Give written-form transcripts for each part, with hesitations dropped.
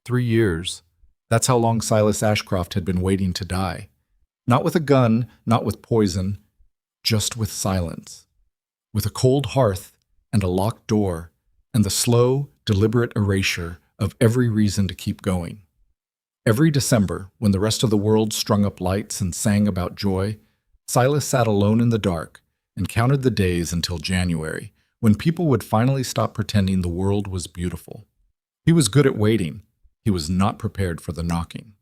3 years. That's how long Silas Ashcroft had been waiting to die. Not with a gun, not with poison, just with silence. With a cold hearth and a locked door and the slow, deliberate erasure of every reason to keep going. Every December, when the rest of the world strung up lights and sang about joy, Silas sat alone in the dark and counted the days until January, when people would finally stop pretending the world was beautiful. He was good at waiting. He was not prepared for the knocking.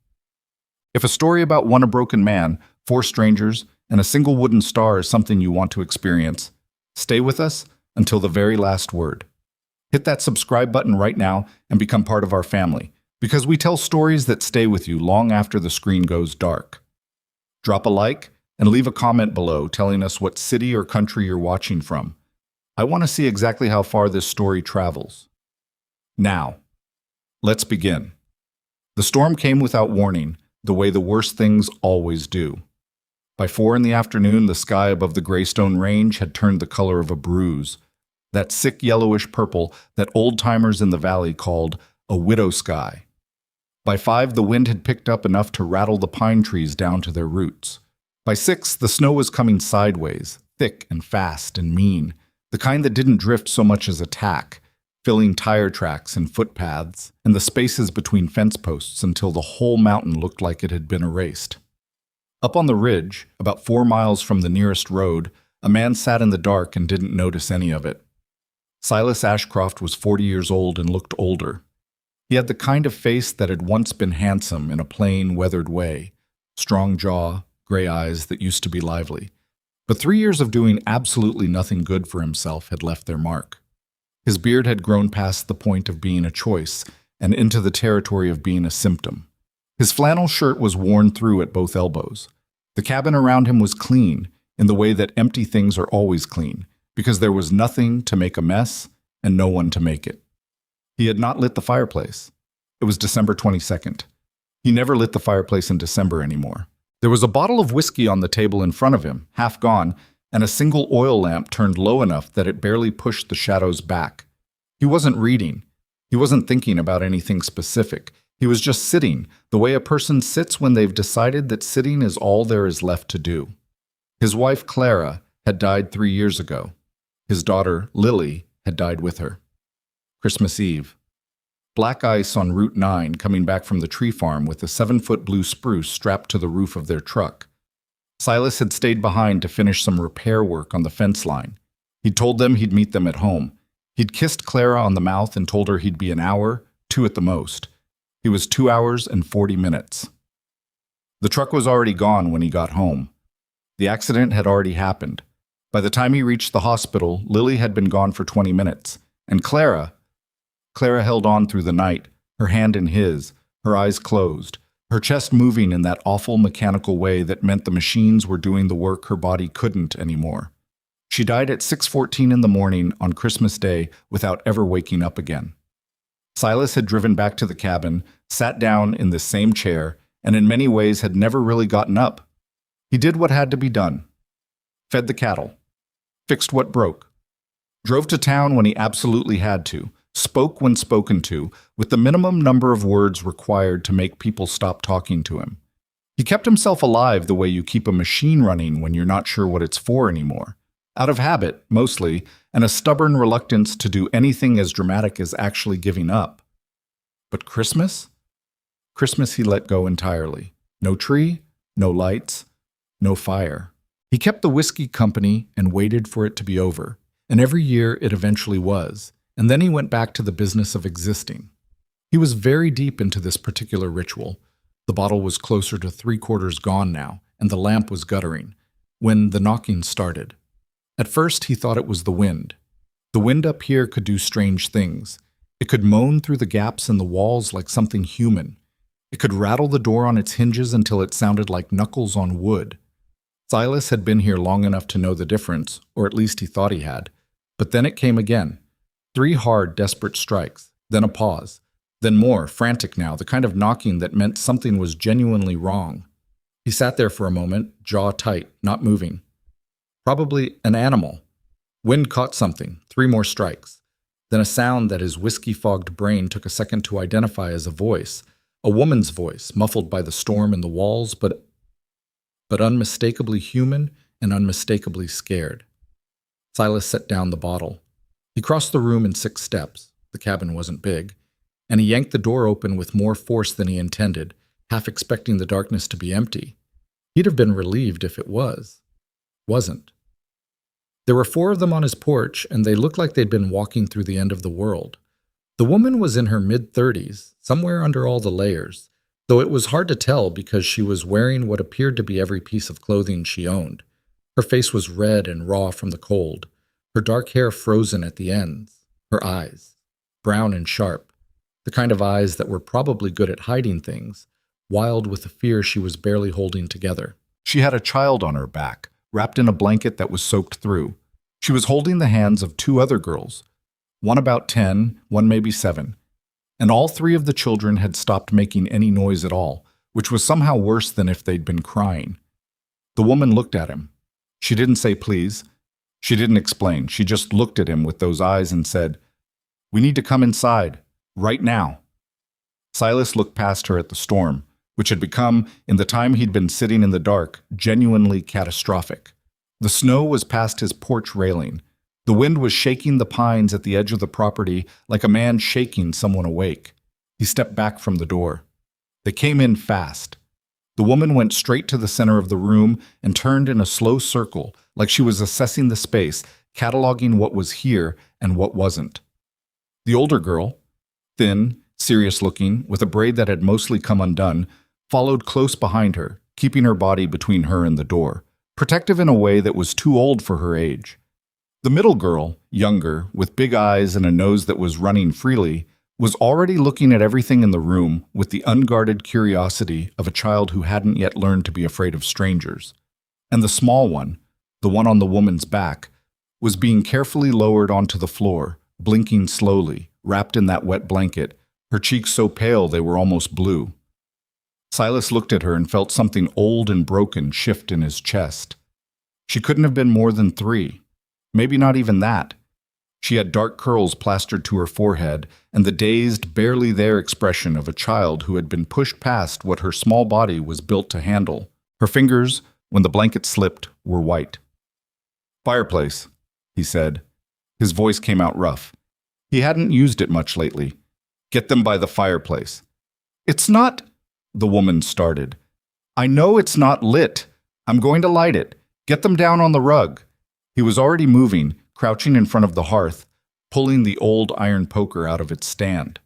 If a story about one broken man, 4 strangers, and a single wooden star is something you want to experience, stay with us until the very last word. Hit that subscribe button right now and become part of our family, because we tell stories that stay with you long after the screen goes dark. Drop a like and leave a comment below telling us what city or country you're watching from. I want to see exactly how far this story travels. Now, let's begin. The storm came without warning, the way the worst things always do. By 4 in the afternoon, the sky above the Greystone Range had turned the color of a bruise, that sick yellowish purple that old-timers in the valley called a widow sky. By 5, the wind had picked up enough to rattle the pine trees down to their roots. By 6, the snow was coming sideways, thick and fast and mean, the kind that didn't drift so much as attack, filling tire tracks and footpaths and the spaces between fence posts until the whole mountain looked like it had been erased. Up on the ridge, about 4 miles from the nearest road, a man sat in the dark and didn't notice any of it. Silas Ashcroft was 40 years old and looked older. He had the kind of face that had once been handsome in a plain, weathered way, strong jaw, gray eyes that used to be lively. But 3 years of doing absolutely nothing good for himself had left their mark. His beard had grown past the point of being a choice and into the territory of being a symptom. His flannel shirt was worn through at both elbows. The cabin around him was clean, in the way that empty things are always clean, because there was nothing to make a mess and no one to make it. He had not lit the fireplace. It was December 22nd. He never lit the fireplace in December anymore. There was a bottle of whiskey on the table in front of him, half gone, and a single oil lamp turned low enough that it barely pushed the shadows back. He wasn't reading. He wasn't thinking about anything specific. He was just sitting, the way a person sits when they've decided that sitting is all there is left to do. His wife, Clara, had died 3 years ago. His daughter, Lily, had died with her. Christmas Eve. Black ice on Route 9 coming back from the tree farm with a 7-foot blue spruce strapped to the roof of their truck. Silas had stayed behind to finish some repair work on the fence line. He'd told them he'd meet them at home. He'd kissed Clara on the mouth and told her he'd be an hour, 2 at the most. He was 2 hours and 40 minutes. The truck was already gone when he got home. The accident had already happened. By the time he reached the hospital, Lily had been gone for 20 minutes, and Clara held on through the night, her hand in his, her eyes closed, her chest moving in that awful mechanical way that meant the machines were doing the work her body couldn't anymore. She died at 6:14 in the morning on Christmas Day without ever waking up again. Silas had driven back to the cabin, sat down in the same chair, and in many ways had never really gotten up. He did what had to be done. Fed the cattle. Fixed what broke. Drove to town when he absolutely had to. Spoke when spoken to, with the minimum number of words required to make people stop talking to him. He kept himself alive the way you keep a machine running when you're not sure what it's for anymore. Out of habit, mostly, and a stubborn reluctance to do anything as dramatic as actually giving up. But Christmas? Christmas he let go entirely. No tree, no lights, no fire. He kept the whiskey company and waited for it to be over, and every year it eventually was. And then he went back to the business of existing. He was very deep into this particular ritual. The bottle was closer to 3/4 gone now, and the lamp was guttering, when the knocking started. At first, he thought it was the wind. The wind up here could do strange things. It could moan through the gaps in the walls like something human. It could rattle the door on its hinges until it sounded like knuckles on wood. Silas had been here long enough to know the difference, or at least he thought he had. But then it came again. 3 hard, desperate strikes, then a pause, then more, frantic now, the kind of knocking that meant something was genuinely wrong. He sat there for a moment, jaw tight, not moving. Probably an animal. Wind caught something, 3 more strikes. Then a sound that his whiskey-fogged brain took a second to identify as a voice, a woman's voice, muffled by the storm in the walls, but unmistakably human and unmistakably scared. Silas set down the bottle. He crossed the room in 6 steps. The cabin wasn't big, and he yanked the door open with more force than he intended, half expecting the darkness to be empty. He'd have been relieved if it wasn't. There were 4 of them on his porch, and they looked like they'd been walking through the end of the world. The woman was in her mid-30s, somewhere under all the layers, though it was hard to tell because she was wearing what appeared to be every piece of clothing she owned. Her face was red and raw from the cold, her dark hair frozen at the ends, her eyes, brown and sharp, the kind of eyes that were probably good at hiding things, wild with the fear she was barely holding together. She had a child on her back, wrapped in a blanket that was soaked through. She was holding the hands of 2 other girls, one about 10, one maybe 7, and all 3 of the children had stopped making any noise at all, which was somehow worse than if they'd been crying. The woman looked at him. She didn't say please. She didn't explain. She just looked at him with those eyes and said, "We need to come inside, right now." Silas looked past her at the storm, which had become, in the time he'd been sitting in the dark, genuinely catastrophic. The snow was past his porch railing. The wind was shaking the pines at the edge of the property like a man shaking someone awake. He stepped back from the door. They came in fast. The woman went straight to the center of the room and turned in a slow circle, like she was assessing the space, cataloging what was here and what wasn't. The older girl, thin, serious-looking, with a braid that had mostly come undone, followed close behind her, keeping her body between her and the door, protective in a way that was too old for her age. The middle girl, younger, with big eyes and a nose that was running freely, was already looking at everything in the room with the unguarded curiosity of a child who hadn't yet learned to be afraid of strangers. And the small one, the one on the woman's back, was being carefully lowered onto the floor, blinking slowly, wrapped in that wet blanket, her cheeks so pale they were almost blue. Silas looked at her and felt something old and broken shift in his chest. She couldn't have been more than 3. Maybe not even that. She had dark curls plastered to her forehead and the dazed, barely there expression of a child who had been pushed past what her small body was built to handle. Her fingers, when the blanket slipped, were white. "Fireplace," he said. His voice came out rough. He hadn't used it much lately. "Get them by the fireplace." "It's not," the woman started. "I know it's not lit. I'm going to light it. Get them down on the rug." He was already moving, crouching in front of the hearth, pulling the old iron poker out of its stand.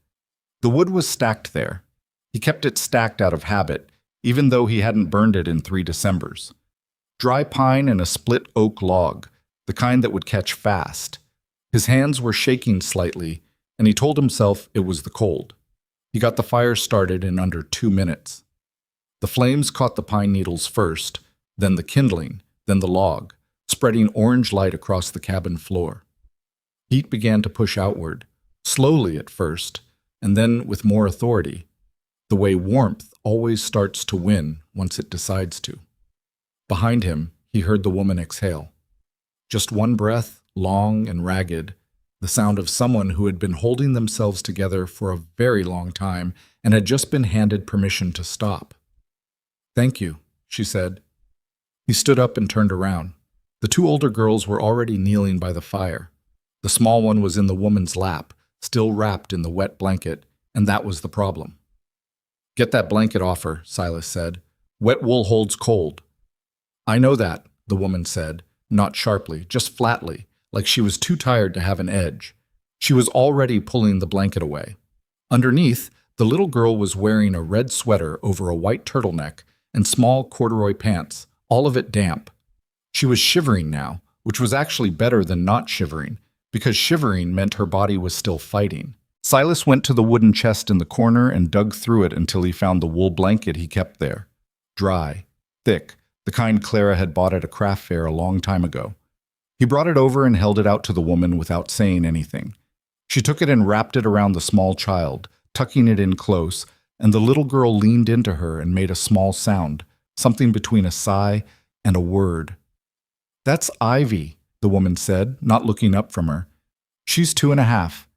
The wood was stacked there. He kept it stacked out of habit, even though he hadn't burned it in 3 Decembers. Dry pine and a split oak log, the kind that would catch fast. His hands were shaking slightly, and he told himself it was the cold. He got the fire started in under 2 minutes. The flames caught the pine needles first, then the kindling, then the log, spreading orange light across the cabin floor. Heat began to push outward, slowly at first, and then with more authority, the way warmth always starts to win once it decides to. Behind him, he heard the woman exhale. Just one breath, long and ragged, the sound of someone who had been holding themselves together for a very long time and had just been handed permission to stop. "Thank you," she said. He stood up and turned around. The 2 older girls were already kneeling by the fire. The small one was in the woman's lap, still wrapped in the wet blanket, and that was the problem. "Get that blanket off her," Silas said. "Wet wool holds cold." "I know that," the woman said, not sharply, just flatly, like she was too tired to have an edge. She was already pulling the blanket away. Underneath, the little girl was wearing a red sweater over a white turtleneck and small corduroy pants, all of it damp. She was shivering now, which was actually better than not shivering, because shivering meant her body was still fighting. Silas went to the wooden chest in the corner and dug through it until he found the wool blanket he kept there. Dry, thick, the kind Clara had bought at a craft fair a long time ago. He brought it over and held it out to the woman without saying anything. She took it and wrapped it around the small child, tucking it in close, and the little girl leaned into her and made a small sound, something between a sigh and a word. "That's Ivy," the woman said, not looking up from her. "She's 2.5.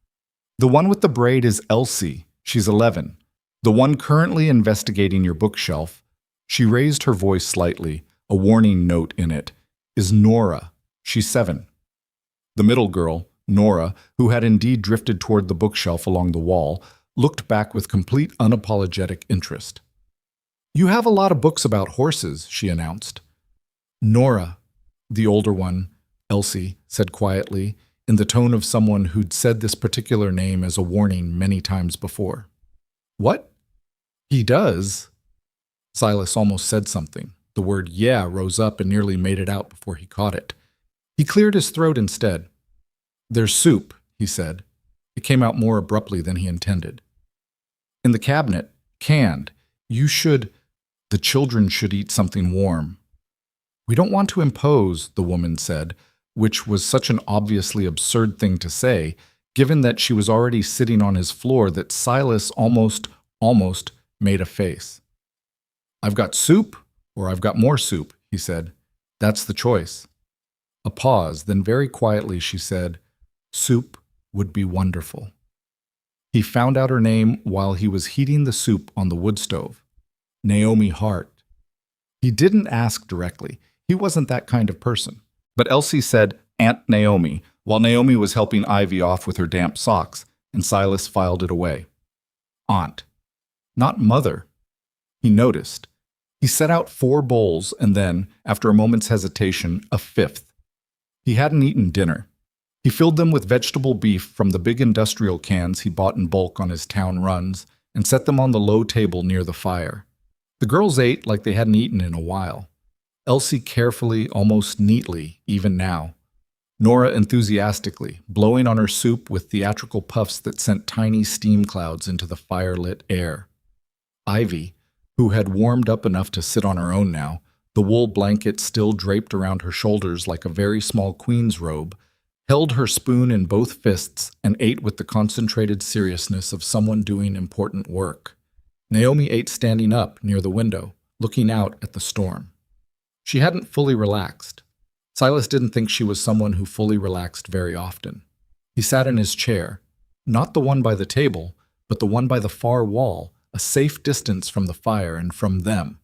The one with the braid is Elsie. She's 11. The one currently investigating your bookshelf, she raised her voice slightly, a warning note in it, is Nora. She's 7. The middle girl, Nora, who had indeed drifted toward the bookshelf along the wall, looked back with complete unapologetic interest. You have a lot of books about horses, she announced. Nora, the older one, Elsie, said quietly, in the tone of someone who'd said this particular name as a warning many times before. What? He does? Silas almost said something. The word yeah rose up and nearly made it out before he caught it. He cleared his throat instead. There's soup, he said. It came out more abruptly than he intended. In the cabinet, canned. The children should eat something warm. We don't want to impose, the woman said, which was such an obviously absurd thing to say, given that she was already sitting on his floor, that Silas almost made a face. I've got soup, or I've got more soup, he said. That's the choice. A pause, then very quietly she said, soup would be wonderful. He found out her name while he was heating the soup on the wood stove. Naomi Hart. He didn't ask directly. He wasn't that kind of person. But Elsie said Aunt Naomi, while Naomi was helping Ivy off with her damp socks, and Silas filed it away. Aunt. Not mother. He noticed. He set out 4 bowls and then, after a moment's hesitation, a 5th. He hadn't eaten dinner. He filled them with vegetable beef from the big industrial cans he bought in bulk on his town runs and set them on the low table near the fire. The girls ate like they hadn't eaten in a while. Elsie carefully, almost neatly, even now. Nora enthusiastically, blowing on her soup with theatrical puffs that sent tiny steam clouds into the fire-lit air. Ivy, who had warmed up enough to sit on her own now, the wool blanket still draped around her shoulders like a very small queen's robe, held her spoon in both fists and ate with the concentrated seriousness of someone doing important work. Naomi ate standing up near the window, looking out at the storm. She hadn't fully relaxed. Silas didn't think she was someone who fully relaxed very often. He sat in his chair, not the one by the table, but the one by the far wall, a safe distance from the fire and from them,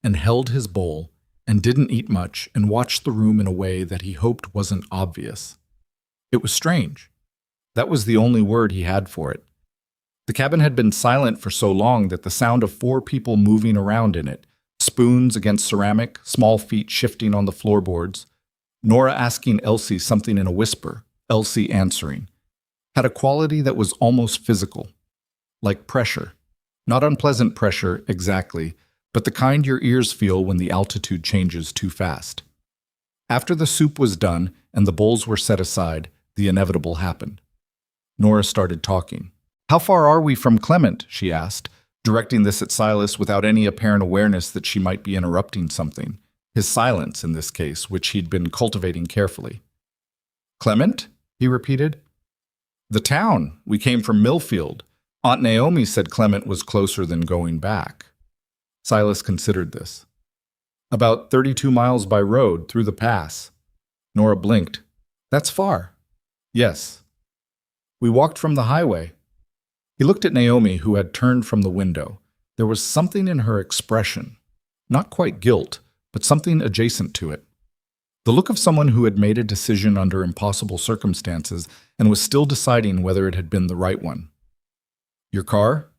and held his bowl, and didn't eat much, and watched the room in a way that he hoped wasn't obvious. It was strange. That was the only word he had for it. The cabin had been silent for so long that the sound of 4 people moving around in it, spoons against ceramic, small feet shifting on the floorboards, Nora asking Elsie something in a whisper, Elsie answering, had a quality that was almost physical, like pressure. Not unpleasant pressure, exactly, but the kind your ears feel when the altitude changes too fast. After the soup was done and the bowls were set aside, the inevitable happened. Nora started talking. How far are we from Clement? She asked, directing this at Silas without any apparent awareness that she might be interrupting something. His silence, in this case, which he'd been cultivating carefully. Clement? He repeated. The town. We came from Millfield. Aunt Naomi said Clement was closer than going back. Silas considered this. About 32 miles by road, through the pass. Nora blinked. That's far. Yes. We walked from the highway. He looked at Naomi, who had turned from the window. There was something in her expression. Not quite guilt, but something adjacent to it. The look of someone who had made a decision under impossible circumstances and was still deciding whether it had been the right one. Your car?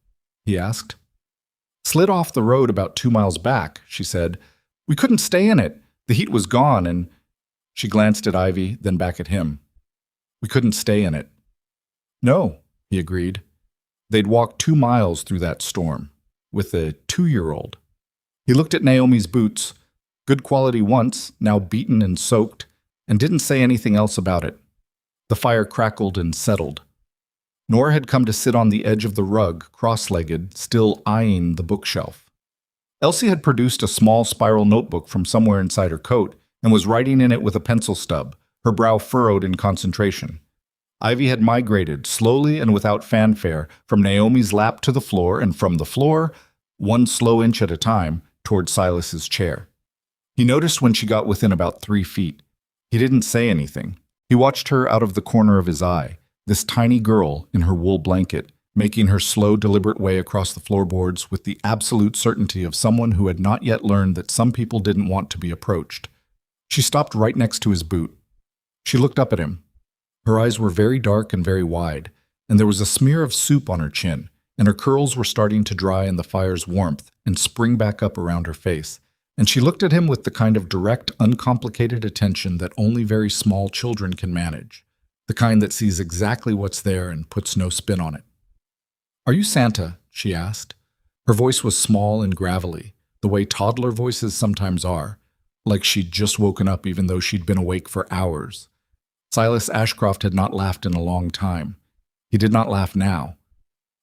He asked. Slid off the road about 2 miles back, she said. We couldn't stay in it. The heat was gone and... She glanced at Ivy, then back at him. We couldn't stay in it. No, he agreed. They'd walked 2 miles through that storm, with a 2-year-old. He looked at Naomi's boots, good quality once, now beaten and soaked, and didn't say anything else about it. The fire crackled and settled. Nora had come to sit on the edge of the rug, cross-legged, still eyeing the bookshelf. Elsie had produced a small spiral notebook from somewhere inside her coat and was writing in it with a pencil stub, her brow furrowed in concentration. Ivy had migrated, slowly and without fanfare, from Naomi's lap to the floor and from the floor, 1 slow inch at a time, toward Silas's chair. He noticed when she got within about 3 feet. He didn't say anything. He watched her out of the corner of his eye, This tiny girl in her wool blanket, making her slow, deliberate way across the floorboards with the absolute certainty of someone who had not yet learned that some people didn't want to be approached. She stopped right next to his boot. She looked up at him. Her eyes were very dark and very wide, and there was a smear of soup on her chin, and her curls were starting to dry in the fire's warmth and spring back up around her face. And she looked at him with the kind of direct, uncomplicated attention that only very small children can manage, the kind that sees exactly what's there and puts no spin on it. "Are you Santa?" she asked. Her voice was small and gravelly, the way toddler voices sometimes are, like she'd just woken up even though she'd been awake for hours. Silas Ashcroft had not laughed in a long time. He did not laugh now.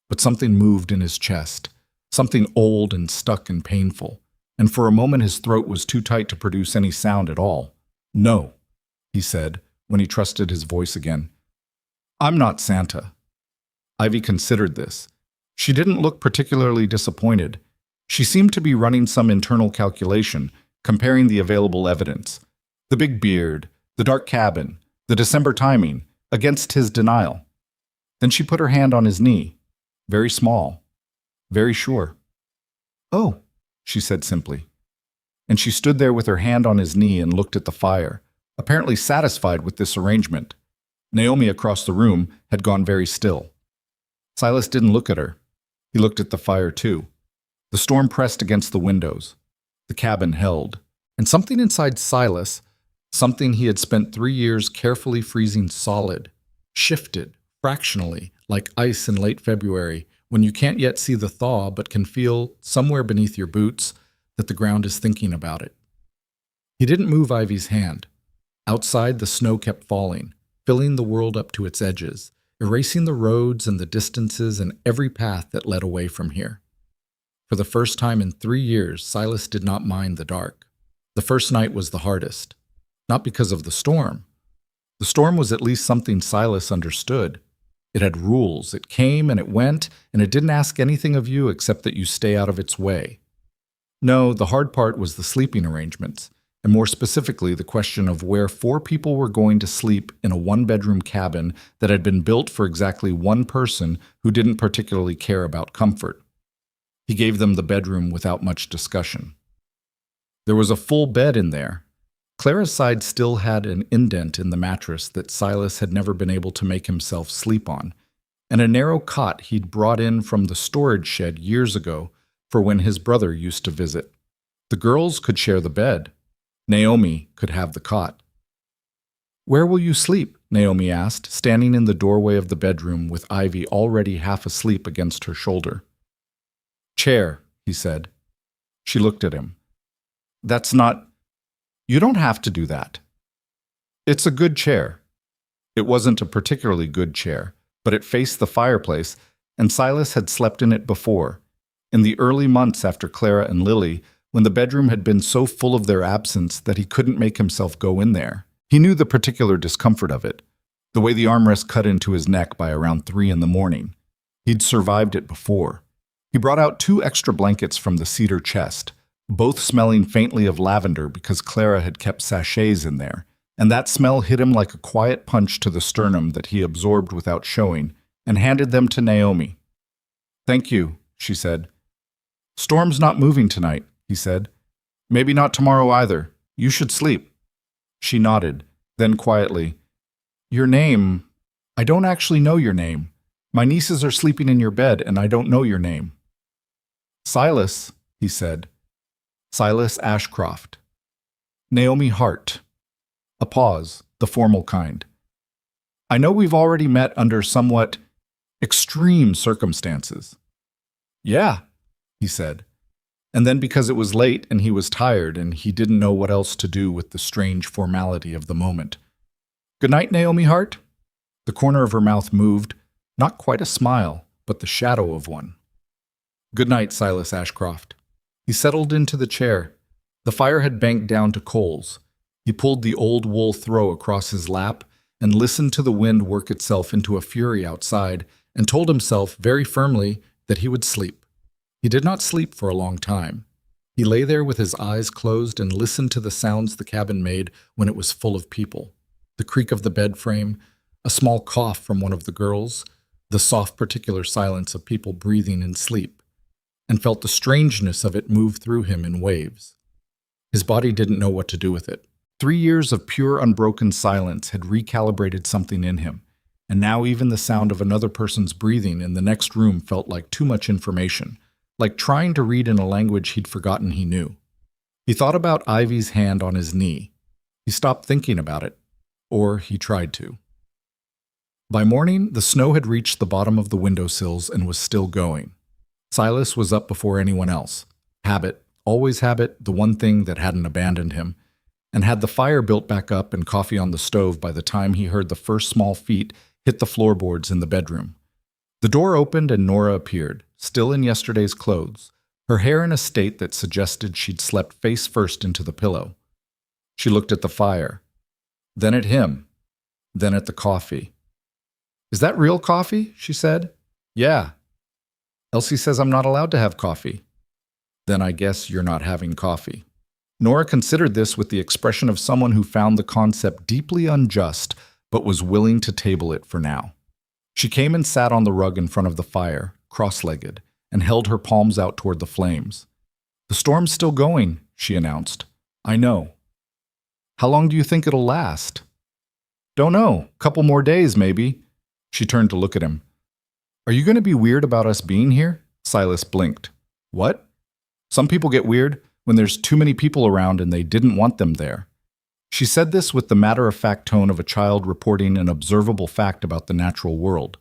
But something moved in his chest, something old and stuck and painful, and for a moment his throat was too tight to produce any sound at all. "No," he said, when he trusted his voice again. "I'm not Santa." Ivy considered this. She didn't look particularly disappointed. She seemed to be running some internal calculation, comparing the available evidence. The big beard, the dark cabin, the December timing, against his denial. Then she put her hand on his knee. Very small. Very sure. "Oh," she said simply. And she stood there with her hand on his knee and looked at the fire, apparently satisfied with this arrangement. Naomi across the room had gone very still. Silas didn't look at her. He looked at the fire too. The storm pressed against the windows. The cabin held. And something inside Silas, something he had spent 3 years carefully freezing solid, shifted, fractionally, like ice in late February, when you can't yet see the thaw but can feel, somewhere beneath your boots, that the ground is thinking about it. He didn't move Ivy's hand. Outside, the snow kept falling, filling the world up to its edges, erasing the roads and the distances and every path that led away from here. For the first time in 3 years, Silas did not mind the dark. The first night was the hardest. Not because of the storm. The storm was at least something Silas understood. It had rules. It came and it went, and it didn't ask anything of you except that you stay out of its way. No, the hard part was the sleeping arrangements, and more specifically the question of where 4 people were going to sleep in a 1-bedroom cabin that had been built for exactly one person who didn't particularly care about comfort. He gave them the bedroom without much discussion. There was a full bed in there. Clara's side still had an indent in the mattress that Silas had never been able to make himself sleep on, and a narrow cot he'd brought in from the storage shed years ago for when his brother used to visit. The girls could share the bed. Naomi could have the cot. "Where will you sleep?" Naomi asked, standing in the doorway of the bedroom with Ivy already half asleep against her shoulder. "Chair," he said. She looked at him. "That's not... You don't have to do that." "It's a good chair." It wasn't a particularly good chair, but it faced the fireplace, and Silas had slept in it before, in the early months after Clara and Lily, when the bedroom had been so full of their absence that he couldn't make himself go in there. He knew the particular discomfort of it, the way the armrest cut into his neck by around 3 in the morning. He'd survived it before. He brought out 2 extra blankets from the cedar chest, both smelling faintly of lavender because Clara had kept sachets in there, and that smell hit him like a quiet punch to the sternum that he absorbed without showing, and handed them to Naomi. "Thank you," she said. "Storm's not moving tonight," he said. "Maybe not tomorrow either. You should sleep." She nodded, then quietly, "Your name... I don't actually know your name. My nieces are sleeping in your bed, and I don't know your name." "Silas," he said. "Silas Ashcroft." "Naomi Hart." A pause, the formal kind. "I know we've already met under somewhat extreme circumstances." "Yeah," he said. And then because it was late and he was tired and he didn't know what else to do with the strange formality of the moment. "Good night, Naomi Hart." The corner of her mouth moved, not quite a smile, but the shadow of one. "Good night, Silas Ashcroft." He settled into the chair. The fire had banked down to coals. He pulled the old wool throw across his lap and listened to the wind work itself into a fury outside and told himself very firmly that he would sleep. He did not sleep for a long time. He lay there with his eyes closed and listened to the sounds the cabin made when it was full of people. The creak of the bed frame, a small cough from one of the girls, the soft particular silence of people breathing in sleep, and felt the strangeness of it move through him in waves. His body didn't know what to do with it. 3 years of pure unbroken silence had recalibrated something in him, and now even the sound of another person's breathing in the next room felt like too much information, like trying to read in a language he'd forgotten he knew. He thought about Ivy's hand on his knee. He stopped thinking about it, or he tried to. By morning, the snow had reached the bottom of the windowsills and was still going. Silas was up before anyone else. Habit, always habit, the one thing that hadn't abandoned him, and had the fire built back up and coffee on the stove by the time he heard the first small feet hit the floorboards in the bedroom. The door opened and Nora appeared, still in yesterday's clothes, her hair in a state that suggested she'd slept face first into the pillow. She looked at the fire, then at him, then at the coffee. "Is that real coffee?" she said. "Yeah." "Elsie says I'm not allowed to have coffee." "Then I guess you're not having coffee." Nora considered this with the expression of someone who found the concept deeply unjust but was willing to table it for now. She came and sat on the rug in front of the fire, cross-legged, and held her palms out toward the flames. "The storm's still going," she announced. "I know." "How long do you think it'll last?" "Don't know. Couple more days, maybe." She turned to look at him. "Are you going to be weird about us being here?" Silas blinked. "What?" "Some people get weird when there's too many people around and they didn't want them there." She said this with the matter-of-fact tone of a child reporting an observable fact about the natural world.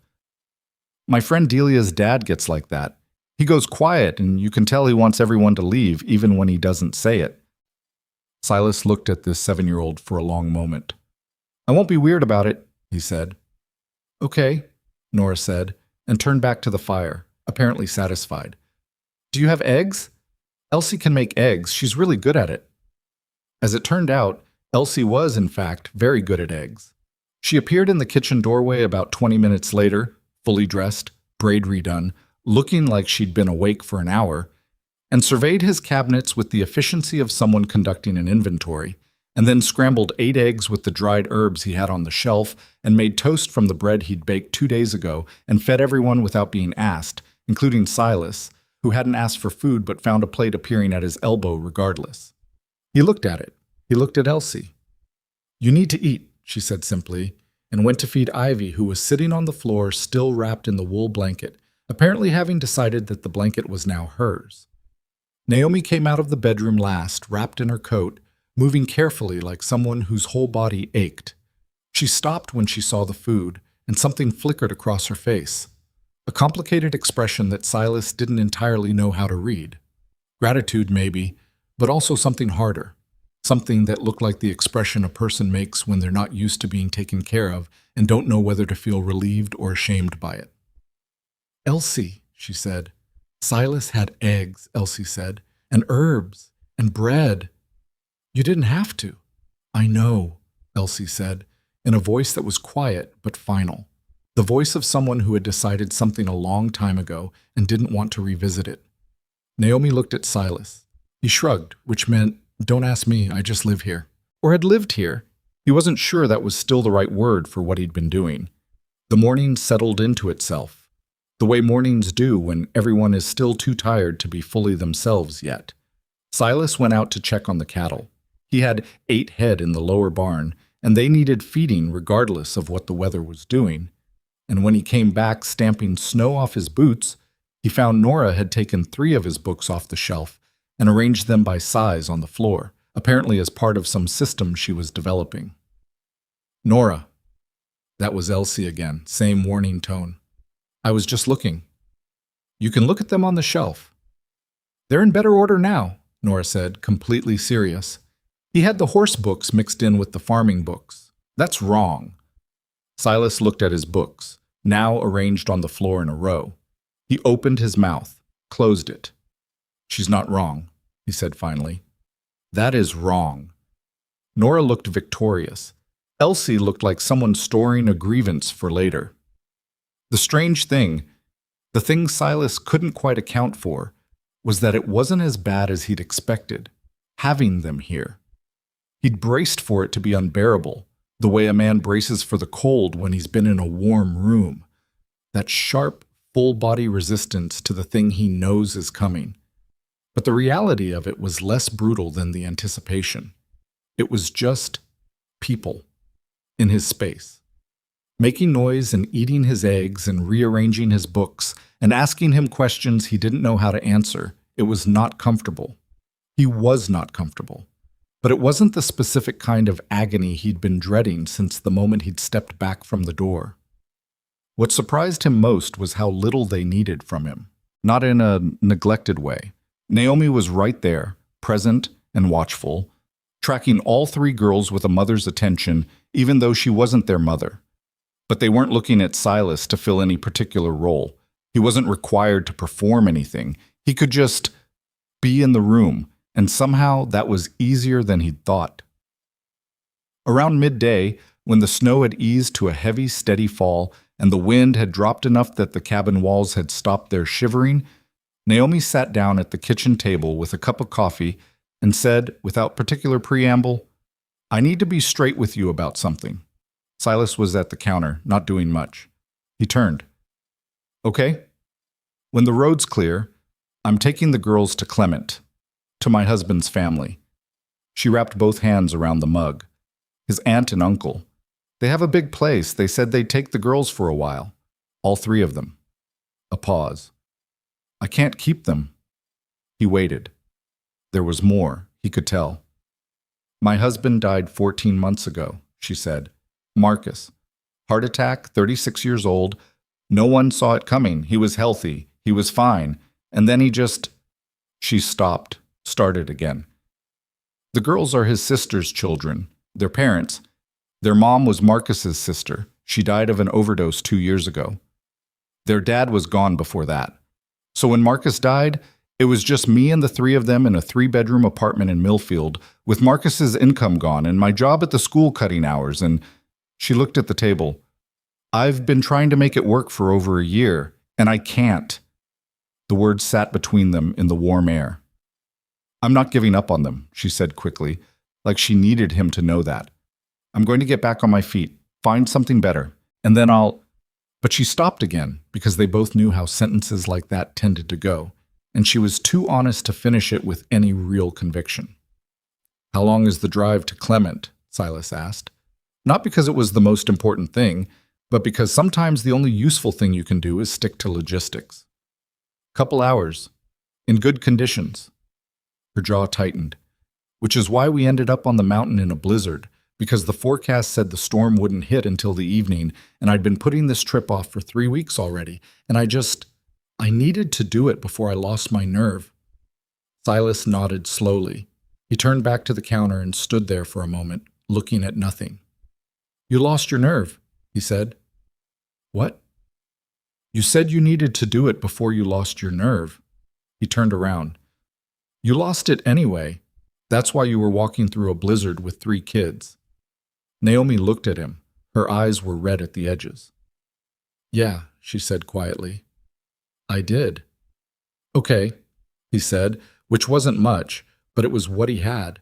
"My friend Delia's dad gets like that. He goes quiet, and you can tell he wants everyone to leave, even when he doesn't say it." Silas looked at this 7-year-old for a long moment. "I won't be weird about it," he said. "Okay," Nora said, and turned back to the fire, apparently satisfied. "Do you have eggs? Elsie can make eggs. She's really good at it." As it turned out, Elsie was, in fact, very good at eggs. She appeared in the kitchen doorway about 20 minutes later, fully dressed, braid redone, looking like she'd been awake for an hour, and surveyed his cabinets with the efficiency of someone conducting an inventory, and then scrambled 8 eggs with the dried herbs he had on the shelf, and made toast from the bread he'd baked 2 days ago, and fed everyone without being asked, including Silas, who hadn't asked for food but found a plate appearing at his elbow regardless. He looked at it. He looked at Elsie. "You need to eat," she said simply, and went to feed Ivy, who was sitting on the floor still wrapped in the wool blanket, apparently having decided that the blanket was now hers. Naomi came out of the bedroom last, wrapped in her coat, moving carefully like someone whose whole body ached. She stopped when she saw the food, and something flickered across her face. A complicated expression that Silas didn't entirely know how to read. Gratitude, maybe, but also something harder. Something that looked like the expression a person makes when they're not used to being taken care of and don't know whether to feel relieved or ashamed by it. "Elsie," she said. "Silas had eggs," Elsie said, "and herbs, and bread. You didn't have to." "I know," Elsie said, in a voice that was quiet but final. The voice of someone who had decided something a long time ago and didn't want to revisit it. Naomi looked at Silas. He shrugged, which meant, "Don't ask me, I just live here." Or had lived here. He wasn't sure that was still the right word for what he'd been doing. The morning settled into itself, the way mornings do when everyone is still too tired to be fully themselves yet. Silas went out to check on the cattle. He had 8 head in the lower barn, and they needed feeding regardless of what the weather was doing. And when he came back stamping snow off his boots, he found Nora had taken 3 of his books off the shelf and arranged them by size on the floor, apparently as part of some system she was developing. "Nora." That was Elsie again, same warning tone. "I was just looking." "You can look at them on the shelf." "They're in better order now," Nora said, completely serious. "He had the horse books mixed in with the farming books. That's wrong." Silas looked at his books, now arranged on the floor in a row. He opened his mouth, closed it. "She's not wrong," he said finally. "That is wrong." Nora looked victorious. Elsie looked like someone storing a grievance for later. The strange thing, the thing Silas couldn't quite account for, was that it wasn't as bad as he'd expected, having them here. He'd braced for it to be unbearable, The way a man braces for the cold when he's been in a warm room. That sharp, full-body resistance to the thing he knows is coming. But the reality of it was less brutal than the anticipation. It was just people in his space, making noise and eating his eggs and rearranging his books and asking him questions he didn't know how to answer. It was not comfortable. He was not comfortable. But it wasn't the specific kind of agony he'd been dreading since the moment he'd stepped back from the door. What surprised him most was how little they needed from him, not in a neglected way. Naomi was right there, present and watchful, tracking all three girls with a mother's attention, even though she wasn't their mother. But they weren't looking at Silas to fill any particular role. He wasn't required to perform anything. He could just be in the room, and somehow that was easier than he'd thought. Around midday, when the snow had eased to a heavy, steady fall, and the wind had dropped enough that the cabin walls had stopped their shivering, Naomi sat down at the kitchen table with a cup of coffee and said, without particular preamble, "I need to be straight with you about something." Silas was at the counter, not doing much. He turned. "Okay. When the road's clear, I'm taking the girls to Clement, to my husband's family." She wrapped both hands around the mug. "His aunt and uncle. They have a big place. They said they'd take the girls for a while. All three of them." A pause. "I can't keep them." He waited. There was more, he could tell. "My husband died 14 months ago," she said. "Marcus. Heart attack, 36 years old. No one saw it coming. He was healthy. He was fine. And then he just..." She stopped, started again. "The girls are his sister's children, their parents. Their mom was Marcus's sister. She died of an overdose 2 years ago. Their dad was gone before that. So when Marcus died, it was just me and the three of them in a 3-bedroom apartment in Millfield, with Marcus's income gone and my job at the school cutting hours, and..." She looked at the table. "I've been trying to make it work for over a year, and I can't." The words sat between them in the warm air. "I'm not giving up on them," she said quickly, like she needed him to know that. "I'm going to get back on my feet, find something better, and then I'll..." But she stopped again, because they both knew how sentences like that tended to go, and she was too honest to finish it with any real conviction. "How long is the drive to Clement?" Silas asked. Not because it was the most important thing, but because sometimes the only useful thing you can do is stick to logistics. "Couple hours. In good conditions." Her jaw tightened. "Which is why we ended up on the mountain in a blizzard, because the forecast said the storm wouldn't hit until the evening, and I'd been putting this trip off for 3 weeks already, and I needed to do it before I lost my nerve." Silas nodded slowly. He turned back to the counter and stood there for a moment, looking at nothing. "You lost your nerve," he said. "What?" "You said you needed to do it before you lost your nerve." He turned around. "You lost it anyway. That's why you were walking through a blizzard with 3 kids. Naomi looked at him. Her eyes were red at the edges. "Yeah," she said quietly. "I did." "Okay," he said, which wasn't much, but it was what he had.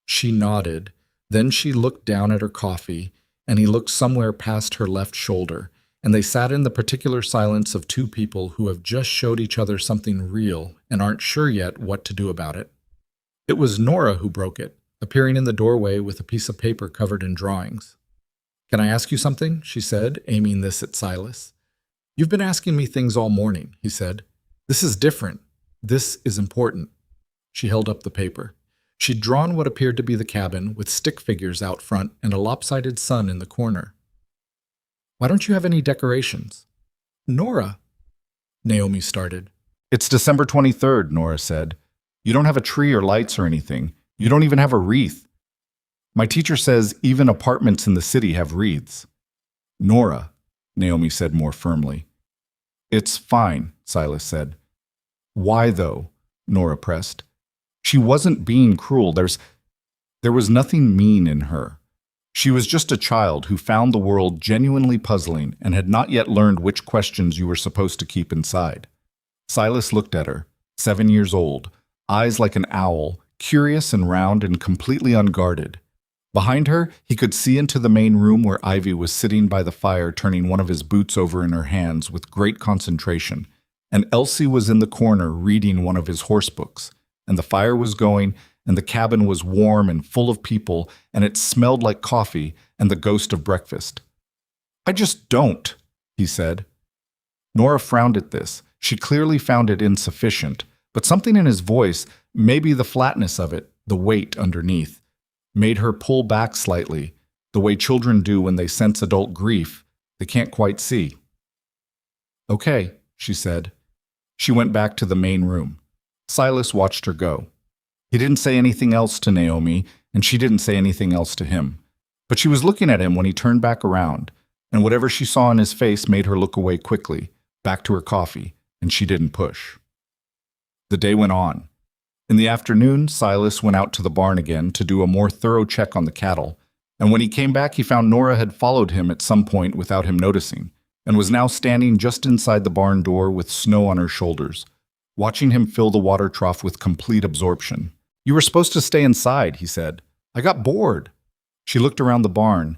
She nodded. Then she looked down at her coffee, and he looked somewhere past her left shoulder, and they sat in the particular silence of 2 people who have just showed each other something real and aren't sure yet what to do about it. It was Nora who broke it, appearing in the doorway with a piece of paper covered in drawings. "Can I ask you something?" she said, aiming this at Silas. "You've been asking me things all morning," he said. "This is different. This is important." She held up the paper. She'd drawn what appeared to be the cabin, with stick figures out front and a lopsided sun in the corner. "Why don't you have any decorations?" "Nora," Naomi started. "It's December 23rd, Nora said. You don't have a tree or lights or anything. You don't even have a wreath. My teacher says even apartments in the city have wreaths." "Nora," Naomi said more firmly. "It's fine," Silas said. "Why, though?" Nora pressed. She wasn't being cruel. There was nothing mean in her. She was just a child who found the world genuinely puzzling and had not yet learned which questions you were supposed to keep inside. Silas looked at her, 7 years old, eyes like an owl, curious and round and completely unguarded. Behind her, he could see into the main room where Ivy was sitting by the fire turning one of his boots over in her hands with great concentration, and Elsie was in the corner reading one of his horse books, and the fire was going, and the cabin was warm and full of people, and it smelled like coffee and the ghost of breakfast. "I just don't," he said. Nora frowned at this. She clearly found it insufficient, but something in his voice, maybe the flatness of it, the weight underneath, made her pull back slightly, the way children do when they sense adult grief they can't quite see. "Okay," she said. She went back to the main room. Silas watched her go. He didn't say anything else to Naomi, and she didn't say anything else to him. But she was looking at him when he turned back around, and whatever she saw in his face made her look away quickly, back to her coffee, and she didn't push. The day went on. In the afternoon, Silas went out to the barn again to do a more thorough check on the cattle, and when he came back he found Nora had followed him at some point without him noticing, and was now standing just inside the barn door with snow on her shoulders, watching him fill the water trough with complete absorption. "You were supposed to stay inside," he said. "I got bored." She looked around the barn,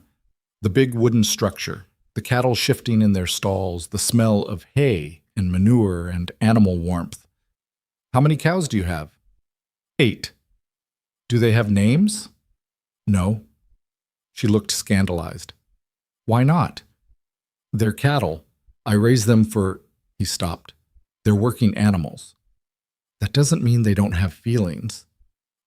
the big wooden structure, the cattle shifting in their stalls, the smell of hay and manure and animal warmth. "How many cows do you have?" 8. "Do they have names?" "No." She looked scandalized. "Why not?" "They're cattle. I raise them for—" He stopped. "They're working animals." "That doesn't mean they don't have feelings."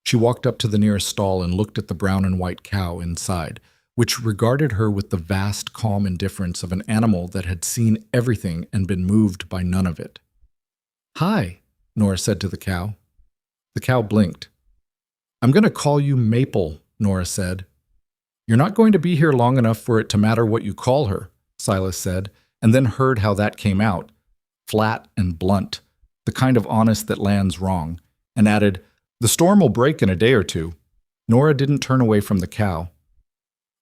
She walked up to the nearest stall and looked at the brown and white cow inside, which regarded her with the vast, calm indifference of an animal that had seen everything and been moved by none of it. "Hi," Nora said to the cow. The cow blinked. "I'm going to call you Maple," Nora said. "You're not going to be here long enough for it to matter what you call her," Silas said, and then heard how that came out, flat and blunt, the kind of honest that lands wrong, and added, "The storm will break in a day or two." Nora didn't turn away from the cow.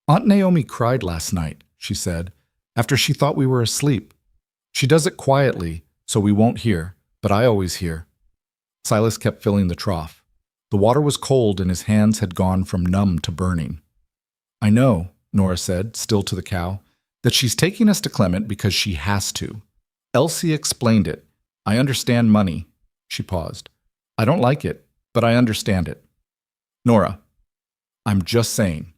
"Aunt Naomi cried last night," she said, "after she thought we were asleep. She does it quietly, so we won't hear, but I always hear." Silas kept filling the trough. The water was cold and his hands had gone from numb to burning. "I know," Nora said, still to the cow, "that she's taking us to Clement because she has to. Elsie explained it. I understand money." She paused. "I don't like it, but I understand it." "Nora, I'm just saying."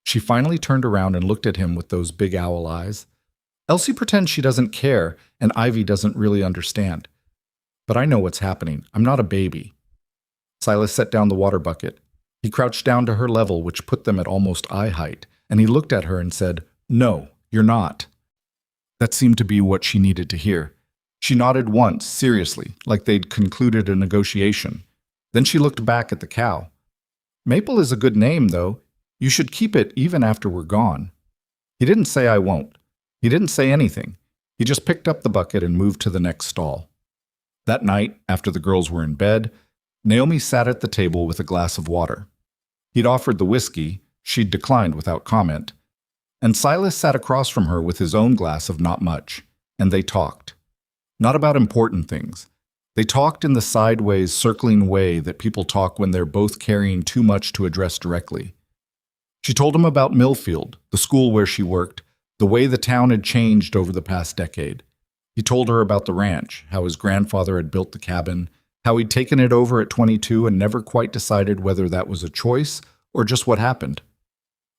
She finally turned around and looked at him with those big owl eyes. "Elsie pretends she doesn't care, and Ivy doesn't really understand. But I know what's happening. I'm not a baby." Silas set down the water bucket. He crouched down to her level, which put them at almost eye height, and he looked at her and said, "No, you're not." That seemed to be what she needed to hear. She nodded once, seriously, like they'd concluded a negotiation. Then she looked back at the cow. "Maple is a good name, though. You should keep it even after we're gone." He didn't say "I won't." He didn't say anything. He just picked up the bucket and moved to the next stall. That night, after the girls were in bed, Naomi sat at the table with a glass of water. He'd offered the whiskey, she'd declined without comment, and Silas sat across from her with his own glass of not much, and they talked. Not about important things. They talked in the sideways, circling way that people talk when they're both carrying too much to address directly. She told him about Millfield, the school where she worked, the way the town had changed over the past decade. He told her about the ranch, how his grandfather had built the cabin, how he'd taken it over at 22 and never quite decided whether that was a choice or just what happened.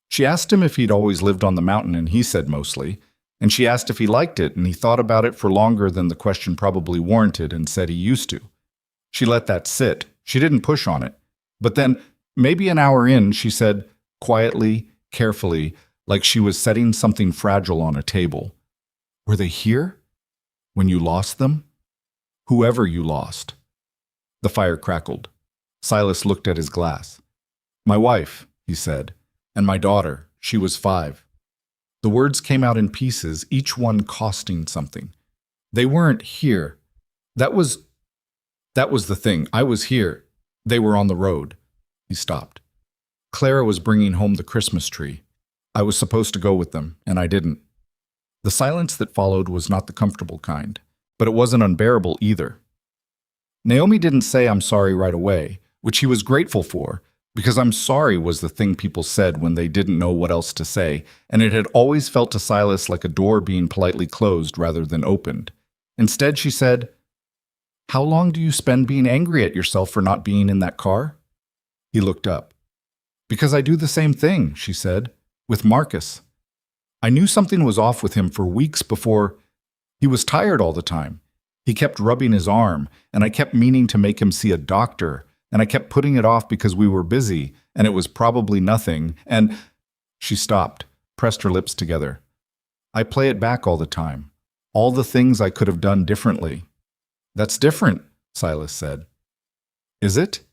She asked him if he'd always lived on the mountain, and he said mostly, and she asked if he liked it, and he thought about it for longer than the question probably warranted and said he used to. She let that sit. She didn't push on it. But then, maybe an hour in, she said, quietly, carefully, like she was setting something fragile on a table, "Were they here? When you lost them? Whoever you lost." The fire crackled. Silas looked at his glass. "My wife," he said, "and my daughter. She was 5. The words came out in pieces, each one costing something. "They weren't here. That was the thing. I was here. They were on the road." He stopped. "Clara was bringing home the Christmas tree. I was supposed to go with them, and I didn't." The silence that followed was not the comfortable kind, but it wasn't unbearable either. Naomi didn't say "I'm sorry" right away, which he was grateful for, Because I'm sorry was the thing people said when they didn't know what else to say, and it had always felt to Silas like a door being politely closed rather than opened. Instead, she said, "How long do you spend being angry at yourself for not being in that car?" He looked up. "Because I do the same thing," she said, "with Marcus. I knew something was off with him for weeks before. He was tired all the time. He kept rubbing his arm, and I kept meaning to make him see a doctor, and I kept putting it off because we were busy, and it was probably nothing, and—" She stopped, pressed her lips together. "I play it back all the time. All the things I could have done differently." "That's different," Silas said. "Is it?"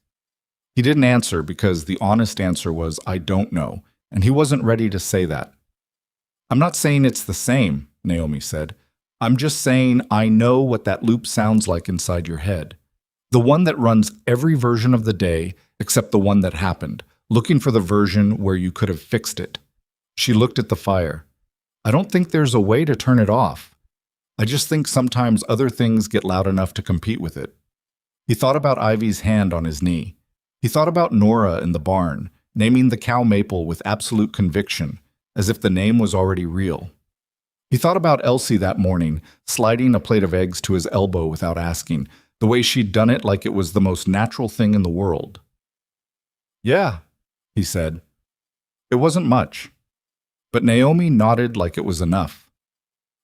He didn't answer because the honest answer was, "I don't know," and he wasn't ready to say that. "I'm not saying it's the same," Naomi said. "I'm just saying I know what that loop sounds like inside your head. The one that runs every version of the day except the one that happened, looking for the version where you could have fixed it." She looked at the fire. "I don't think there's a way to turn it off. I just think sometimes other things get loud enough to compete with it." He thought about Ivy's hand on his knee. He thought about Nora in the barn, naming the cow Maple with absolute conviction, as if the name was already real. He thought about Elsie that morning, sliding a plate of eggs to his elbow without asking, the way she'd done it like it was the most natural thing in the world. "Yeah," he said. It wasn't much. But Naomi nodded like it was enough.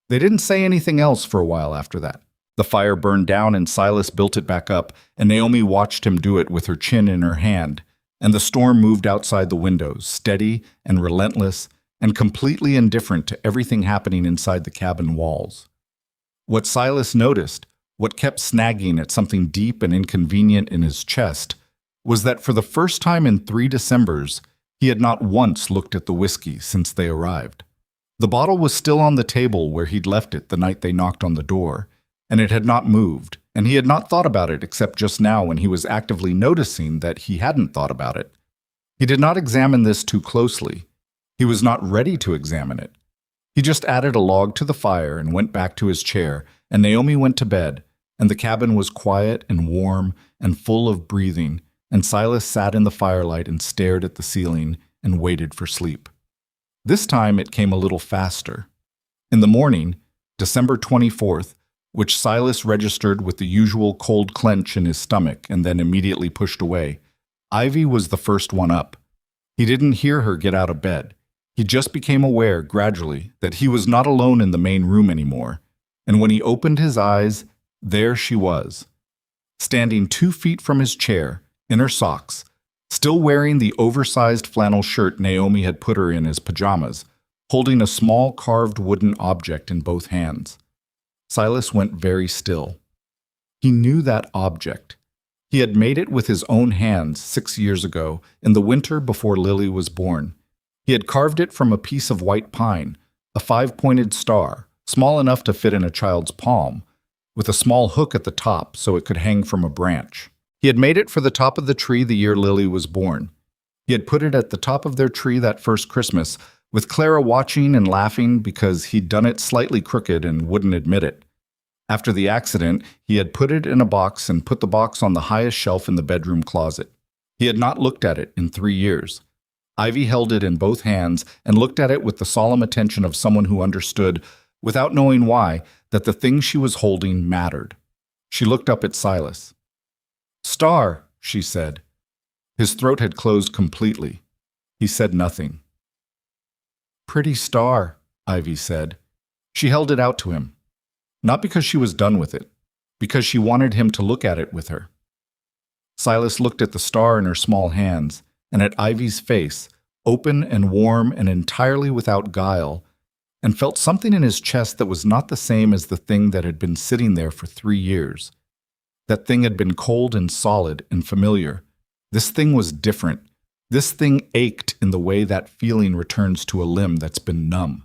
They didn't say anything else for a while after that. The fire burned down and Silas built it back up, and Naomi watched him do it with her chin in her hand, and the storm moved outside the windows, steady and relentless, and completely indifferent to everything happening inside the cabin walls. What Silas noticed, what kept snagging at something deep and inconvenient in his chest, was that for the first time in 3 Decembers, he had not once looked at the whiskey since they arrived. The bottle was still on the table where he'd left it the night they knocked on the door, and it had not moved, and he had not thought about it except just now when he was actively noticing that he hadn't thought about it. He did not examine this too closely. He was not ready to examine it. He just added a log to the fire and went back to his chair, and Naomi went to bed, and the cabin was quiet and warm and full of breathing, and Silas sat in the firelight and stared at the ceiling and waited for sleep. This time it came a little faster. In the morning, December 24th, which Silas registered with the usual cold clench in his stomach and then immediately pushed away, Ivy was the first one up. He didn't hear her get out of bed. He just became aware, gradually, that he was not alone in the main room anymore, and when he opened his eyes, there she was, standing 2 feet from his chair, in her socks, still wearing the oversized flannel shirt Naomi had put her in as pajamas, holding a small carved wooden object in both hands. Silas went very still. He knew that object. He had made it with his own hands 6 years ago, in the winter before Lily was born. He had carved it from a piece of white pine, a 5-pointed star, small enough to fit in a child's palm, with a small hook at the top so it could hang from a branch. He had made it for the top of the tree the year Lily was born. He had put it at the top of their tree that first Christmas, with Clara watching and laughing because he'd done it slightly crooked and wouldn't admit it. After the accident, he had put it in a box and put the box on the highest shelf in the bedroom closet. He had not looked at it in 3 years. Ivy held it in both hands and looked at it with the solemn attention of someone who understood, without knowing why, that the thing she was holding mattered. She looked up at Silas. "Star," she said. His throat had closed completely. He said nothing. "Pretty star," Ivy said. She held it out to him. Not because she was done with it, because she wanted him to look at it with her. Silas looked at the star in her small hands, and at Ivy's face, open and warm and entirely without guile, and felt something in his chest that was not the same as the thing that had been sitting there for 3 years. That thing had been cold and solid and familiar. This thing was different. This thing ached in the way that feeling returns to a limb that's been numb.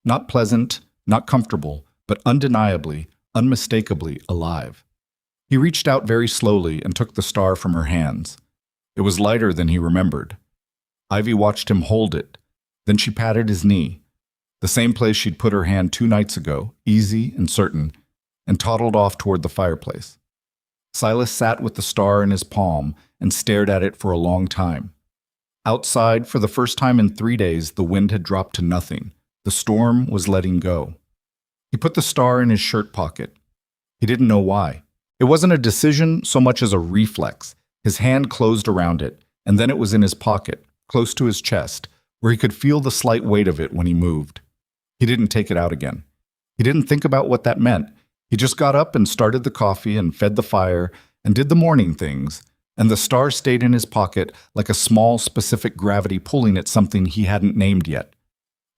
Not pleasant, not comfortable, but undeniably, unmistakably alive. He reached out very slowly and took the star from her hands. It was lighter than he remembered. Ivy watched him hold it. Then she patted his knee, the same place she'd put her hand 2 nights ago, easy and certain, and toddled off toward the fireplace. Silas sat with the star in his palm and stared at it for a long time. Outside, for the first time in 3 days, the wind had dropped to nothing. The storm was letting go. He put the star in his shirt pocket. He didn't know why. It wasn't a decision so much as a reflex. His hand closed around it, and then it was in his pocket, close to his chest, where he could feel the slight weight of it when he moved. He didn't take it out again. He didn't think about what that meant. He just got up and started the coffee and fed the fire and did the morning things, and the star stayed in his pocket like a small, specific gravity pulling at something he hadn't named yet.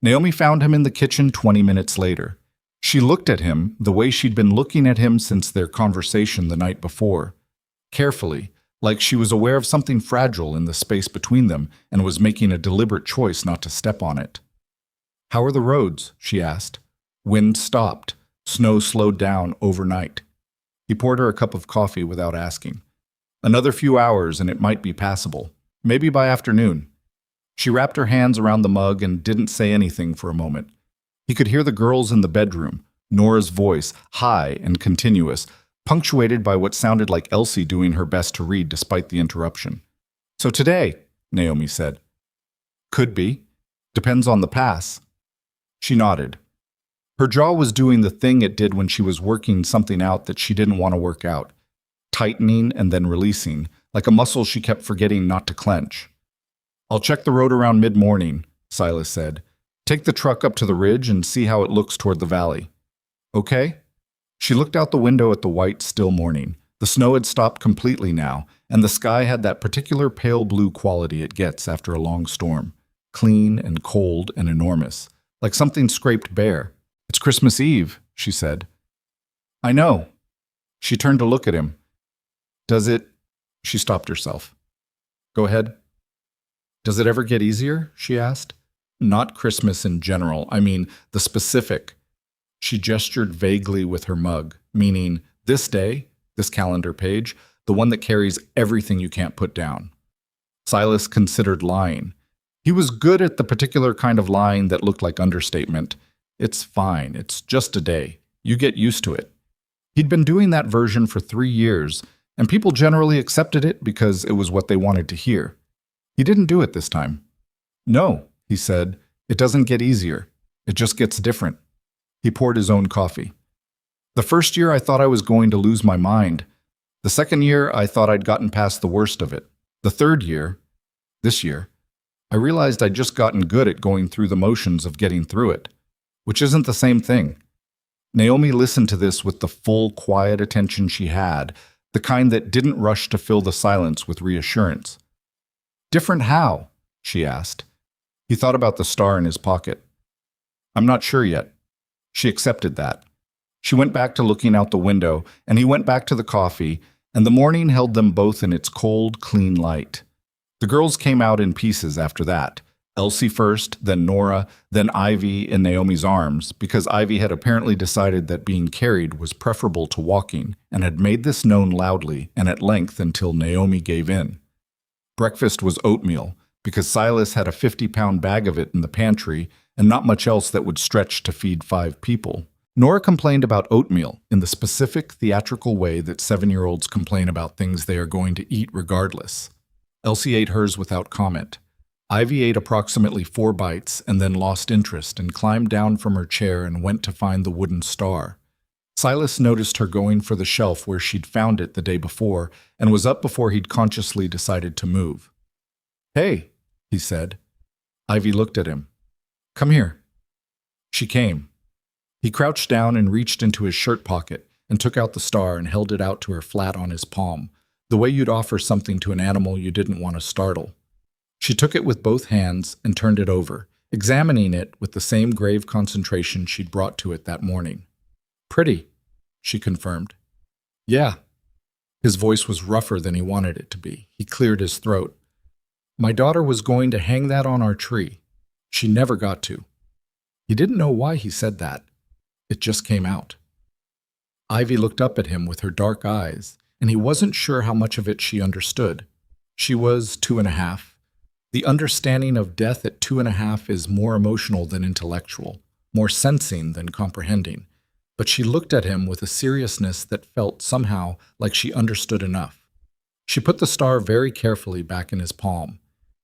Naomi found him in the kitchen 20 minutes later. She looked at him the way she'd been looking at him since their conversation the night before, carefully, like she was aware of something fragile in the space between them and was making a deliberate choice not to step on it. "How are the roads?" she asked. Wind stopped. Snow slowed down overnight. He poured her a cup of coffee without asking. Another few hours and it might be passable, maybe by afternoon. She wrapped her hands around the mug and didn't say anything for a moment. He could hear the girls in the bedroom, Nora's voice, high and continuous, punctuated by what sounded like Elsie doing her best to read despite the interruption. "So today," Naomi said. "Could be. Depends on the pass." She nodded. Her jaw was doing the thing it did when she was working something out that she didn't want to work out, tightening and then releasing, like a muscle she kept forgetting not to clench. "I'll check the road around mid-morning," Silas said. "Take the truck up to the ridge and see how it looks toward the valley." "Okay?" She looked out the window at the white, still morning. The snow had stopped completely now, and the sky had that particular pale blue quality it gets after a long storm, clean and cold and enormous, like something scraped bare. "It's Christmas Eve," she said. "I know." She turned to look at him. "Does it—" She stopped herself. "Go ahead." "Does it ever get easier?" she asked. "Not Christmas in general. I mean, the specific." She gestured vaguely with her mug, meaning this day, this calendar page, the one that carries everything you can't put down. Silas considered lying. He was good at the particular kind of lying that looked like understatement. "It's fine. It's just a day. You get used to it." He'd been doing that version for 3 years, and people generally accepted it because it was what they wanted to hear. He didn't do it this time. "No," he said, "it doesn't get easier. It just gets different." He poured his own coffee. "The first year I thought I was going to lose my mind. The second year I thought I'd gotten past the worst of it. The third year, this year, I realized I'd just gotten good at going through the motions of getting through it, which isn't the same thing." Naomi listened to this with the full, quiet attention she had, the kind that didn't rush to fill the silence with reassurance. "Different how?" she asked. He thought about the star in his pocket. "I'm not sure yet." She accepted that. She went back to looking out the window, and he went back to the coffee, and the morning held them both in its cold, clean light. The girls came out in pieces after that. Elsie first, then Nora, then Ivy in Naomi's arms, because Ivy had apparently decided that being carried was preferable to walking, and had made this known loudly and at length until Naomi gave in. Breakfast was oatmeal, because Silas had a 50-pound bag of it in the pantry, and not much else that would stretch to feed 5 people. Nora complained about oatmeal in the specific theatrical way that 7-year-olds complain about things they are going to eat regardless. Elsie ate hers without comment. Ivy ate approximately 4 bites and then lost interest and climbed down from her chair and went to find the wooden star. Silas noticed her going for the shelf where she'd found it the day before and was up before he'd consciously decided to move. "Hey," he said. Ivy looked at him. "Come here." She came. He crouched down and reached into his shirt pocket and took out the star and held it out to her flat on his palm, the way you'd offer something to an animal you didn't want to startle. She took it with both hands and turned it over, examining it with the same grave concentration she'd brought to it that morning. "Pretty," she confirmed. "Yeah." His voice was rougher than he wanted it to be. He cleared his throat. "My daughter was going to hang that on our tree. She never got to." He didn't know why he said that. It just came out. Ivy looked up at him with her dark eyes, and he wasn't sure how much of it she understood. She was 2.5. The understanding of death at 2.5 is more emotional than intellectual, more sensing than comprehending. But she looked at him with a seriousness that felt somehow like she understood enough. She put the star very carefully back in his palm.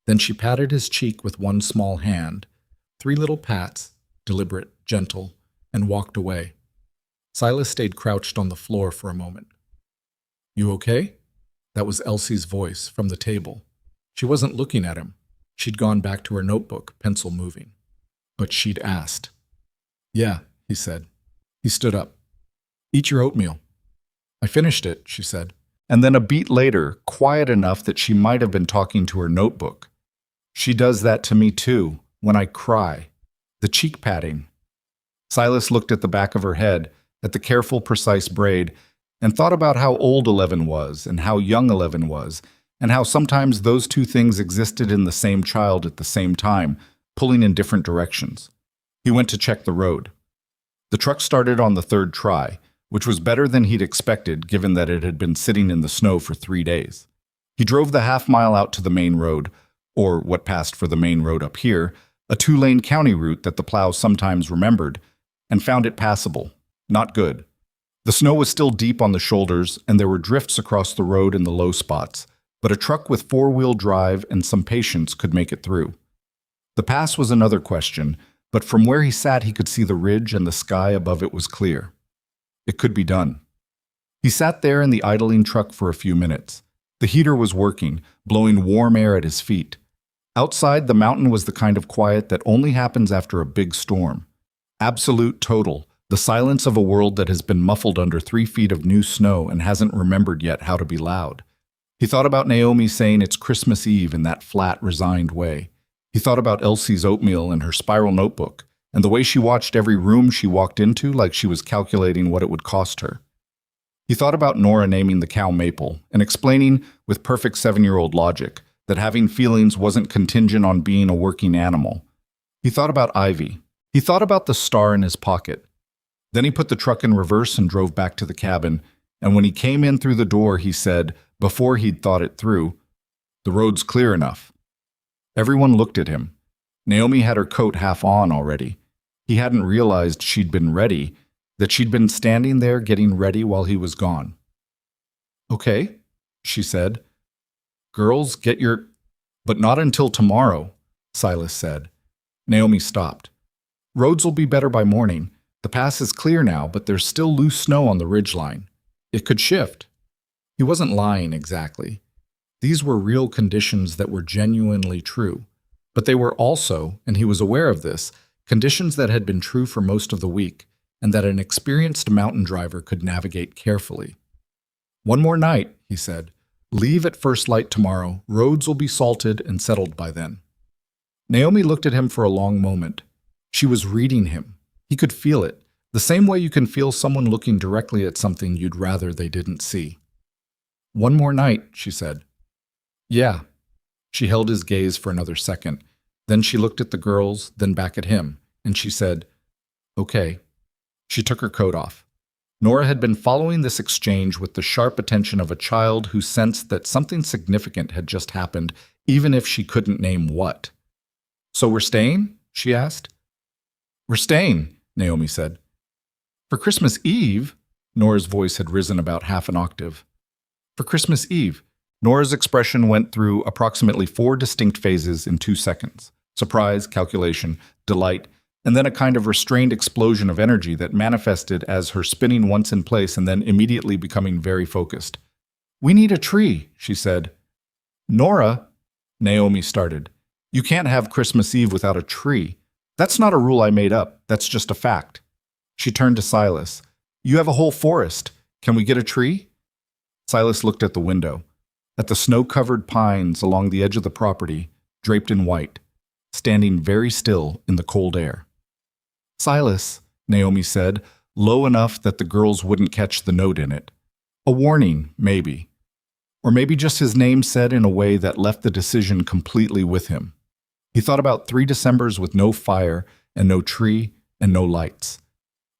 Then she patted his cheek with one small hand, 3 little pats, deliberate, gentle, and walked away. Silas stayed crouched on the floor for a moment. "You okay?" That was Elsie's voice from the table. She wasn't looking at him. She'd gone back to her notebook, pencil moving. But she'd asked. "Yeah," he said. He stood up. "Eat your oatmeal." "I finished it," she said. And then a beat later, quiet enough that she might have been talking to her notebook. "She does that to me too, when I cry." The cheek patting. Silas looked at the back of her head, at the careful, precise braid, and thought about how old 11 was and how young 11 was, and how sometimes those two things existed in the same child at the same time, pulling in different directions. He went to check the road. The truck started on the 3rd try, which was better than he'd expected given that it had been sitting in the snow for 3 days. He drove the half-mile out to the main road, or what passed for the main road up here, a 2-lane county route that the plow sometimes remembered, and found it passable. Not good. The snow was still deep on the shoulders, and there were drifts across the road in the low spots, but a truck with 4-wheel drive and some patience could make it through. The pass was another question, but from where he sat he could see the ridge and the sky above it was clear. It could be done. He sat there in the idling truck for a few minutes. The heater was working, blowing warm air at his feet. Outside, the mountain was the kind of quiet that only happens after a big storm. Absolute, total, the silence of a world that has been muffled under 3 feet of new snow and hasn't remembered yet how to be loud. He thought about Naomi saying it's Christmas Eve in that flat, resigned way. He thought about Elsie's oatmeal and her spiral notebook, and the way she watched every room she walked into like she was calculating what it would cost her. He thought about Nora naming the cow Maple and explaining, with perfect 7-year-old logic, that having feelings wasn't contingent on being a working animal. He thought about Ivy. He thought about the star in his pocket. Then he put the truck in reverse and drove back to the cabin, and when he came in through the door, he said, before he'd thought it through, "The road's clear enough." Everyone looked at him. Naomi had her coat half on already. He hadn't realized she'd been ready, that she'd been standing there getting ready while he was gone. "Okay," she said. "Girls, get your—" "But not until tomorrow," Silas said. Naomi stopped. "Roads will be better by morning. The pass is clear now, but there's still loose snow on the ridgeline. It could shift." He wasn't lying exactly. These were real conditions that were genuinely true. But they were also, and he was aware of this, conditions that had been true for most of the week, and that an experienced mountain driver could navigate carefully. "One more night," he said. "Leave at first light tomorrow. Roads will be salted and settled by then." Naomi looked at him for a long moment. She was reading him. He could feel it, the same way you can feel someone looking directly at something you'd rather they didn't see. "One more night," she said. "Yeah." She held his gaze for another second. Then she looked at the girls, then back at him, and she said, "Okay." She took her coat off. Nora had been following this exchange with the sharp attention of a child who sensed that something significant had just happened, even if she couldn't name what. "So we're staying?" she asked. "We're staying," Naomi said. "For Christmas Eve?" Nora's voice had risen about half an octave. "For Christmas Eve." Nora's expression went through approximately 4 distinct phases in 2 seconds. Surprise, calculation, delight, and then a kind of restrained explosion of energy that manifested as her spinning once in place and then immediately becoming very focused. "We need a tree," she said. "Nora," Naomi started, "you can't have Christmas Eve without a tree. That's not a rule I made up. That's just a fact." She turned to Silas. "You have a whole forest. Can we get a tree?" Silas looked at the window, at the snow-covered pines along the edge of the property, draped in white, standing very still in the cold air. "Silas," Naomi said, low enough that the girls wouldn't catch the note in it. A warning, maybe. Or maybe just his name said in a way that left the decision completely with him. He thought about 3 Decembers with no fire and no tree and no lights.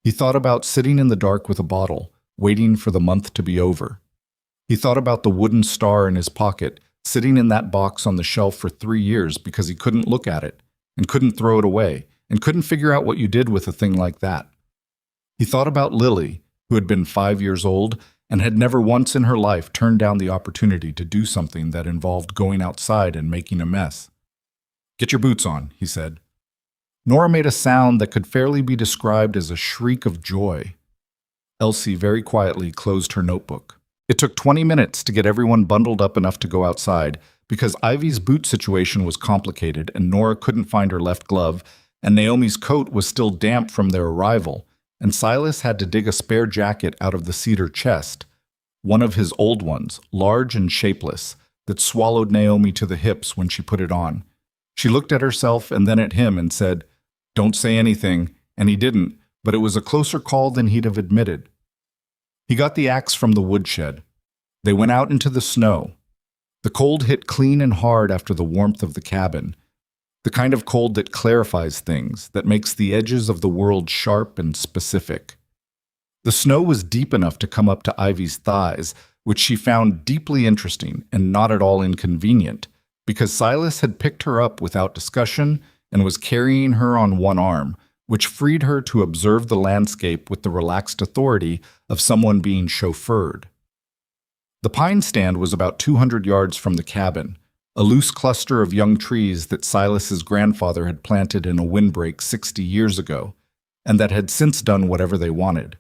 He thought about sitting in the dark with a bottle, waiting for the month to be over. He thought about the wooden star in his pocket, sitting in that box on the shelf for 3 years because he couldn't look at it, and couldn't throw it away, and couldn't figure out what you did with a thing like that. He thought about Lily, who had been 5 years old and had never once in her life turned down the opportunity to do something that involved going outside and making a mess. Get your boots on, he said. Nora made a sound that could fairly be described as a shriek of joy. Elsie very quietly closed her notebook. It took 20 minutes to get everyone bundled up enough to go outside because Ivy's boot situation was complicated and Nora couldn't find her left glove, and Naomi's coat was still damp from their arrival, and Silas had to dig a spare jacket out of the cedar chest, one of his old ones, large and shapeless, that swallowed Naomi to the hips when she put it on. She looked at herself and then at him and said, "Don't say anything," and he didn't, but it was a closer call than he'd have admitted. He got the axe from the woodshed. They went out into the snow. The cold hit clean and hard after the warmth of the cabin, the kind of cold that clarifies things, that makes the edges of the world sharp and specific. The snow was deep enough to come up to Ivy's thighs, which she found deeply interesting and not at all inconvenient, because Silas had picked her up without discussion and was carrying her on one arm, which freed her to observe the landscape with the relaxed authority of someone being chauffeured. The pine stand was about 200 yards from the cabin, a loose cluster of young trees that Silas's grandfather had planted in a windbreak 60 years ago, and that had since done whatever they wanted.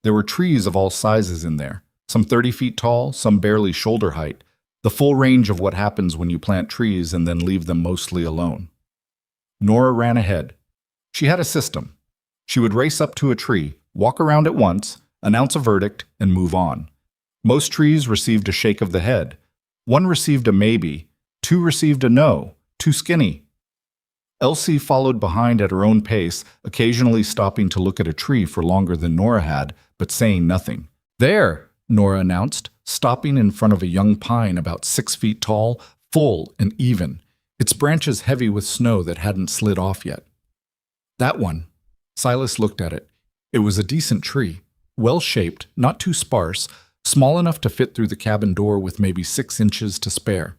There were trees of all sizes in there, some 30 feet tall, some barely shoulder height, the full range of what happens when you plant trees and then leave them mostly alone. Nora ran ahead. She had a system. She would race up to a tree, walk around it once, announce a verdict, and move on. Most trees received a shake of the head. One received a maybe, two received a no, too skinny. Elsie followed behind at her own pace, occasionally stopping to look at a tree for longer than Nora had, but saying nothing. "There," Nora announced, stopping in front of a young pine about 6 feet tall, full and even, its branches heavy with snow that hadn't slid off yet. "That one." Silas looked at it. It was a decent tree, well-shaped, not too sparse, small enough to fit through the cabin door with maybe 6 inches to spare.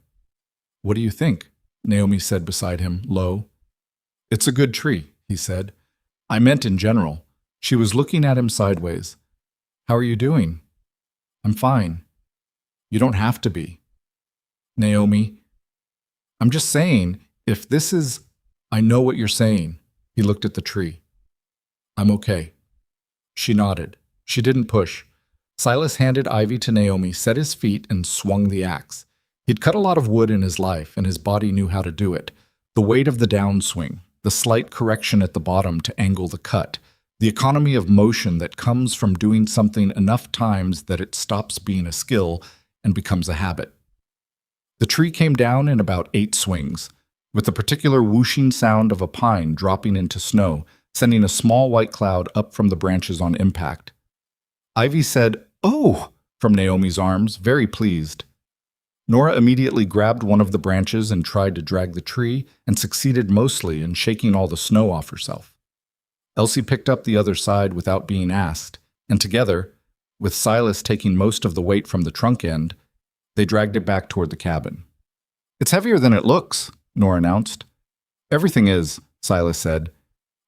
"What do you think?" Naomi said beside him, low. "It's a good tree," he said. "I meant in general." She was looking at him sideways. "How are you doing?" "I'm fine." "You don't have to be." "Naomi, I'm just saying, if this is—" "I know what you're saying." He looked at the tree. "I'm okay." She nodded. She didn't push. Silas handed Ivy to Naomi, set his feet, and swung the axe. He'd cut a lot of wood in his life, and his body knew how to do it. The weight of the downswing, the slight correction at the bottom to angle the cut, the economy of motion that comes from doing something enough times that it stops being a skill and becomes a habit. The tree came down in about 8 swings, with the particular whooshing sound of a pine dropping into snow, sending a small white cloud up from the branches on impact. Ivy said, "Oh!" from Naomi's arms, very pleased. Nora immediately grabbed one of the branches and tried to drag the tree, and succeeded mostly in shaking all the snow off herself. Elsie picked up the other side without being asked, and together, with Silas taking most of the weight from the trunk end, they dragged it back toward the cabin. "It's heavier than it looks," Nora announced. "Everything is," Silas said.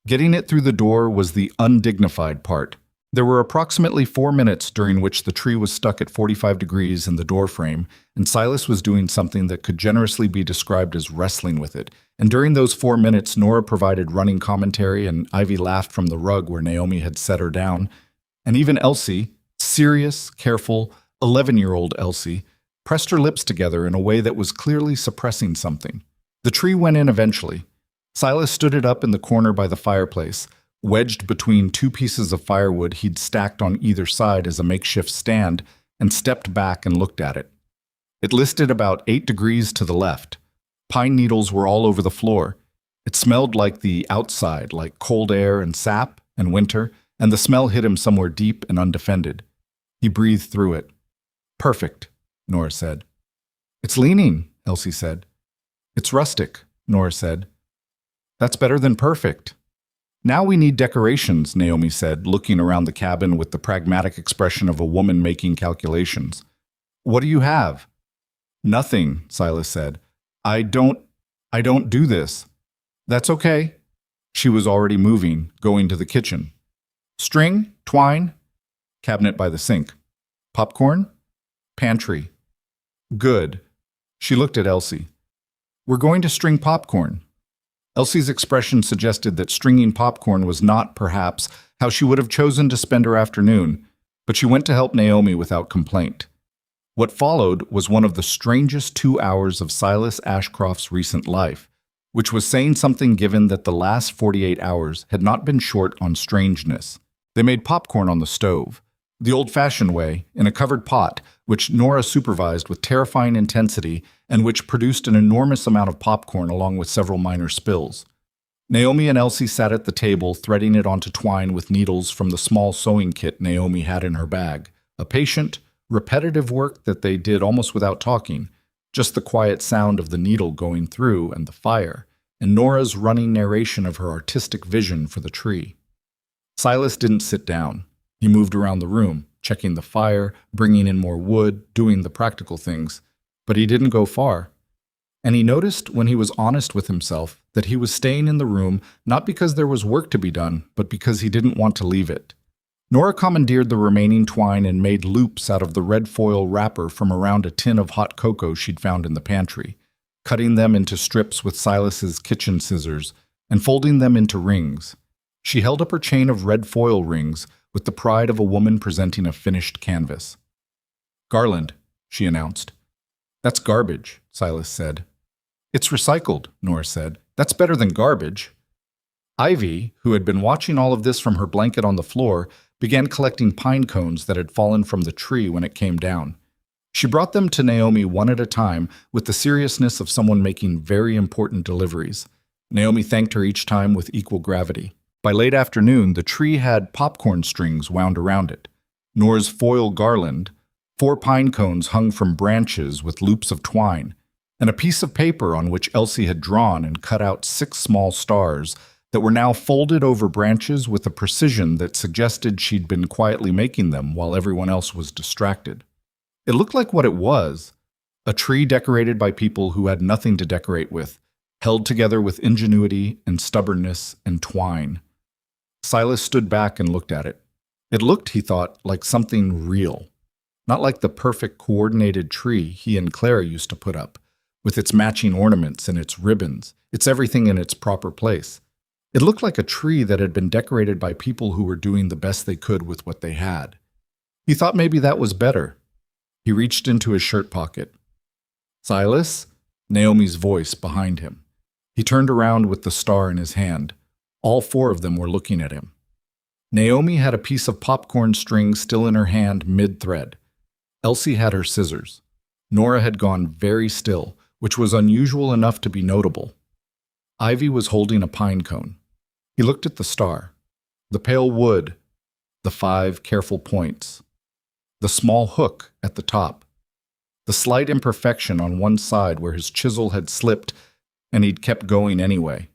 Getting it through the door was the undignified part. There were approximately 4 minutes during which the tree was stuck at 45 degrees in the doorframe, and Silas was doing something that could generously be described as wrestling with it. And during those 4 minutes, Nora provided running commentary, and Ivy laughed from the rug where Naomi had set her down. And even Elsie, serious, careful, 11-year-old Elsie, pressed her lips together in a way that was clearly suppressing something. The tree went in eventually. Silas stood it up in the corner by the fireplace, wedged between 2 pieces of firewood he'd stacked on either side as a makeshift stand, and stepped back and looked at it. It listed about 8 degrees to the left. Pine needles were all over the floor. It smelled like the outside, like cold air and sap and winter, and the smell hit him somewhere deep and undefended. He breathed through it. "Perfect," Nora said. "It's leaning," Elsie said. "It's rustic," Nora said. "That's better than perfect." "Now we need decorations," Naomi said, looking around the cabin with the pragmatic expression of a woman making calculations. "What do you have?" "Nothing," Silas said. I don't do this." "That's okay." She was already moving, going to the kitchen. "String? Twine?" "Cabinet by the sink." "Popcorn?" "Pantry." "Good." She looked at Elsie. "We're going to string popcorn." Elsie's expression suggested that stringing popcorn was not, perhaps, how she would have chosen to spend her afternoon, but she went to help Naomi without complaint. What followed was one of the strangest 2 hours of Silas Ashcroft's recent life, which was saying something given that the last 48 hours had not been short on strangeness. They made popcorn on the stove, the old-fashioned way, in a covered pot, which Nora supervised with terrifying intensity and which produced an enormous amount of popcorn along with several minor spills. Naomi and Elsie sat at the table, threading it onto twine with needles from the small sewing kit Naomi had in her bag. A patient, repetitive work that they did almost without talking, just the quiet sound of the needle going through and the fire, and Nora's running narration of her artistic vision for the tree. Silas didn't sit down. He moved around the room, checking the fire, bringing in more wood, doing the practical things. But he didn't go far. And he noticed, when he was honest with himself, that he was staying in the room not because there was work to be done, but because he didn't want to leave it. Nora commandeered the remaining twine and made loops out of the red foil wrapper from around a tin of hot cocoa she'd found in the pantry, cutting them into strips with Silas's kitchen scissors and folding them into rings. She held up her chain of red foil rings with the pride of a woman presenting a finished canvas. "Garland," she announced. "That's garbage," Silas said. "It's recycled," Nora said. "That's better than garbage." Ivy, who had been watching all of this from her blanket on the floor, began collecting pine cones that had fallen from the tree when it came down. She brought them to Naomi one at a time with the seriousness of someone making very important deliveries. Naomi thanked her each time with equal gravity. By late afternoon, the tree had popcorn strings wound around it, Nora's foil garland, 4 pine cones hung from branches with loops of twine, and a piece of paper on which Elsie had drawn and cut out 6 small stars that were now folded over branches with a precision that suggested she'd been quietly making them while everyone else was distracted. It looked like what it was, a tree decorated by people who had nothing to decorate with, held together with ingenuity and stubbornness and twine. Silas stood back and looked at it. It looked, he thought, like something real, not like the perfect coordinated tree he and Clara used to put up, with its matching ornaments and its ribbons, its everything in its proper place. It looked like a tree that had been decorated by people who were doing the best they could with what they had. He thought maybe that was better. He reached into his shirt pocket. "Silas?" Naomi's voice behind him. He turned around with the star in his hand. All 4 of them were looking at him. Naomi had a piece of popcorn string still in her hand mid-thread. Elsie had her scissors. Nora had gone very still, which was unusual enough to be notable. Ivy was holding a pine cone. He looked at the star, the pale wood, the 5 careful points, the small hook at the top, the slight imperfection on one side where his chisel had slipped and he'd kept going anyway.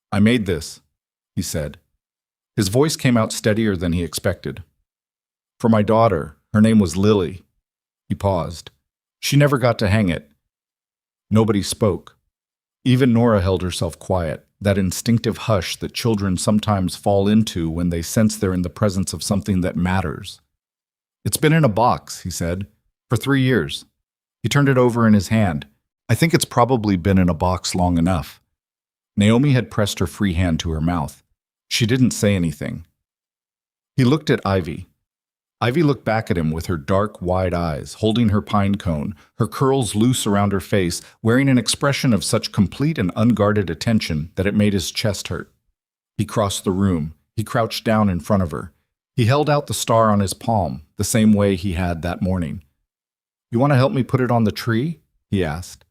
"I made this," he said. His voice came out steadier than he expected. "For my daughter. Her name was Lily." He paused. "She never got to hang it." Nobody spoke. Even Nora held herself quiet, that instinctive hush that children sometimes fall into when they sense they're in the presence of something that matters. "It's been in a box," he said, "for 3 years. He turned it over in his hand. "I think it's probably been in a box long enough." Naomi had pressed her free hand to her mouth. She didn't say anything. He looked at Ivy. Ivy looked back at him with her dark, wide eyes, holding her pine cone, her curls loose around her face, wearing an expression of such complete and unguarded attention that it made his chest hurt. He crossed the room. He crouched down in front of her. He held out the star on his palm, the same way he had that morning. "You want to help me put it on the tree?" he asked.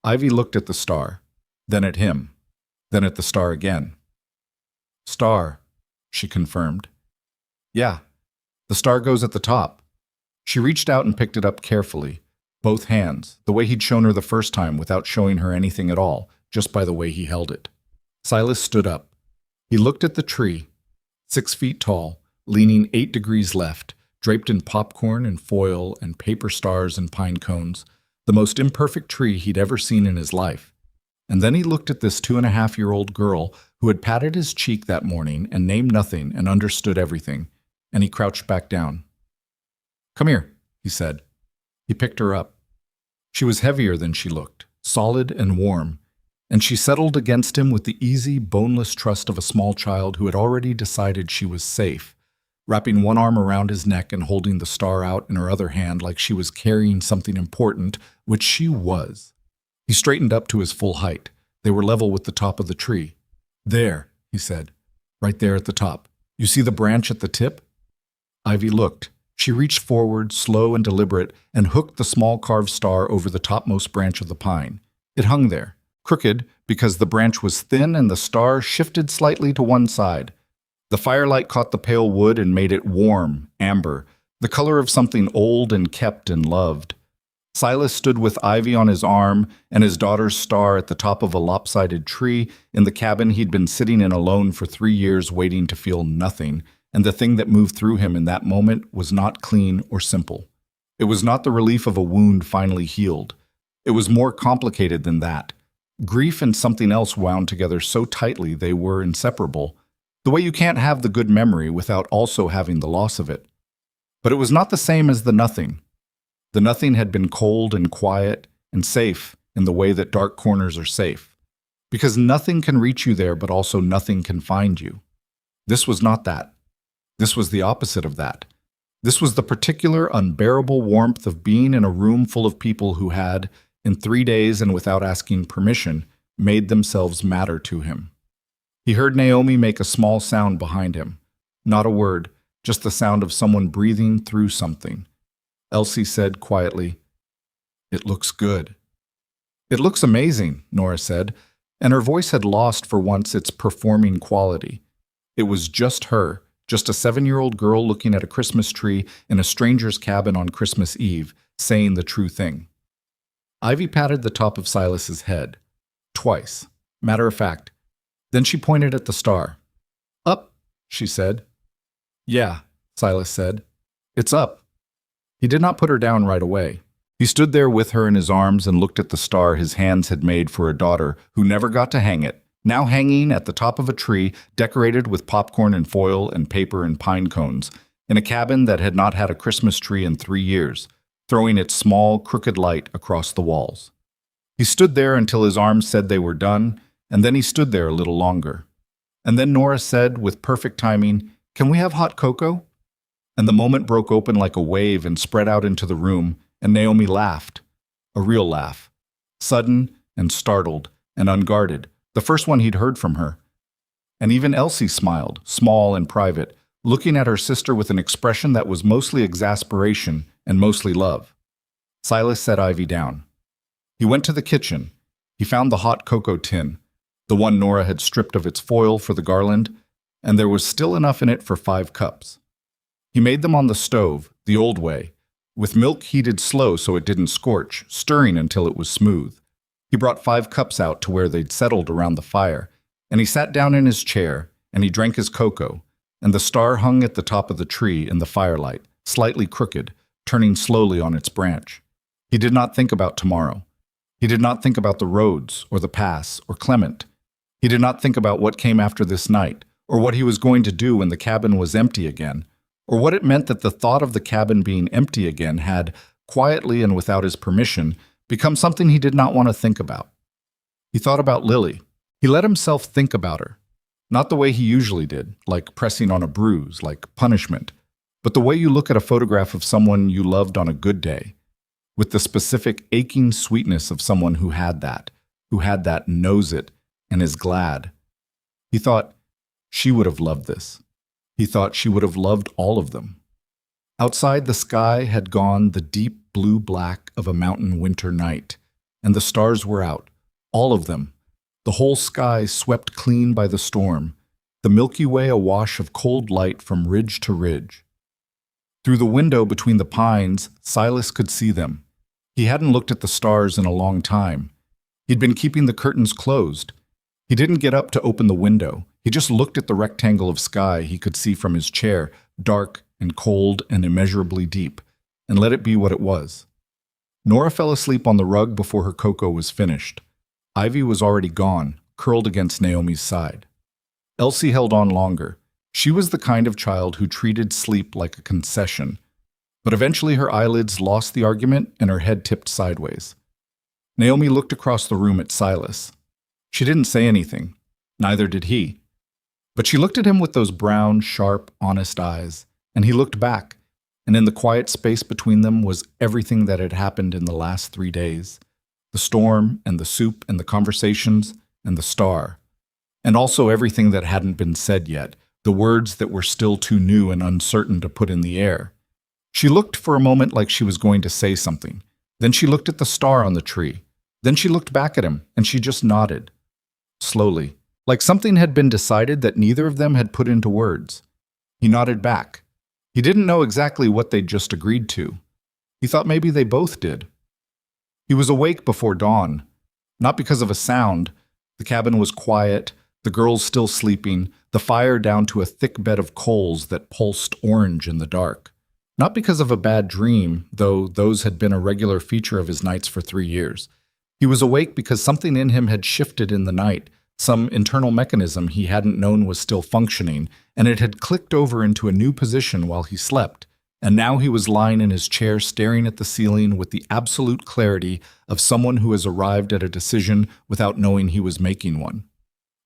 Ivy looked at the star, then at him, then at the star again. "Star," she confirmed. "Yeah. The star goes at the top." She reached out and picked it up carefully, both hands, the way he'd shown her the first time without showing her anything at all, just by the way he held it. Silas stood up. He looked at the tree, 6 feet tall, leaning 8 degrees left, draped in popcorn and foil and paper stars and pine cones, the most imperfect tree he'd ever seen in his life. And then he looked at this 2.5-year-old girl who had patted his cheek that morning and named nothing and understood everything, and he crouched back down. "Come here," he said. He picked her up. She was heavier than she looked, solid and warm, and she settled against him with the easy, boneless trust of a small child who had already decided she was safe, wrapping one arm around his neck and holding the star out in her other hand like she was carrying something important, which she was. He straightened up to his full height. They were level with the top of the tree. "There," he said, "right there at the top. You see the branch at the tip?" Ivy looked. She reached forward, slow and deliberate, and hooked the small carved star over the topmost branch of the pine. It hung there, crooked because the branch was thin and the star shifted slightly to one side. The firelight caught the pale wood and made it warm, amber, the color of something old and kept and loved. Silas stood with Ivy on his arm and his daughter's star at the top of a lopsided tree in the cabin he'd been sitting in alone for 3 years waiting to feel nothing, and the thing that moved through him in that moment was not clean or simple. It was not the relief of a wound finally healed. It was more complicated than that. Grief and something else wound together so tightly they were inseparable, the way you can't have the good memory without also having the loss of it. But it was not the same as the nothing. The nothing had been cold and quiet and safe in the way that dark corners are safe, because nothing can reach you there, but also nothing can find you. This was not that. This was the opposite of that. This was the particular unbearable warmth of being in a room full of people who had, in 3 days and without asking permission, made themselves matter to him. He heard Naomi make a small sound behind him. Not a word, just the sound of someone breathing through something. Elsie said quietly, "It looks good." "It looks amazing," Nora said, and her voice had lost for once its performing quality. It was just her, just a 7-year-old girl looking at a Christmas tree in a stranger's cabin on Christmas Eve, saying the true thing. Ivy patted the top of Silas's head. Twice. Matter of fact. Then she pointed at the star. "Up," she said. "Yeah," Silas said. "It's up." He did not put her down right away. He stood there with her in his arms and looked at the star his hands had made for a daughter who never got to hang it, now hanging at the top of a tree decorated with popcorn and foil and paper and pine cones, in a cabin that had not had a Christmas tree in 3 years, throwing its small, crooked light across the walls. He stood there until his arms said they were done, and then he stood there a little longer. And then Nora said, with perfect timing, "Can we have hot cocoa?" And the moment broke open like a wave and spread out into the room, and Naomi laughed. A real laugh. Sudden and startled and unguarded, the first one he'd heard from her. And even Elsie smiled, small and private, looking at her sister with an expression that was mostly exasperation and mostly love. Silas set Ivy down. He went to the kitchen. He found the hot cocoa tin, the one Nora had stripped of its foil for the garland, and there was still enough in it for 5 cups. He made them on the stove, the old way, with milk heated slow so it didn't scorch, stirring until it was smooth. He brought 5 cups out to where they'd settled around the fire, and he sat down in his chair, and he drank his cocoa, and the star hung at the top of the tree in the firelight, slightly crooked, turning slowly on its branch. He did not think about tomorrow. He did not think about the roads, or the pass, or Clement. He did not think about what came after this night, or what he was going to do when the cabin was empty again, or what it meant that the thought of the cabin being empty again had, quietly and without his permission, become something he did not want to think about. He thought about Lily. He let himself think about her. Not the way he usually did, like pressing on a bruise, like punishment, but the way you look at a photograph of someone you loved on a good day, with the specific aching sweetness of someone who had that knows it, and is glad. He thought, she would have loved this. He thought she would have loved all of them. Outside, the sky had gone the deep blue-black of a mountain winter night, and the stars were out, all of them, the whole sky swept clean by the storm, the Milky Way awash of cold light from ridge to ridge. Through the window between the pines, Silas could see them. He hadn't looked at the stars in a long time. He'd been keeping the curtains closed. He didn't get up to open the window. He just looked at the rectangle of sky he could see from his chair, dark and cold and immeasurably deep, and let it be what it was. Nora fell asleep on the rug before her cocoa was finished. Ivy was already gone, curled against Naomi's side. Elsie held on longer. She was the kind of child who treated sleep like a concession, but eventually her eyelids lost the argument and her head tipped sideways. Naomi looked across the room at Silas. She didn't say anything. Neither did he. But she looked at him with those brown, sharp, honest eyes, and he looked back, and in the quiet space between them was everything that had happened in the last 3 days. The storm, and the soup, and the conversations, and the star. And also everything that hadn't been said yet, the words that were still too new and uncertain to put in the air. She looked for a moment like she was going to say something. Then she looked at the star on the tree. Then she looked back at him, and she just nodded. Slowly, like something had been decided that neither of them had put into words. He nodded back. He didn't know exactly what they'd just agreed to. He thought maybe they both did. He was awake before dawn, not because of a sound. The cabin was quiet, the girls still sleeping, the fire down to a thick bed of coals that pulsed orange in the dark. Not because of a bad dream, though those had been a regular feature of his nights for 3 years. He was awake because something in him had shifted in the night, some internal mechanism he hadn't known was still functioning, and it had clicked over into a new position while he slept, and now he was lying in his chair staring at the ceiling with the absolute clarity of someone who has arrived at a decision without knowing he was making one.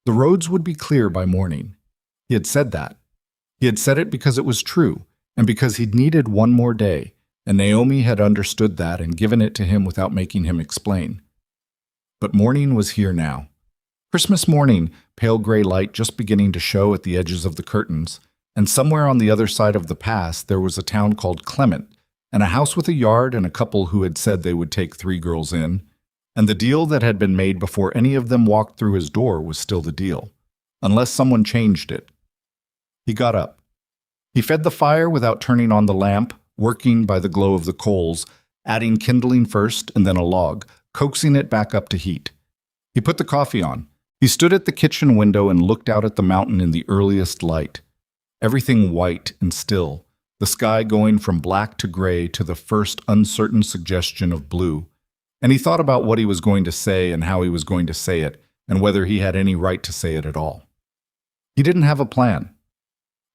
The roads would be clear by morning. He had said that. He had said it because it was true, and because he'd needed one more day, and Naomi had understood that and given it to him without making him explain. But morning was here now. Christmas morning, pale gray light just beginning to show at the edges of the curtains, and somewhere on the other side of the pass there was a town called Clement, and a house with a yard and a couple who had said they would take 3 girls in, and the deal that had been made before any of them walked through his door was still the deal, unless someone changed it. He got up. He fed the fire without turning on the lamp, working by the glow of the coals, adding kindling first and then a log, coaxing it back up to heat. He put the coffee on. He stood at the kitchen window and looked out at the mountain in the earliest light. Everything white and still, the sky going from black to gray to the first uncertain suggestion of blue. And he thought about what he was going to say and how he was going to say it, and whether he had any right to say it at all. He didn't have a plan.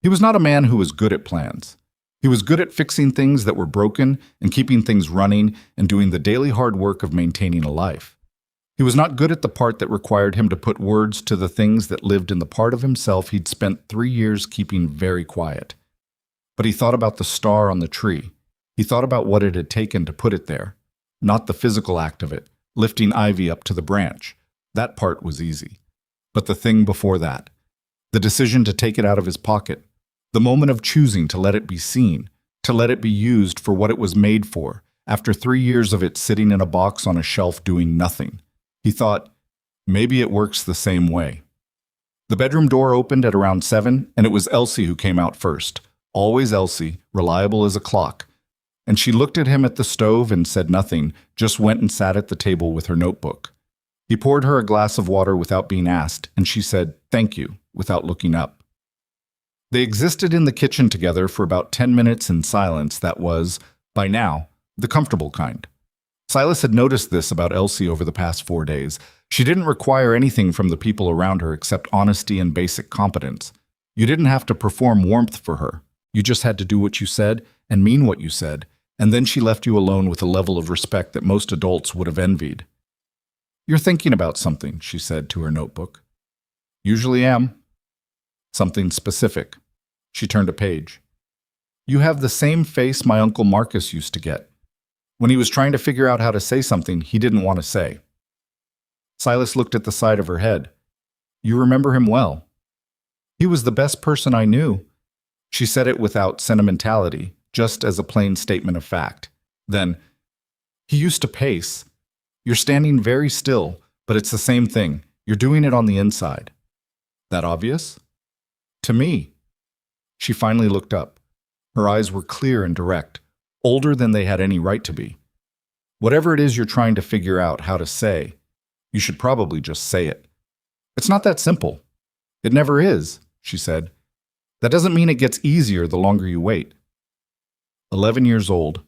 He was not a man who was good at plans. He was good at fixing things that were broken and keeping things running and doing the daily hard work of maintaining a life. He was not good at the part that required him to put words to the things that lived in the part of himself he'd spent 3 years keeping very quiet. But he thought about the star on the tree. He thought about what it had taken to put it there. Not the physical act of it, lifting ivy up to the branch. That part was easy. But the thing before that, the decision to take it out of his pocket, the moment of choosing to let it be seen, to let it be used for what it was made for, after 3 years of it sitting in a box on a shelf doing nothing. He thought, maybe it works the same way. The bedroom door opened at around 7, and it was Elsie who came out first. Always Elsie, reliable as a clock. And she looked at him at the stove and said nothing, just went and sat at the table with her notebook. He poured her a glass of water without being asked, and she said, "Thank you," without looking up. They existed in the kitchen together for about 10 minutes in silence that was, by now, the comfortable kind. Silas had noticed this about Elsie over the past 4 days. She didn't require anything from the people around her except honesty and basic competence. You didn't have to perform warmth for her. You just had to do what you said and mean what you said, and then she left you alone with a level of respect that most adults would have envied. "You're thinking about something," she said to her notebook. "Usually am." "Something specific." She turned a page. "You have the same face my Uncle Marcus used to get. When he was trying to figure out how to say something he didn't want to say." Silas looked at the side of her head. "You remember him well." "He was the best person I knew." She said it without sentimentality, just as a plain statement of fact. Then, "He used to pace. You're standing very still, but it's the same thing. You're doing it on the inside." "That obvious?" "To me." She finally looked up. Her eyes were clear and direct, older than they had any right to be. "Whatever it is you're trying to figure out how to say, you should probably just say it. It's not that simple." "It never is," she said. "That doesn't mean it gets easier the longer you wait." 11 years old.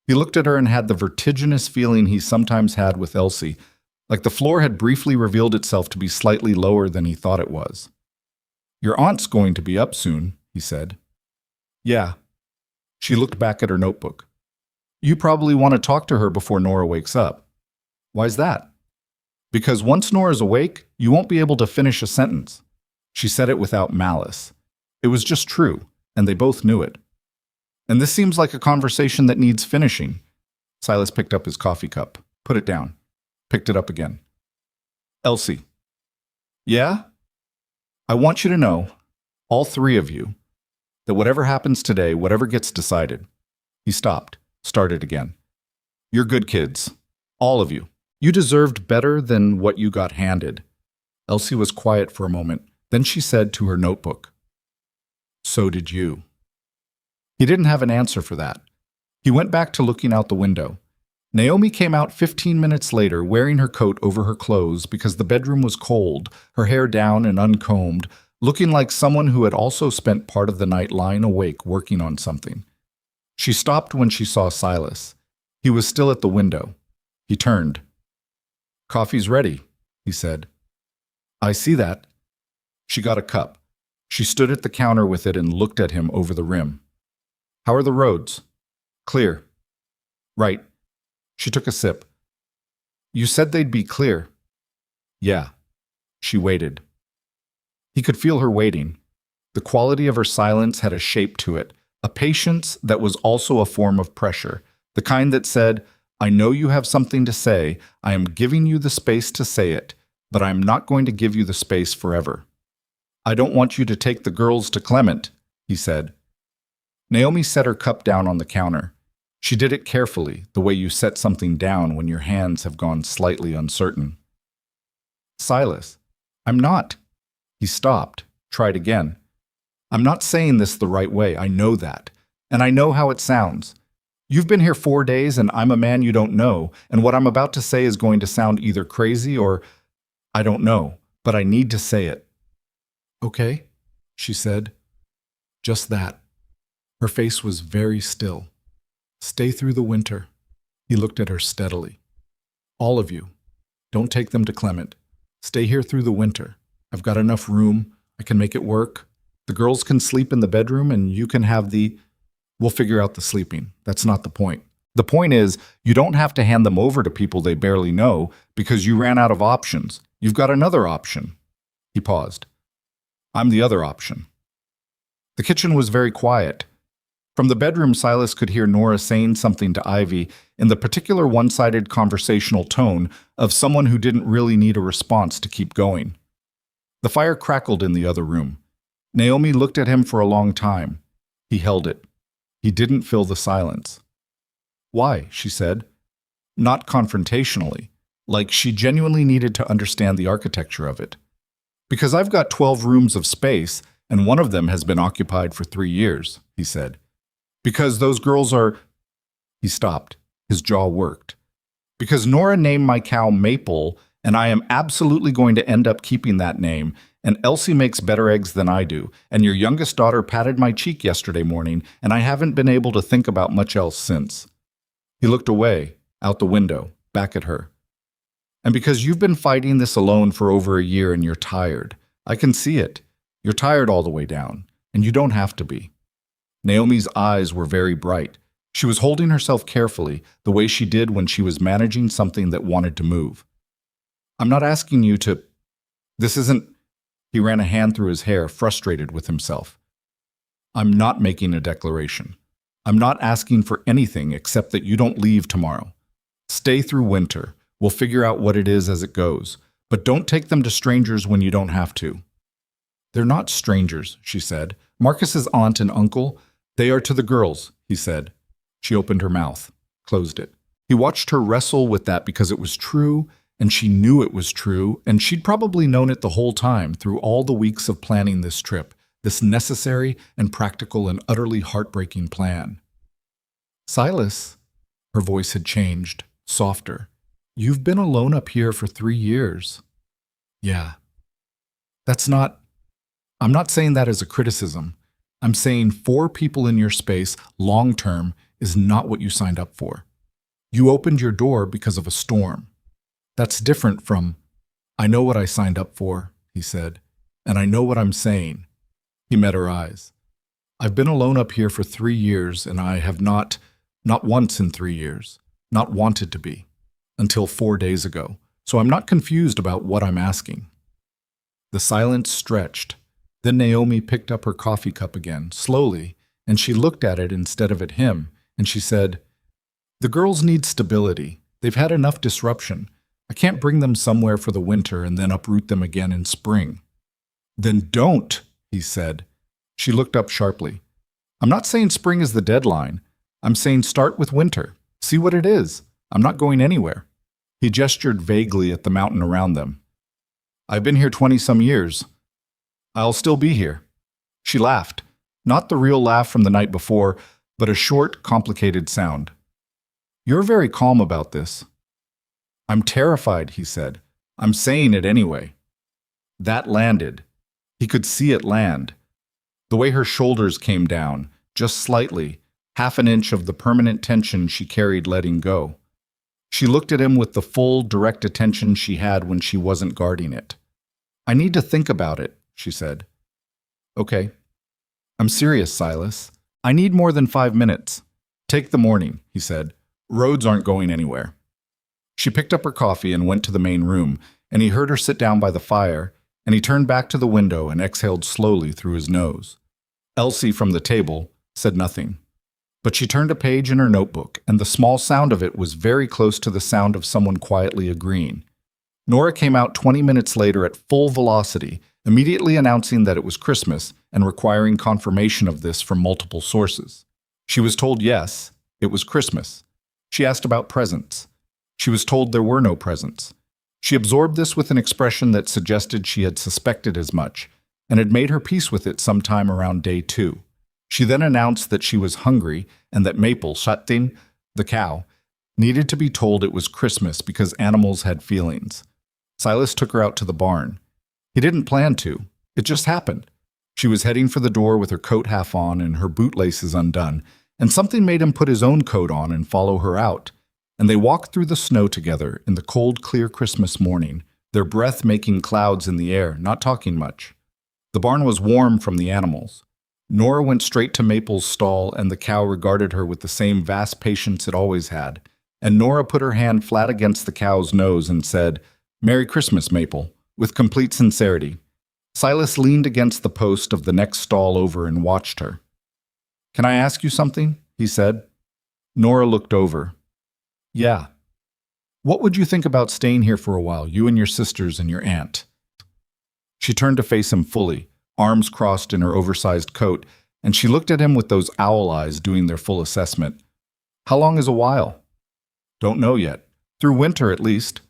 He looked at her and had the vertiginous feeling he sometimes had with Elsie, like the floor had briefly revealed itself to be slightly lower than he thought it was. "Your aunt's going to be up soon," he said. "Yeah." She looked back at her notebook. "You probably want to talk to her before Nora wakes up." Why's that? Because once Nora's awake, you won't be able to finish a sentence. She said it without malice. It was just true, and they both knew it. And this seems like a conversation that needs finishing. Silas picked up his coffee cup, put it down, picked it up again. Elsie. Yeah? I want you to know, all three of you, that whatever happens today, whatever gets decided. He stopped, started again. You're good kids. All of you. You deserved better than what you got handed. Elsie was quiet for a moment. Then she said to her notebook, So did you. He didn't have an answer for that. He went back to looking out the window. Naomi came out 15 minutes later wearing her coat over her clothes because the bedroom was cold, her hair down and uncombed, looking like someone who had also spent part of the night lying awake working on something. She stopped when she saw Silas. He was still at the window. He turned. Coffee's ready, he said. I see that. She got a cup. She stood at the counter with it and looked at him over the rim. How are the roads? Clear. Right. She took a sip. You said they'd be clear. Yeah. She waited. He could feel her waiting. The quality of her silence had a shape to it, a patience that was also a form of pressure, the kind that said, I know you have something to say, I am giving you the space to say it, but I am not going to give you the space forever. I don't want you to take the girls to Clement, he said. Naomi set her cup down on the counter. She did it carefully, the way you set something down when your hands have gone slightly uncertain. Silas, I'm not. He stopped, tried again. I'm not saying this the right way, I know that. And I know how it sounds. You've been here 4 days and I'm a man you don't know, and what I'm about to say is going to sound either crazy or I don't know, but I need to say it. Okay, she said. Just that. Her face was very still. Stay through the winter. He looked at her steadily. All of you. Don't take them to Clement. Stay here through the winter. I've got enough room. I can make it work. The girls can sleep in the bedroom and you can have the... We'll figure out the sleeping. That's not the point. The point is, you don't have to hand them over to people they barely know because you ran out of options. You've got another option. He paused. I'm the other option. The kitchen was very quiet. From the bedroom, Silas could hear Nora saying something to Ivy in the particular one-sided conversational tone of someone who didn't really need a response to keep going. The fire crackled in the other room. Naomi looked at him for a long time. He held it. He didn't fill the silence. Why? She said. Not confrontationally, like she genuinely needed to understand the architecture of it. Because I've got 12 rooms of space, and one of them has been occupied for 3 years, he said. Because those girls are... He stopped. His jaw worked. Because Nora named my cow Maple, and I am absolutely going to end up keeping that name, and Elsie makes better eggs than I do, and your youngest daughter patted my cheek yesterday morning, and I haven't been able to think about much else since. He looked away, out the window, back at her. And because you've been fighting this alone for over a year and you're tired, I can see it. You're tired all the way down, and you don't have to be. Naomi's eyes were very bright. She was holding herself carefully, the way she did when she was managing something that wanted to move. I'm not asking you to... This isn't... He ran a hand through his hair, frustrated with himself. I'm not making a declaration. I'm not asking for anything except that you don't leave tomorrow. Stay through winter. We'll figure out what it is as it goes. But don't take them to strangers when you don't have to. They're not strangers, she said. Marcus's aunt and uncle, they are to the girls, he said. She opened her mouth, closed it. He watched her wrestle with that because it was true, and she knew it was true, and she'd probably known it the whole time through all the weeks of planning this trip, this necessary and practical and utterly heartbreaking plan. Silas, her voice had changed, softer. You've been alone up here for 3 years. Yeah. I'm not saying that as a criticism. I'm saying 4 people in your space, long-term, is not what you signed up for. You opened your door because of a storm. That's different from, I know what I signed up for, he said, and I know what I'm saying. He met her eyes. I've been alone up here for 3 years, and I have not once in 3 years, not wanted to be. Until 4 days ago, so I'm not confused about what I'm asking." The silence stretched. Then Naomi picked up her coffee cup again, slowly, and she looked at it instead of at him, and she said, "The girls need stability. They've had enough disruption. I can't bring them somewhere for the winter and then uproot them again in spring." "Then don't," he said. She looked up sharply. "I'm not saying spring is the deadline. I'm saying start with winter. See what it is. I'm not going anywhere." He gestured vaguely at the mountain around them. "I've been here 20-some years. I'll still be here." She laughed, not the real laugh from the night before, but a short, complicated sound. "You're very calm about this." "I'm terrified," he said. "I'm saying it anyway." That landed. He could see it land. The way her shoulders came down, just slightly, half an inch of the permanent tension she carried letting go. She looked at him with the full, direct attention she had when she wasn't guarding it. "I need to think about it," she said. "Okay. I'm serious, Silas. I need more than 5 minutes. Take the morning," he said. "Roads aren't going anywhere." She picked up her coffee and went to the main room, and he heard her sit down by the fire, and he turned back to the window and exhaled slowly through his nose. Elsie, from the table, said nothing. But she turned a page in her notebook, and the small sound of it was very close to the sound of someone quietly agreeing. Nora came out 20 minutes later at full velocity, immediately announcing that it was Christmas and requiring confirmation of this from multiple sources. She was told yes, it was Christmas. She asked about presents. She was told there were no presents. She absorbed this with an expression that suggested she had suspected as much, and had made her peace with it sometime around day 2. She then announced that she was hungry and that Maple, Shatin, the cow, needed to be told it was Christmas because animals had feelings. Silas took her out to the barn. He didn't plan to. It just happened. She was heading for the door with her coat half on and her bootlaces undone, and something made him put his own coat on and follow her out. And they walked through the snow together in the cold, clear Christmas morning, their breath making clouds in the air, not talking much. The barn was warm from the animals. Nora went straight to Maple's stall, and the cow regarded her with the same vast patience it always had. And Nora put her hand flat against the cow's nose and said, "Merry Christmas, Maple," with complete sincerity. Silas leaned against the post of the next stall over and watched her. "Can I ask you something?" he said. Nora looked over. "Yeah. What would you think about staying here for a while, you and your sisters and your aunt?" She turned to face him fully, arms crossed in her oversized coat, and she looked at him with those owl eyes doing their full assessment. "How long is a while?" "Don't know yet. Through winter, at least."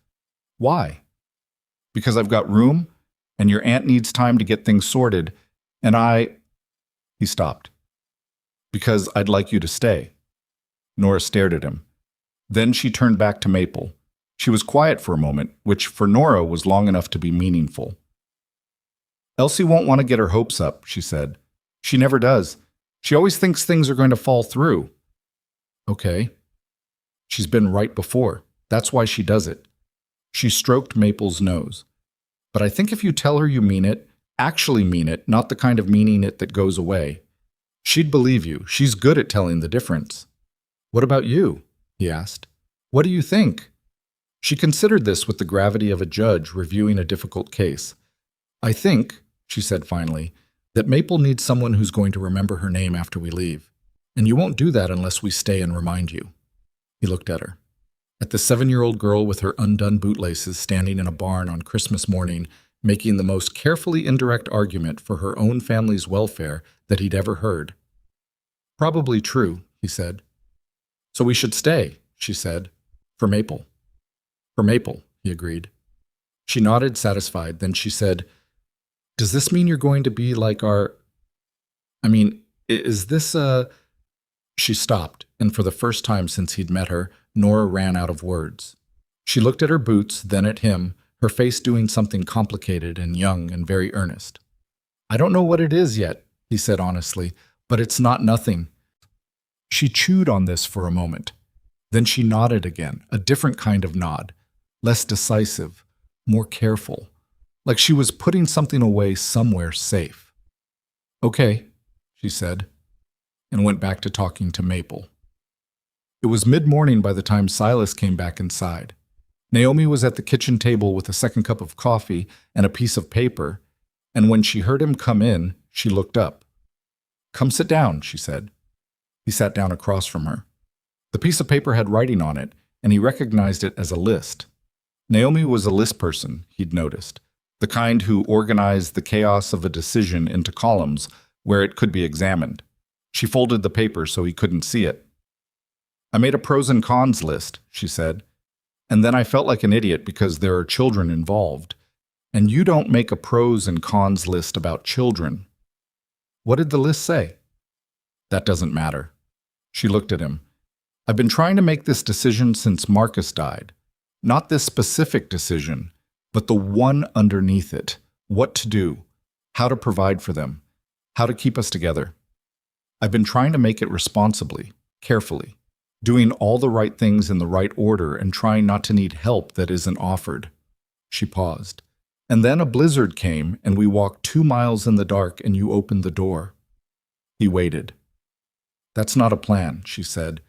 "Why?" "Because I've got room, and your aunt needs time to get things sorted, and He stopped. "Because I'd like you to stay." Nora stared at him. Then she turned back to Maple. She was quiet for a moment, which for Nora was long enough to be meaningful. "Elsie won't want to get her hopes up," she said. "She never does. She always thinks things are going to fall through." "Okay." "She's been right before. That's why she does it." She stroked Maple's nose. "But I think if you tell her you mean it, actually mean it, not the kind of meaning it that goes away, she'd believe you. She's good at telling the difference." "What about you?" he asked. "What do you think?" She considered this with the gravity of a judge reviewing a difficult case. "I think," she said finally, "that Maple needs someone who's going to remember her name after we leave. And you won't do that unless we stay and remind you." He looked at her. At the 7-year-old girl with her undone bootlaces standing in a barn on Christmas morning, making the most carefully indirect argument for her own family's welfare that he'd ever heard. "Probably true," he said. "So we should stay," she said. "For Maple." "For Maple," he agreed. She nodded, satisfied. Then she said, "Does this mean you're going to be like is this a..." She stopped, and for the first time since he'd met her, Nora ran out of words. She looked at her boots, then at him, her face doing something complicated and young and very earnest. "I don't know what it is yet," he said honestly, "but it's not nothing." She chewed on this for a moment. Then she nodded again, a different kind of nod, less decisive, more careful, like she was putting something away somewhere safe. "Okay," she said, and went back to talking to Maple. It was mid-morning by the time Silas came back inside. Naomi was at the kitchen table with a second cup of coffee and a piece of paper, and when she heard him come in, she looked up. "Come sit down," she said. He sat down across from her. The piece of paper had writing on it, and he recognized it as a list. Naomi was a list person, he'd noticed, the kind who organized the chaos of a decision into columns where it could be examined. She folded the paper so he couldn't see it. "I made a pros and cons list," she said, "and then I felt like an idiot because there are children involved. And you don't make a pros and cons list about children." "What did the list say?" "That doesn't matter." She looked at him. "I've been trying to make this decision since Marcus died. Not this specific decision, but the one underneath it. What to do, how to provide for them, how to keep us together. I've been trying to make it responsibly, carefully, doing all the right things in the right order and trying not to need help that isn't offered." She paused. "And then a blizzard came and we walked 2 miles in the dark and you opened the door." He waited. "That's not a plan," she said.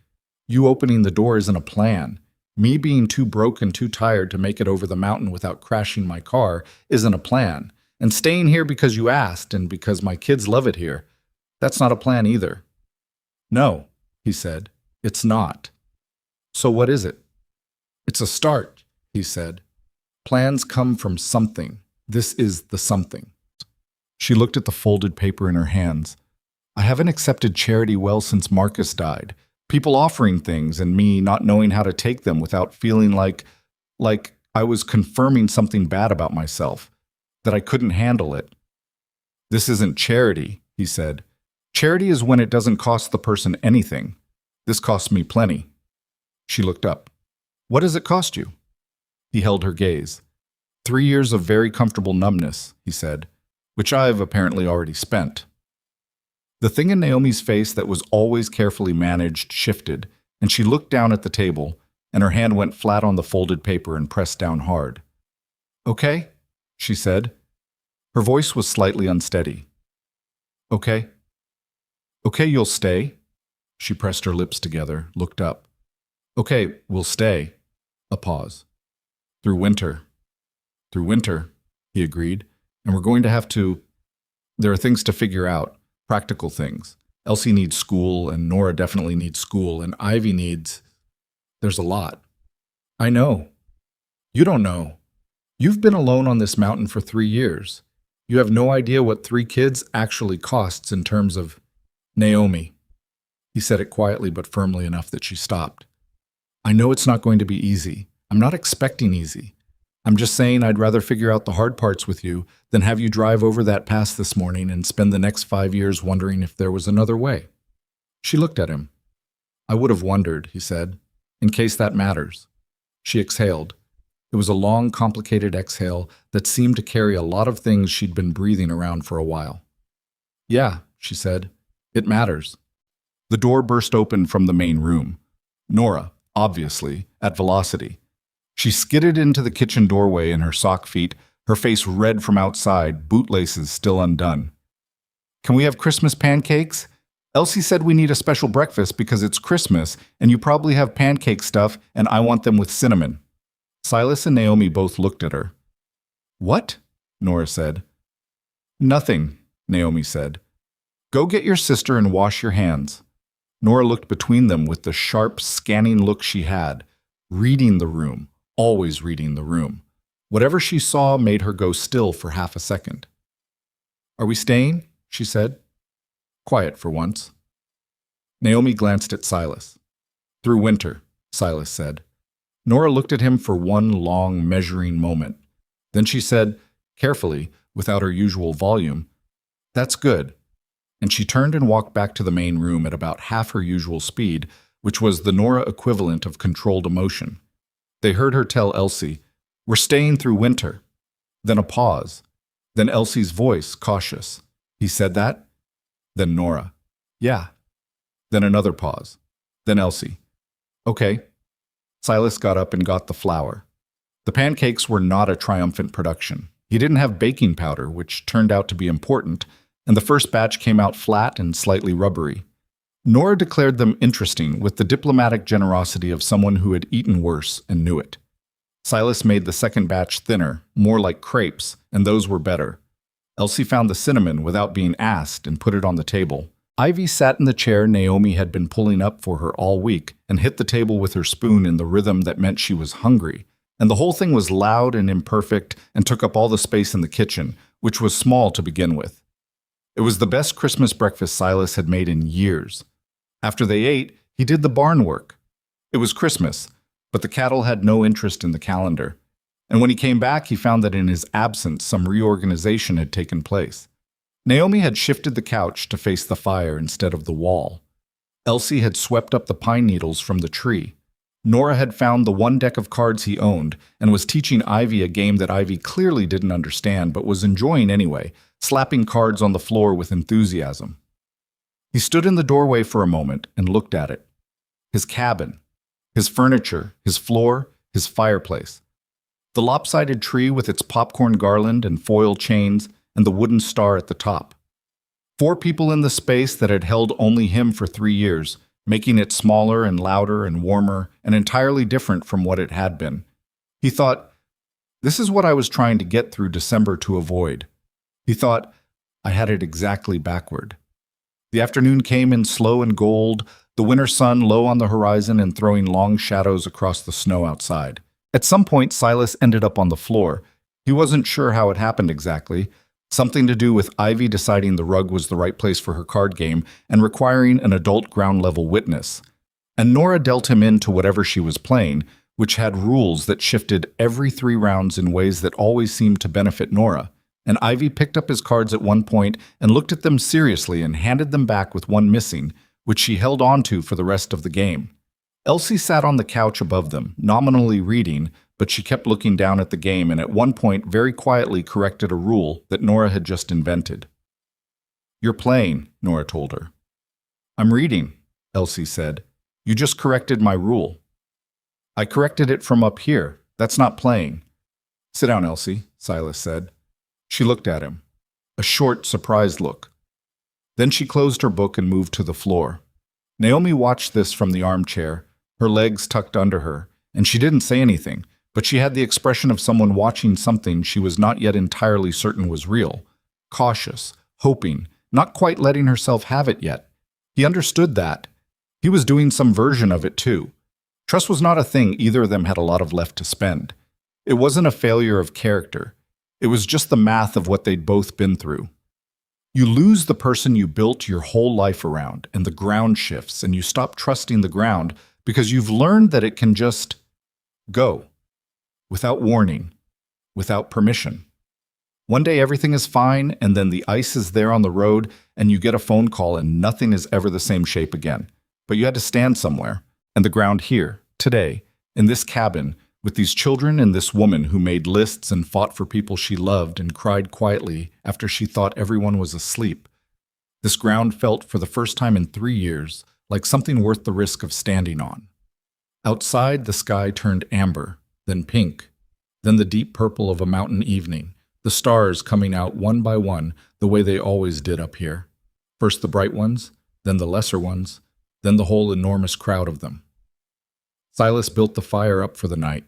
"You opening the door isn't a plan. Me being too broke and too tired to make it over the mountain without crashing my car isn't a plan. And staying here because you asked and because my kids love it here, that's not a plan either." "No," he said, "it's not." "So what is it?" "It's a start," he said. "Plans come from something. This is the something." She looked at the folded paper in her hands. "I haven't accepted charity well since Marcus died. People offering things and me not knowing how to take them without feeling like I was confirming something bad about myself, that I couldn't handle it." "This isn't charity," he said. "Charity is when it doesn't cost the person anything. This costs me plenty." She looked up. "What does it cost you?" He held her gaze. 3 years of very comfortable numbness," he said, "which I've apparently already spent." The thing in Naomi's face that was always carefully managed shifted, and she looked down at the table, and her hand went flat on the folded paper and pressed down hard. "Okay," she said. Her voice was slightly unsteady. "Okay. Okay, you'll stay?" She pressed her lips together, looked up. "Okay, we'll stay." A pause. "Through winter." "Through winter," he agreed. "And we're going to have to... There are things to figure out. Practical things. Elsie needs school, and Nora definitely needs school, and Ivy needs... There's a lot." "I know." "You don't know. You've been alone on this mountain for 3 years. You have no idea what 3 kids actually costs in terms of... Naomi." He said it quietly but firmly enough that she stopped. "I know it's not going to be easy. I'm not expecting easy. I'm just saying I'd rather figure out the hard parts with you than have you drive over that pass this morning and spend the next 5 years wondering if there was another way." She looked at him. "I would have wondered," he said, "in case that matters." She exhaled. It was a long, complicated exhale that seemed to carry a lot of things she'd been breathing around for a while. "Yeah," she said, "it matters." The door burst open from the main room. Nora, obviously, at velocity. She skidded into the kitchen doorway in her sock feet, her face red from outside, bootlaces still undone. "Can we have Christmas pancakes? Elsie said we need a special breakfast because it's Christmas, and you probably have pancake stuff, and I want them with cinnamon." Silas and Naomi both looked at her. "What?" Nora said. "Nothing," Naomi said. "Go get your sister and wash your hands." Nora looked between them with the sharp, scanning look she had, reading the room. Always reading the room. Whatever she saw made her go still for half a second. "Are we staying?" she said. Quiet for once. Naomi glanced at Silas. "Through winter," Silas said. Nora looked at him for one long, measuring moment. Then she said, carefully, without her usual volume, "That's good." And she turned and walked back to the main room at about half her usual speed, which was the Nora equivalent of controlled emotion. They heard her tell Elsie, "We're staying through winter." Then a pause. Then Elsie's voice, cautious. "He said that?" Then Nora, "Yeah." Then another pause. Then Elsie, "Okay." Silas got up and got the flour. The pancakes were not a triumphant production. He didn't have baking powder, which turned out to be important, and the first batch came out flat and slightly rubbery. Nora declared them interesting with the diplomatic generosity of someone who had eaten worse and knew it. Silas made the second batch thinner, more like crepes, and those were better. Elsie found the cinnamon without being asked and put it on the table. Ivy sat in the chair Naomi had been pulling up for her all week and hit the table with her spoon in the rhythm that meant she was hungry. And the whole thing was loud and imperfect and took up all the space in the kitchen, which was small to begin with. It was the best Christmas breakfast Silas had made in years. After they ate, he did the barn work. It was Christmas, but the cattle had no interest in the calendar. And when he came back, he found that in his absence, some reorganization had taken place. Naomi had shifted the couch to face the fire instead of the wall. Elsie had swept up the pine needles from the tree. Nora had found the one deck of cards he owned and was teaching Ivy a game that Ivy clearly didn't understand but was enjoying anyway, slapping cards on the floor with enthusiasm. He stood in the doorway for a moment and looked at it. His cabin, his furniture, his floor, his fireplace. The lopsided tree with its popcorn garland and foil chains and the wooden star at the top. 4 people in the space that had held only him for 3 years, making it smaller and louder and warmer and entirely different from what it had been. He thought, this is what I was trying to get through December to avoid. He thought, I had it exactly backward. The afternoon came in slow and gold, the winter sun low on the horizon and throwing long shadows across the snow outside. At some point, Silas ended up on the floor. He wasn't sure how it happened exactly. Something to do with Ivy deciding the rug was the right place for her card game and requiring an adult ground-level witness. And Nora dealt him into whatever she was playing, which had rules that shifted every 3 rounds in ways that always seemed to benefit Nora. And Ivy picked up his cards at one point and looked at them seriously and handed them back with one missing, which she held on to for the rest of the game. Elsie sat on the couch above them, nominally reading, but she kept looking down at the game and at one point very quietly corrected a rule that Nora had just invented. You're playing, Nora told her. I'm reading, Elsie said. You just corrected my rule. I corrected it from up here. That's not playing. Sit down, Elsie, Silas said. She looked at him. A short, surprised look. Then she closed her book and moved to the floor. Naomi watched this from the armchair, her legs tucked under her, and she didn't say anything, but she had the expression of someone watching something she was not yet entirely certain was real. Cautious, hoping, not quite letting herself have it yet. He understood that. He was doing some version of it too. Trust was not a thing either of them had a lot of left to spend. It wasn't a failure of character. It was just the math of what they'd both been through. You lose the person you built your whole life around, and the ground shifts, and you stop trusting the ground because you've learned that it can just go, without warning, without permission. One day everything is fine, and then the ice is there on the road, and you get a phone call, and nothing is ever the same shape again. But you had to stand somewhere, and the ground here, today, in this cabin, with these children and this woman who made lists and fought for people she loved and cried quietly after she thought everyone was asleep. This ground felt for the first time in 3 years like something worth the risk of standing on. Outside, the sky turned amber, then pink, then the deep purple of a mountain evening, the stars coming out one by one the way they always did up here. First the bright ones, then the lesser ones, then the whole enormous crowd of them. Silas built the fire up for the night.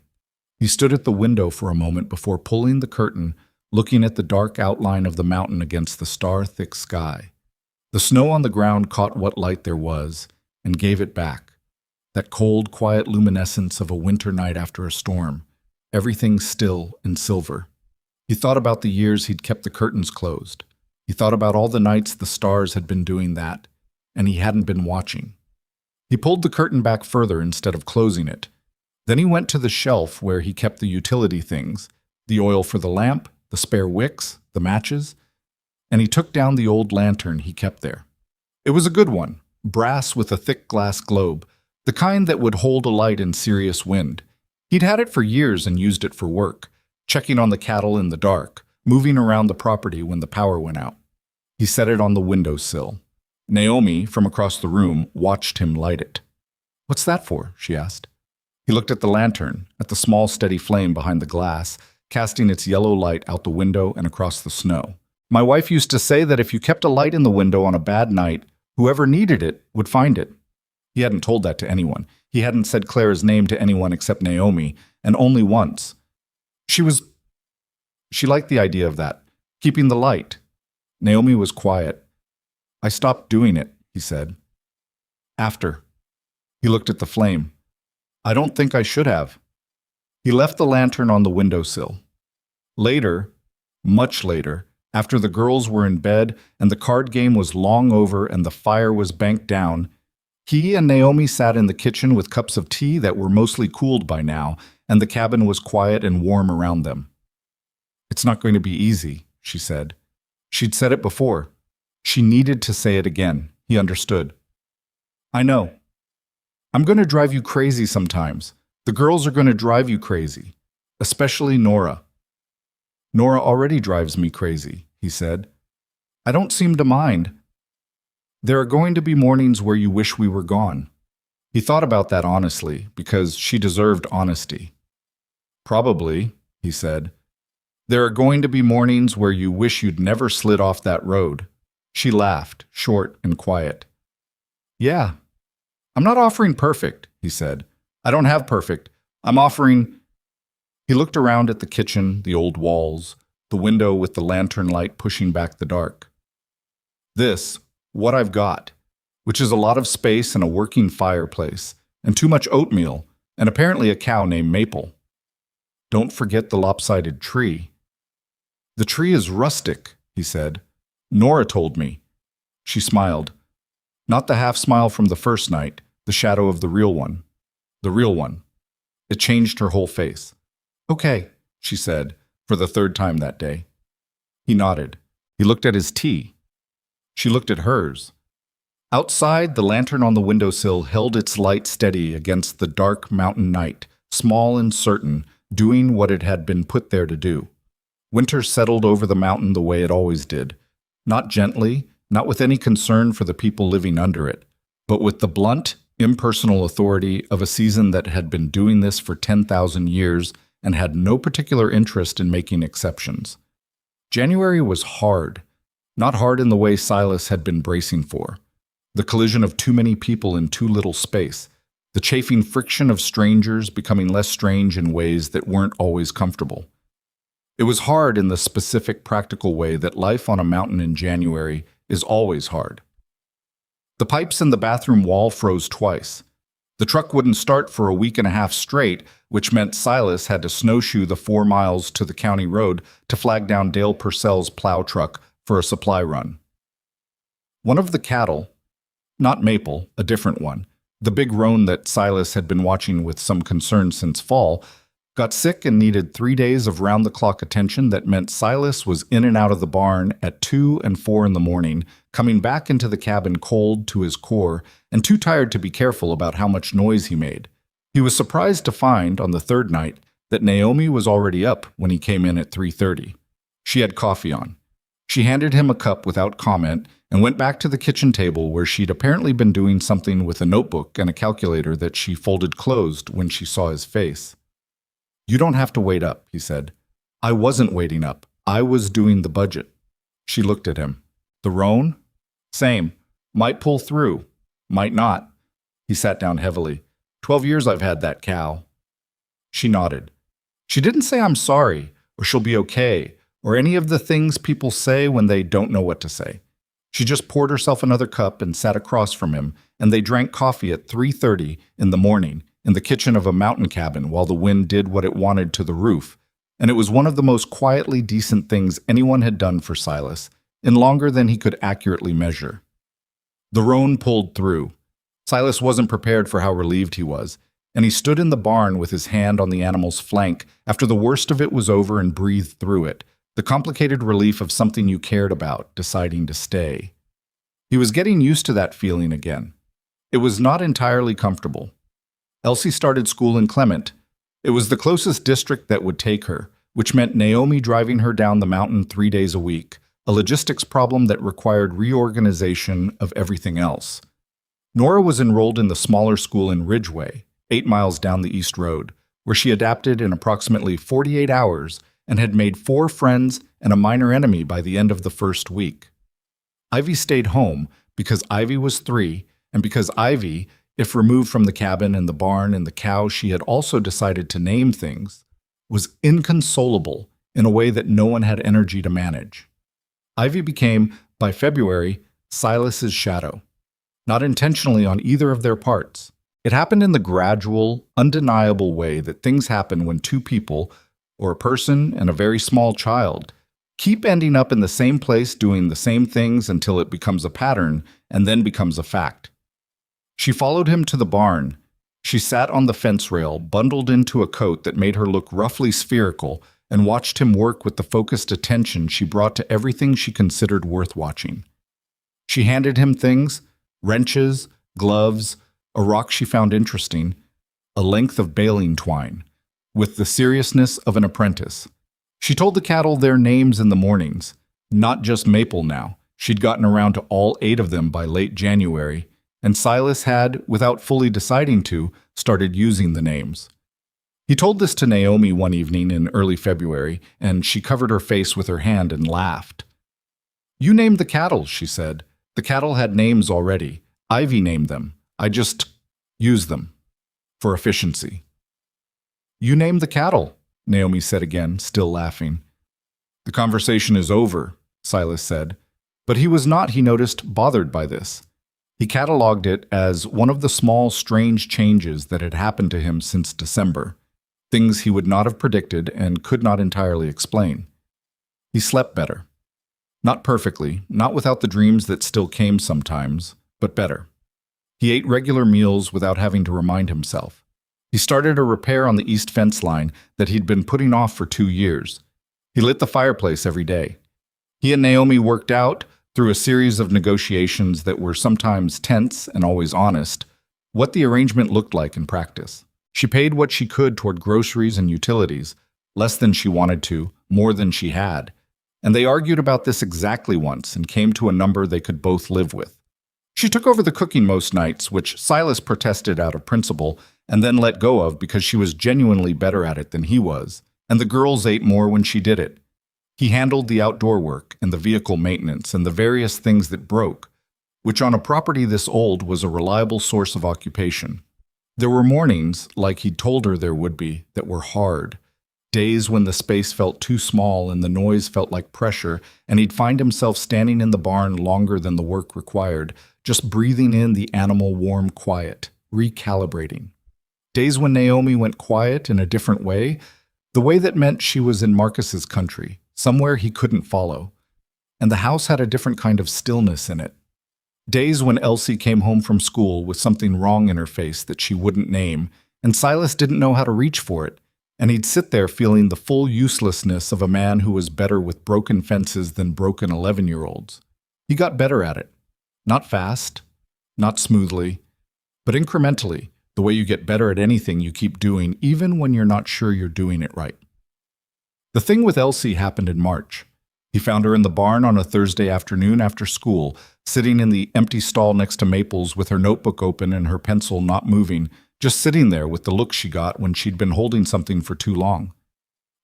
He stood at the window for a moment before pulling the curtain, looking at the dark outline of the mountain against the star-thick sky. The snow on the ground caught what light there was and gave it back. That cold, quiet luminescence of a winter night after a storm, everything still and silver. He thought about the years he'd kept the curtains closed. He thought about all the nights the stars had been doing that, and he hadn't been watching. He pulled the curtain back further instead of closing it. Then he went to the shelf where he kept the utility things, the oil for the lamp, the spare wicks, the matches, and he took down the old lantern he kept there. It was a good one, brass with a thick glass globe, the kind that would hold a light in serious wind. He'd had it for years and used it for work, checking on the cattle in the dark, moving around the property when the power went out. He set it on the windowsill. Naomi, from across the room, watched him light it. "What's that for?" she asked. He looked at the lantern, at the small steady flame behind the glass, casting its yellow light out the window and across the snow. "My wife used to say that if you kept a light in the window on a bad night, whoever needed it would find it." He hadn't told that to anyone. He hadn't said Clara's name to anyone except Naomi, and only once. She liked the idea of that, keeping the light. Naomi was quiet. I stopped doing it, he said. After. He looked at the flame. I don't think I should have. He left the lantern on the windowsill. Later, much later, after the girls were in bed and the card game was long over and the fire was banked down, he and Naomi sat in the kitchen with cups of tea that were mostly cooled by now, and the cabin was quiet and warm around them. It's not going to be easy, she said. She'd said it before. She needed to say it again. He understood. I know. I'm going to drive you crazy sometimes. The girls are going to drive you crazy, especially Nora. Nora already drives me crazy, he said. I don't seem to mind. There are going to be mornings where you wish we were gone. He thought about that honestly, because she deserved honesty. Probably, he said. There are going to be mornings where you wish you'd never slid off that road. She laughed, short and quiet. Yeah. I'm not offering perfect, he said. I don't have perfect. I'm offering... He looked around at the kitchen, the old walls, the window with the lantern light pushing back the dark. This, what I've got, which is a lot of space and a working fireplace, and too much oatmeal, and apparently a cow named Maple. Don't forget the lopsided tree. The tree is rustic, he said. Nora told me. She smiled. Not the half-smile from the first night, the shadow of the real one. The real one. It changed her whole face. Okay, she said, for the third time that day. He nodded. He looked at his tea. She looked at hers. Outside, the lantern on the windowsill held its light steady against the dark mountain night, small and certain, doing what it had been put there to do. Winter settled over the mountain the way it always did. Not gently, not with any concern for the people living under it, but with the blunt, impersonal authority of a season that had been doing this for 10,000 years and had no particular interest in making exceptions. January was hard, not hard in the way Silas had been bracing for. The collision of too many people in too little space, the chafing friction of strangers becoming less strange in ways that weren't always comfortable. It was hard in the specific, practical way that life on a mountain in January is always hard. The pipes in the bathroom wall froze twice. The truck wouldn't start for a week and a half straight, which meant Silas had to snowshoe the 4 miles to the county road to flag down Dale Purcell's plow truck for a supply run. One of the cattle, not Maple, a different one, the big roan that Silas had been watching with some concern since fall, got sick and needed 3 days of round-the-clock attention that meant Silas was in and out of the barn at 2 and 4 in the morning, coming back into the cabin cold to his core and too tired to be careful about how much noise he made. He was surprised to find, on the third night, that Naomi was already up when he came in at 3:30. She had coffee on. She handed him a cup without comment and went back to the kitchen table where she'd apparently been doing something with a notebook and a calculator that she folded closed when she saw his face. You don't have to wait up, he said. I wasn't waiting up. I was doing the budget. She looked at him. The roan? Same. Might pull through. Might not. He sat down heavily. 12 years I've had that cow. She nodded. She didn't say I'm sorry, or she'll be okay, or any of the things people say when they don't know what to say. She just poured herself another cup and sat across from him, and they drank coffee at 3:30 in the morning, in the kitchen of a mountain cabin while the wind did what it wanted to the roof, and it was one of the most quietly decent things anyone had done for Silas, in longer than he could accurately measure. The roan pulled through. Silas wasn't prepared for how relieved he was, and he stood in the barn with his hand on the animal's flank after the worst of it was over and breathed through it, the complicated relief of something you cared about deciding to stay. He was getting used to that feeling again. It was not entirely comfortable. Elsie started school in Clement. It was the closest district that would take her, which meant Naomi driving her down the mountain 3 days a week, a logistics problem that required reorganization of everything else. Nora was enrolled in the smaller school in Ridgeway, 8 miles down the East Road, where she adapted in approximately 48 hours and had made 4 friends and a minor enemy by the end of the first week. Ivy stayed home because Ivy was 3 and because Ivy, if removed from the cabin and the barn and the cow she had also decided to name things, was inconsolable in a way that no one had energy to manage. Ivy became, by February, Silas's shadow, not intentionally on either of their parts. It happened in the gradual, undeniable way that things happen when two people, or a person and a very small child, keep ending up in the same place doing the same things until it becomes a pattern and then becomes a fact. She followed him to the barn. She sat on the fence rail, bundled into a coat that made her look roughly spherical, and watched him work with the focused attention she brought to everything she considered worth watching. She handed him things, wrenches, gloves, a rock she found interesting, a length of baling twine, with the seriousness of an apprentice. She told the cattle their names in the mornings, not just Maple now. She'd gotten around to all 8 of them by late January, and Silas had, without fully deciding to, started using the names. He told this to Naomi one evening in early February, and she covered her face with her hand and laughed. "You named the cattle," she said. "The cattle had names already. Ivy named them. I just used them. For efficiency." "You named the cattle," Naomi said again, still laughing. "The conversation is over," Silas said. But he was not, he noticed, bothered by this. He catalogued it as one of the small, strange changes that had happened to him since December, things he would not have predicted and could not entirely explain. He slept better. Not perfectly, not without the dreams that still came sometimes, but better. He ate regular meals without having to remind himself. He started a repair on the east fence line that he'd been putting off for 2 years. He lit the fireplace every day. He and Naomi worked out, through a series of negotiations that were sometimes tense and always honest, what the arrangement looked like in practice. She paid what she could toward groceries and utilities, less than she wanted to, more than she had. And they argued about this exactly once and came to a number they could both live with. She took over the cooking most nights, which Silas protested out of principle and then let go of because she was genuinely better at it than he was, and the girls ate more when she did it. He handled the outdoor work and the vehicle maintenance and the various things that broke, which on a property this old was a reliable source of occupation. There were mornings, like he'd told her there would be, that were hard. Days when the space felt too small and the noise felt like pressure, and he'd find himself standing in the barn longer than the work required, just breathing in the animal warm quiet, recalibrating. Days when Naomi went quiet in a different way, the way that meant she was in Marcus's country, somewhere he couldn't follow. And the house had a different kind of stillness in it. Days when Elsie came home from school with something wrong in her face that she wouldn't name, and Silas didn't know how to reach for it, and he'd sit there feeling the full uselessness of a man who was better with broken fences than broken 11-year-olds. He got better at it. Not fast, not smoothly, but incrementally, the way you get better at anything you keep doing, even when you're not sure you're doing it right. The thing with Elsie happened in March. He found her in the barn on a Thursday afternoon after school, sitting in the empty stall next to Maple's with her notebook open and her pencil not moving, just sitting there with the look she got when she'd been holding something for too long.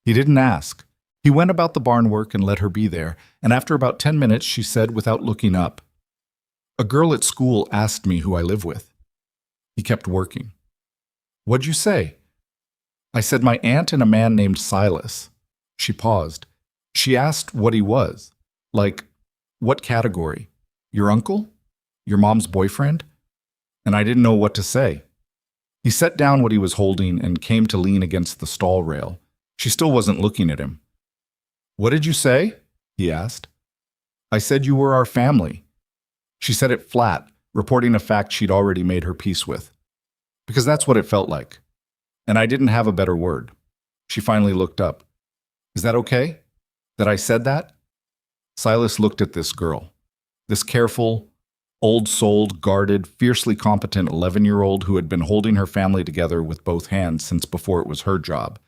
He didn't ask. He went about the barn work and let her be there, and after about 10 minutes she said without looking up, "A girl at school asked me who I live with." He kept working. "What'd you say?" "I said my aunt and a man named Silas." She paused. She asked what he was. Like, what category? Your uncle? Your mom's boyfriend? And I didn't know what to say. He set down what he was holding and came to lean against the stall rail. She still wasn't looking at him. "What did you say?" he asked. "I said you were our family." She said it flat, reporting a fact she'd already made her peace with. Because that's what it felt like. And I didn't have a better word. She finally looked up. "Is that okay? That I said that?" Silas looked at this girl. This careful, old-souled, guarded, fiercely competent 11-year-old who had been holding her family together with both hands since before it was her job.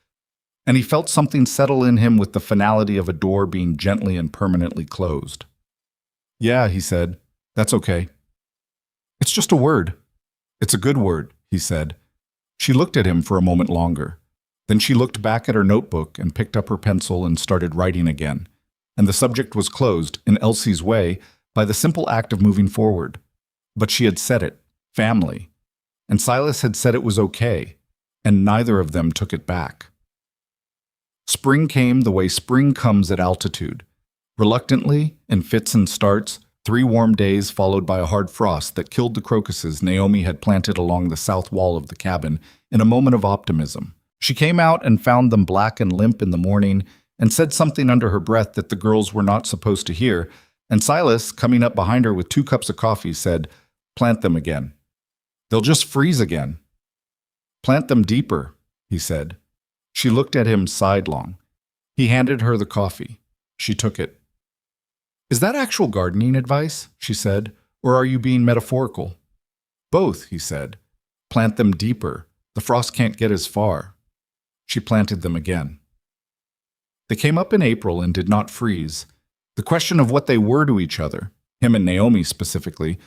And he felt something settle in him with the finality of a door being gently and permanently closed. "Yeah," he said. "That's okay." "It's just a word." "It's a good word," he said. She looked at him for a moment longer. Then she looked back at her notebook and picked up her pencil and started writing again. And the subject was closed, in Elsie's way, by the simple act of moving forward. But she had said it. Family. and Silas had said it was okay, and neither of them took it back. Spring came the way spring comes at altitude. Reluctantly, in fits and starts, 3 warm days followed by a hard frost that killed the crocuses Naomi had planted along the south wall of the cabin in a moment of optimism. She came out and found them black and limp in the morning and said something under her breath that the girls were not supposed to hear, and Silas, coming up behind her with 2 cups of coffee, said, "Plant them again. They'll just freeze again." "Plant them deeper," he said. She looked at him sidelong. He handed her the coffee. She took it. "Is that actual gardening advice?" she said, "or are you being metaphorical?" "Both," he said. "Plant them deeper. The frost can't get as far." She planted them again. They came up in April and did not freeze. The question of what they were to each other, him and Naomi specifically,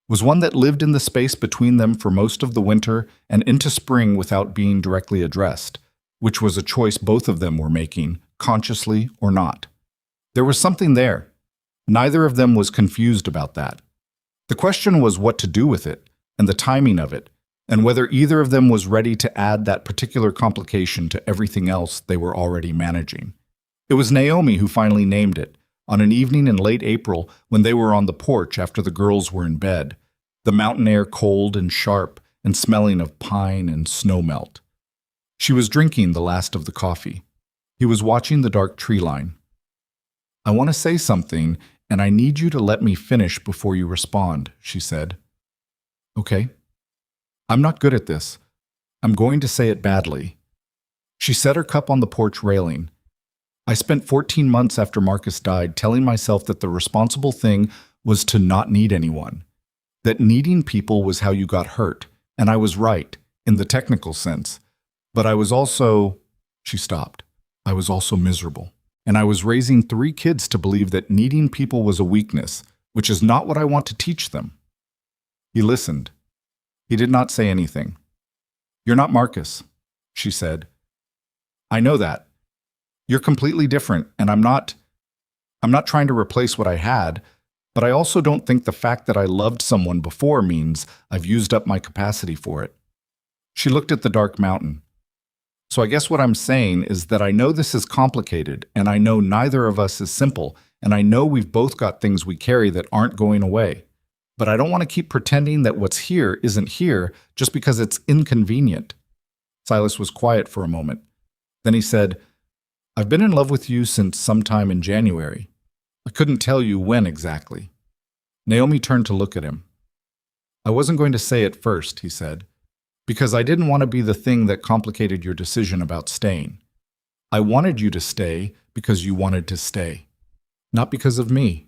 was one that lived in the space between them for most of the winter and into spring without being directly addressed, which was a choice both of them were making, consciously or not. There was something there. Neither of them was confused about that. The question was what to do with it, and the timing of it, and whether either of them was ready to add that particular complication to everything else they were already managing. It was Naomi who finally named it, on an evening in late April when they were on the porch after the girls were in bed, the mountain air cold and sharp and smelling of pine and snowmelt. She was drinking the last of the coffee. He was watching the dark tree line. "I want to say something, and I need you to let me finish before you respond," she said. "Okay. I'm not good at this. I'm going to say it badly." She set her cup on the porch railing. "I spent 14 months after Marcus died telling myself that the responsible thing was to not need anyone, that needing people was how you got hurt, and I was right, in the technical sense. But I was also—" She stopped. "I was also miserable. And I was raising 3 kids to believe that needing people was a weakness, which is not what I want to teach them." He listened. He did not say anything. "You're not Marcus," she said. "I know that. You're completely different, and I'm not trying to replace what I had, but I also don't think the fact that I loved someone before means I've used up my capacity for it." She looked at the dark mountain. "So I guess what I'm saying is that I know this is complicated, and I know neither of us is simple, and I know we've both got things we carry that aren't going away. But I don't want to keep pretending that what's here isn't here just because it's inconvenient." Silas was quiet for a moment. Then he said, "I've been in love with you since sometime in January. I couldn't tell you when exactly." Naomi turned to look at him. "I wasn't going to say it first," he said, "because I didn't want to be the thing that complicated your decision about staying. I wanted you to stay because you wanted to stay, not because of me."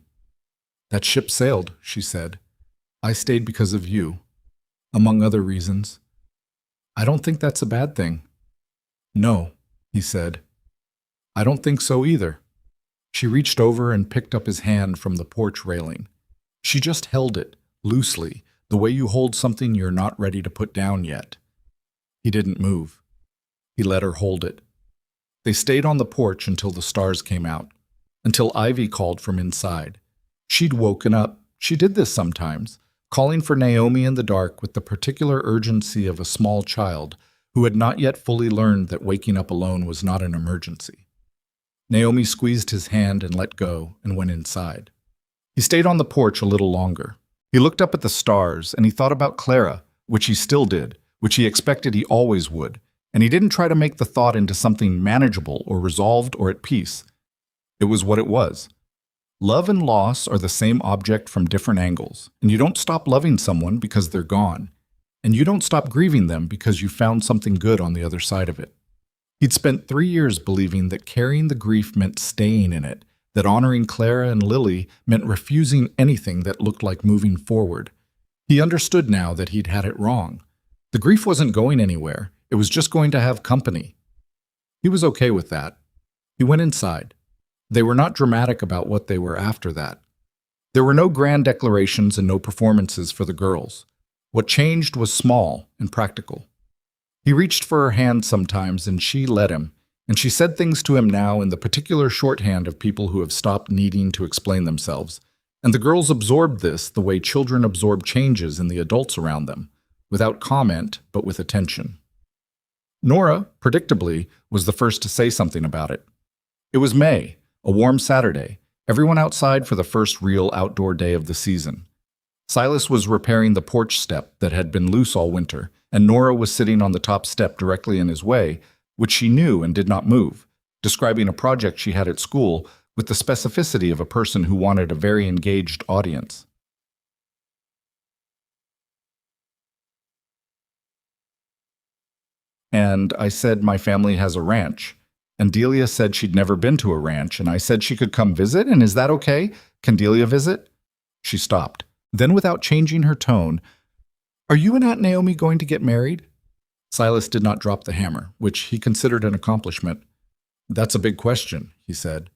"That ship sailed," she said. "I stayed because of you, among other reasons. I don't think that's a bad thing." "No," he said. "I don't think so either." She reached over and picked up his hand from the porch railing. She just held it, loosely, the way you hold something you're not ready to put down yet. He didn't move. He let her hold it. They stayed on the porch until the stars came out, until Ivy called from inside. She'd woken up. She did this sometimes, calling for Naomi in the dark with the particular urgency of a small child who had not yet fully learned that waking up alone was not an emergency. Naomi squeezed his hand and let go and went inside. He stayed on the porch a little longer. He looked up at the stars and he thought about Clara, which he still did, which he expected he always would, and he didn't try to make the thought into something manageable or resolved or at peace. It was what it was. Love and loss are the same object from different angles, and you don't stop loving someone because they're gone, and you don't stop grieving them because you found something good on the other side of it. He'd spent 3 years believing that carrying the grief meant staying in it, that honoring Clara and Lily meant refusing anything that looked like moving forward. He understood now that he'd had it wrong. The grief wasn't going anywhere. It was just going to have company. He was okay with that. He went inside. They were not dramatic about what they were after that. There were no grand declarations and no performances for the girls. What changed was small and practical. He reached for her hand sometimes and she let him, and she said things to him now in the particular shorthand of people who have stopped needing to explain themselves. And the girls absorbed this the way children absorb changes in the adults around them. without comment, but with attention. Nora, predictably, was the first to say something about it. It was May, a warm Saturday, everyone outside for the first real outdoor day of the season. Silas was repairing the porch step that had been loose all winter, and Nora was sitting on the top step directly in his way, which she knew and did not move, describing a project she had at school with the specificity of a person who wanted a very engaged audience. And I said my family has a ranch. And Delia said she'd never been to a ranch, and I said she could come visit, and is that okay? Can Delia visit? She stopped. Then, without changing her tone, "Are you and Aunt Naomi going to get married?" Silas did not drop the hammer, which he considered an accomplishment. "That's a big question," he said.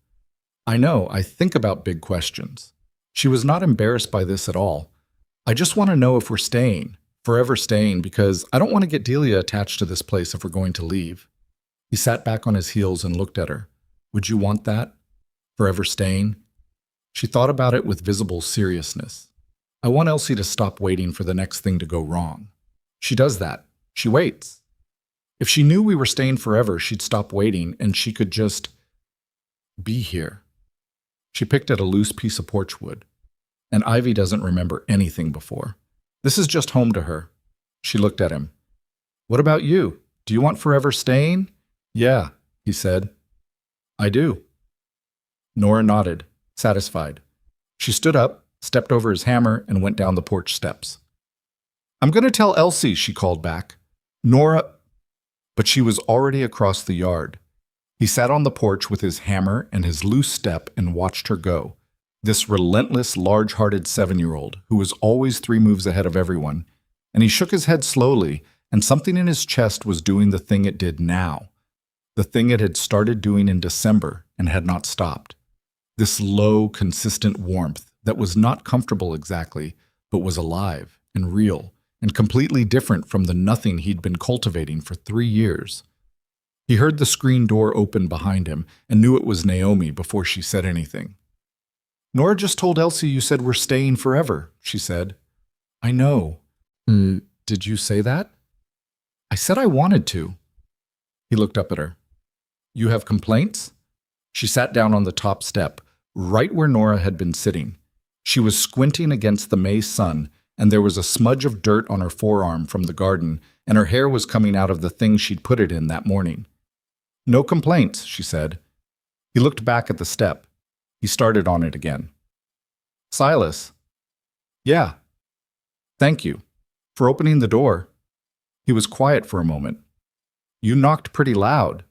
"I know, I think about big questions." She was not embarrassed by this at all. "I just want to know if we're staying, forever staying, because I don't want to get Delia attached to this place if we're going to leave." He sat back on his heels and looked at her. "Would you want that? Forever staying?" She thought about it with visible seriousness. "I want Elsie to stop waiting for the next thing to go wrong. She does that. She waits. If she knew we were staying forever, she'd stop waiting and she could just be here." She picked at a loose piece of porch wood. "And Ivy doesn't remember anything before. This is just home to her." She looked at him. "What about you? Do you want forever staying?" "Yeah," he said. "I do." Nora nodded, satisfied. She stood up, stepped over his hammer, and went down the porch steps. "I'm going to tell Elsie," she called back. "Nora—" But she was already across the yard. He sat on the porch with his hammer and his loose step and watched her go. This relentless, large-hearted 7-year-old who was always 3 moves ahead of everyone. And he shook his head slowly, and something in his chest was doing the thing it did now. The thing it had started doing in December and had not stopped. This low, consistent warmth that was not comfortable exactly, but was alive and real and completely different from the nothing he'd been cultivating for 3 years. He heard the screen door open behind him and knew it was Naomi before she said anything. "Nora just told Elsie you said we're staying forever," she said. "I know. Did you say that?" "I said I wanted to." He looked up at her. "You have complaints?" She sat down on the top step, right where Nora had been sitting. She was squinting against the May sun, and there was a smudge of dirt on her forearm from the garden, and her hair was coming out of the thing she'd put it in that morning. "No complaints," she said. He looked back at the step. He started on it again. "Silas." "Yeah." "Thank you. For opening the door." He was quiet for a moment. "You knocked pretty loud."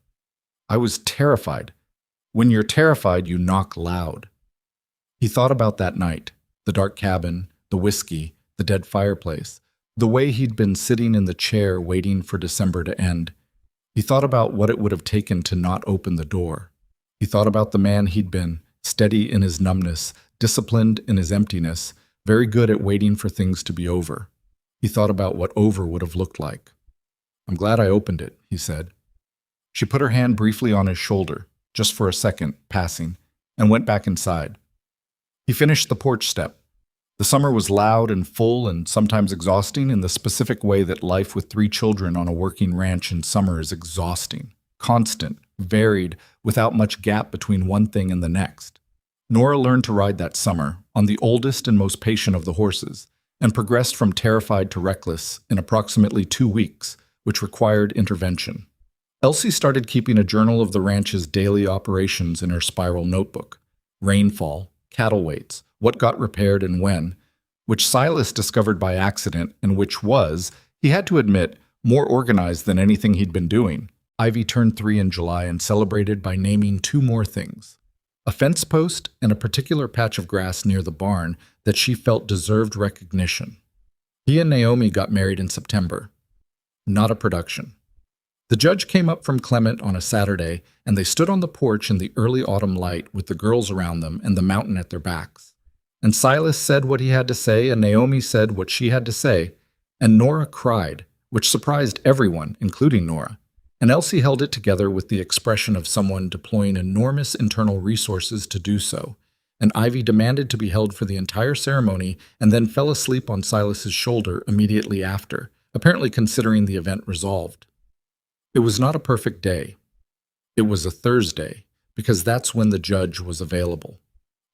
"I was terrified. When you're terrified, you knock loud." He thought about that night, the dark cabin, the whiskey, the dead fireplace, the way he'd been sitting in the chair waiting for December to end. He thought about what it would have taken to not open the door. He thought about the man he'd been, steady in his numbness, disciplined in his emptiness, very good at waiting for things to be over. He thought about what over would have looked like. "I'm glad I opened it," he said. She put her hand briefly on his shoulder, just for a second, passing, and went back inside. He finished the porch step. The summer was loud and full and sometimes exhausting in the specific way that life with 3 children on a working ranch in summer is exhausting, constant, varied, without much gap between one thing and the next. Nora learned to ride that summer, on the oldest and most patient of the horses, and progressed from terrified to reckless in approximately 2 weeks, which required intervention. Elsie started keeping a journal of the ranch's daily operations in her spiral notebook. Rainfall, cattle weights, what got repaired and when, which Silas discovered by accident and which was, he had to admit, more organized than anything he'd been doing. Ivy turned 3 in July and celebrated by naming 2 more things. A fence post and a particular patch of grass near the barn that she felt deserved recognition. He and Naomi got married in September. Not a production. The judge came up from Clement on a Saturday, and they stood on the porch in the early autumn light with the girls around them and the mountain at their backs. And Silas said what he had to say, and Naomi said what she had to say, and Nora cried, which surprised everyone, including Nora. And Elsie held it together with the expression of someone deploying enormous internal resources to do so, and Ivy demanded to be held for the entire ceremony and then fell asleep on Silas's shoulder immediately after, apparently considering the event resolved. It was not a perfect day. It was a Thursday, because that's when the judge was available.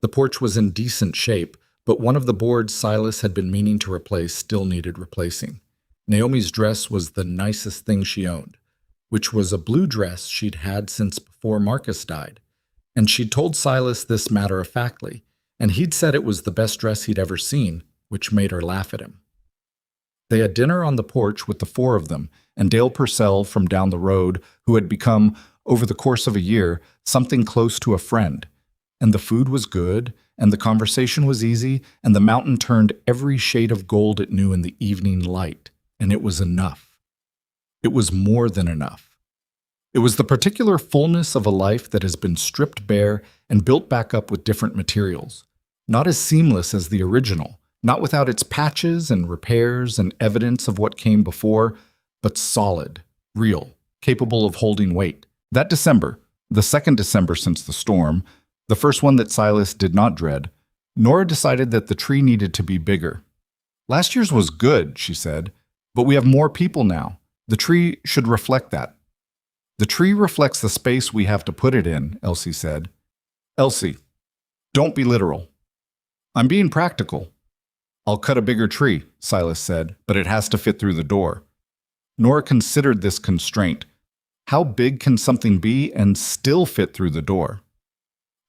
The porch was in decent shape, but one of the boards Silas had been meaning to replace still needed replacing. Naomi's dress was the nicest thing she owned, which was a blue dress she'd had since before Marcus died. And she'd told Silas this matter-of-factly, and he'd said it was the best dress he'd ever seen, which made her laugh at him. They had dinner on the porch with the four of them, and Dale Purcell from down the road, who had become, over the course of a year, something close to a friend. And the food was good, and the conversation was easy, and the mountain turned every shade of gold it knew in the evening light, and it was enough. It was more than enough. It was the particular fullness of a life that has been stripped bare and built back up with different materials. Not as seamless as the original, not without its patches and repairs and evidence of what came before, but solid, real, capable of holding weight. That December, the second December since the storm, the first one that Silas did not dread, Nora decided that the tree needed to be bigger. "Last year's was good," she said, "but we have more people now. The tree should reflect that." "The tree reflects the space we have to put it in," Elsie said. "Elsie, don't be literal." "I'm being practical." "I'll cut a bigger tree," Silas said, "but it has to fit through the door." Nora considered this constraint. How big can something be and still fit through the door?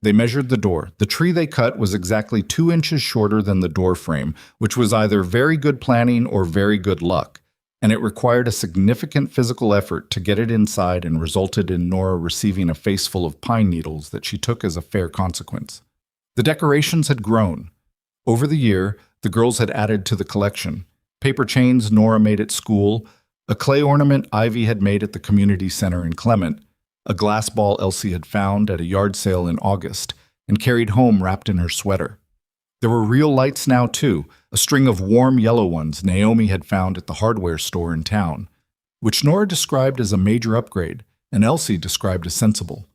They measured the door. The tree they cut was exactly 2 inches shorter than the door frame, which was either very good planning or very good luck, and it required a significant physical effort to get it inside and resulted in Nora receiving a face full of pine needles that she took as a fair consequence. The decorations had grown. Over the year, the girls had added to the collection. Paper chains Nora made at school, a clay ornament Ivy had made at the community center in Clement, a glass ball Elsie had found at a yard sale in August and carried home wrapped in her sweater. There were real lights now, too, a string of warm yellow ones Naomi had found at the hardware store in town, which Nora described as a major upgrade and Elsie described as sensible.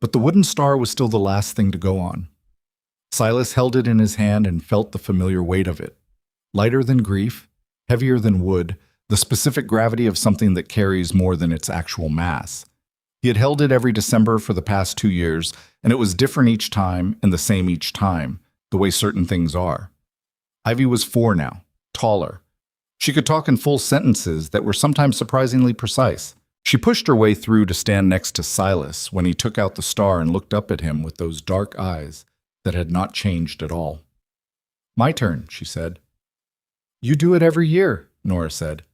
But the wooden star was still the last thing to go on. Silas held it in his hand and felt the familiar weight of it. Lighter than grief, heavier than wood, the specific gravity of something that carries more than its actual mass. He had held it every December for the past 2 years, and it was different each time and the same each time, the way certain things are. Ivy was 4 now, taller. She could talk in full sentences that were sometimes surprisingly precise. She pushed her way through to stand next to Silas when he took out the star and looked up at him with those dark eyes that had not changed at all. "My turn," she said. "You do it every year," Nora said.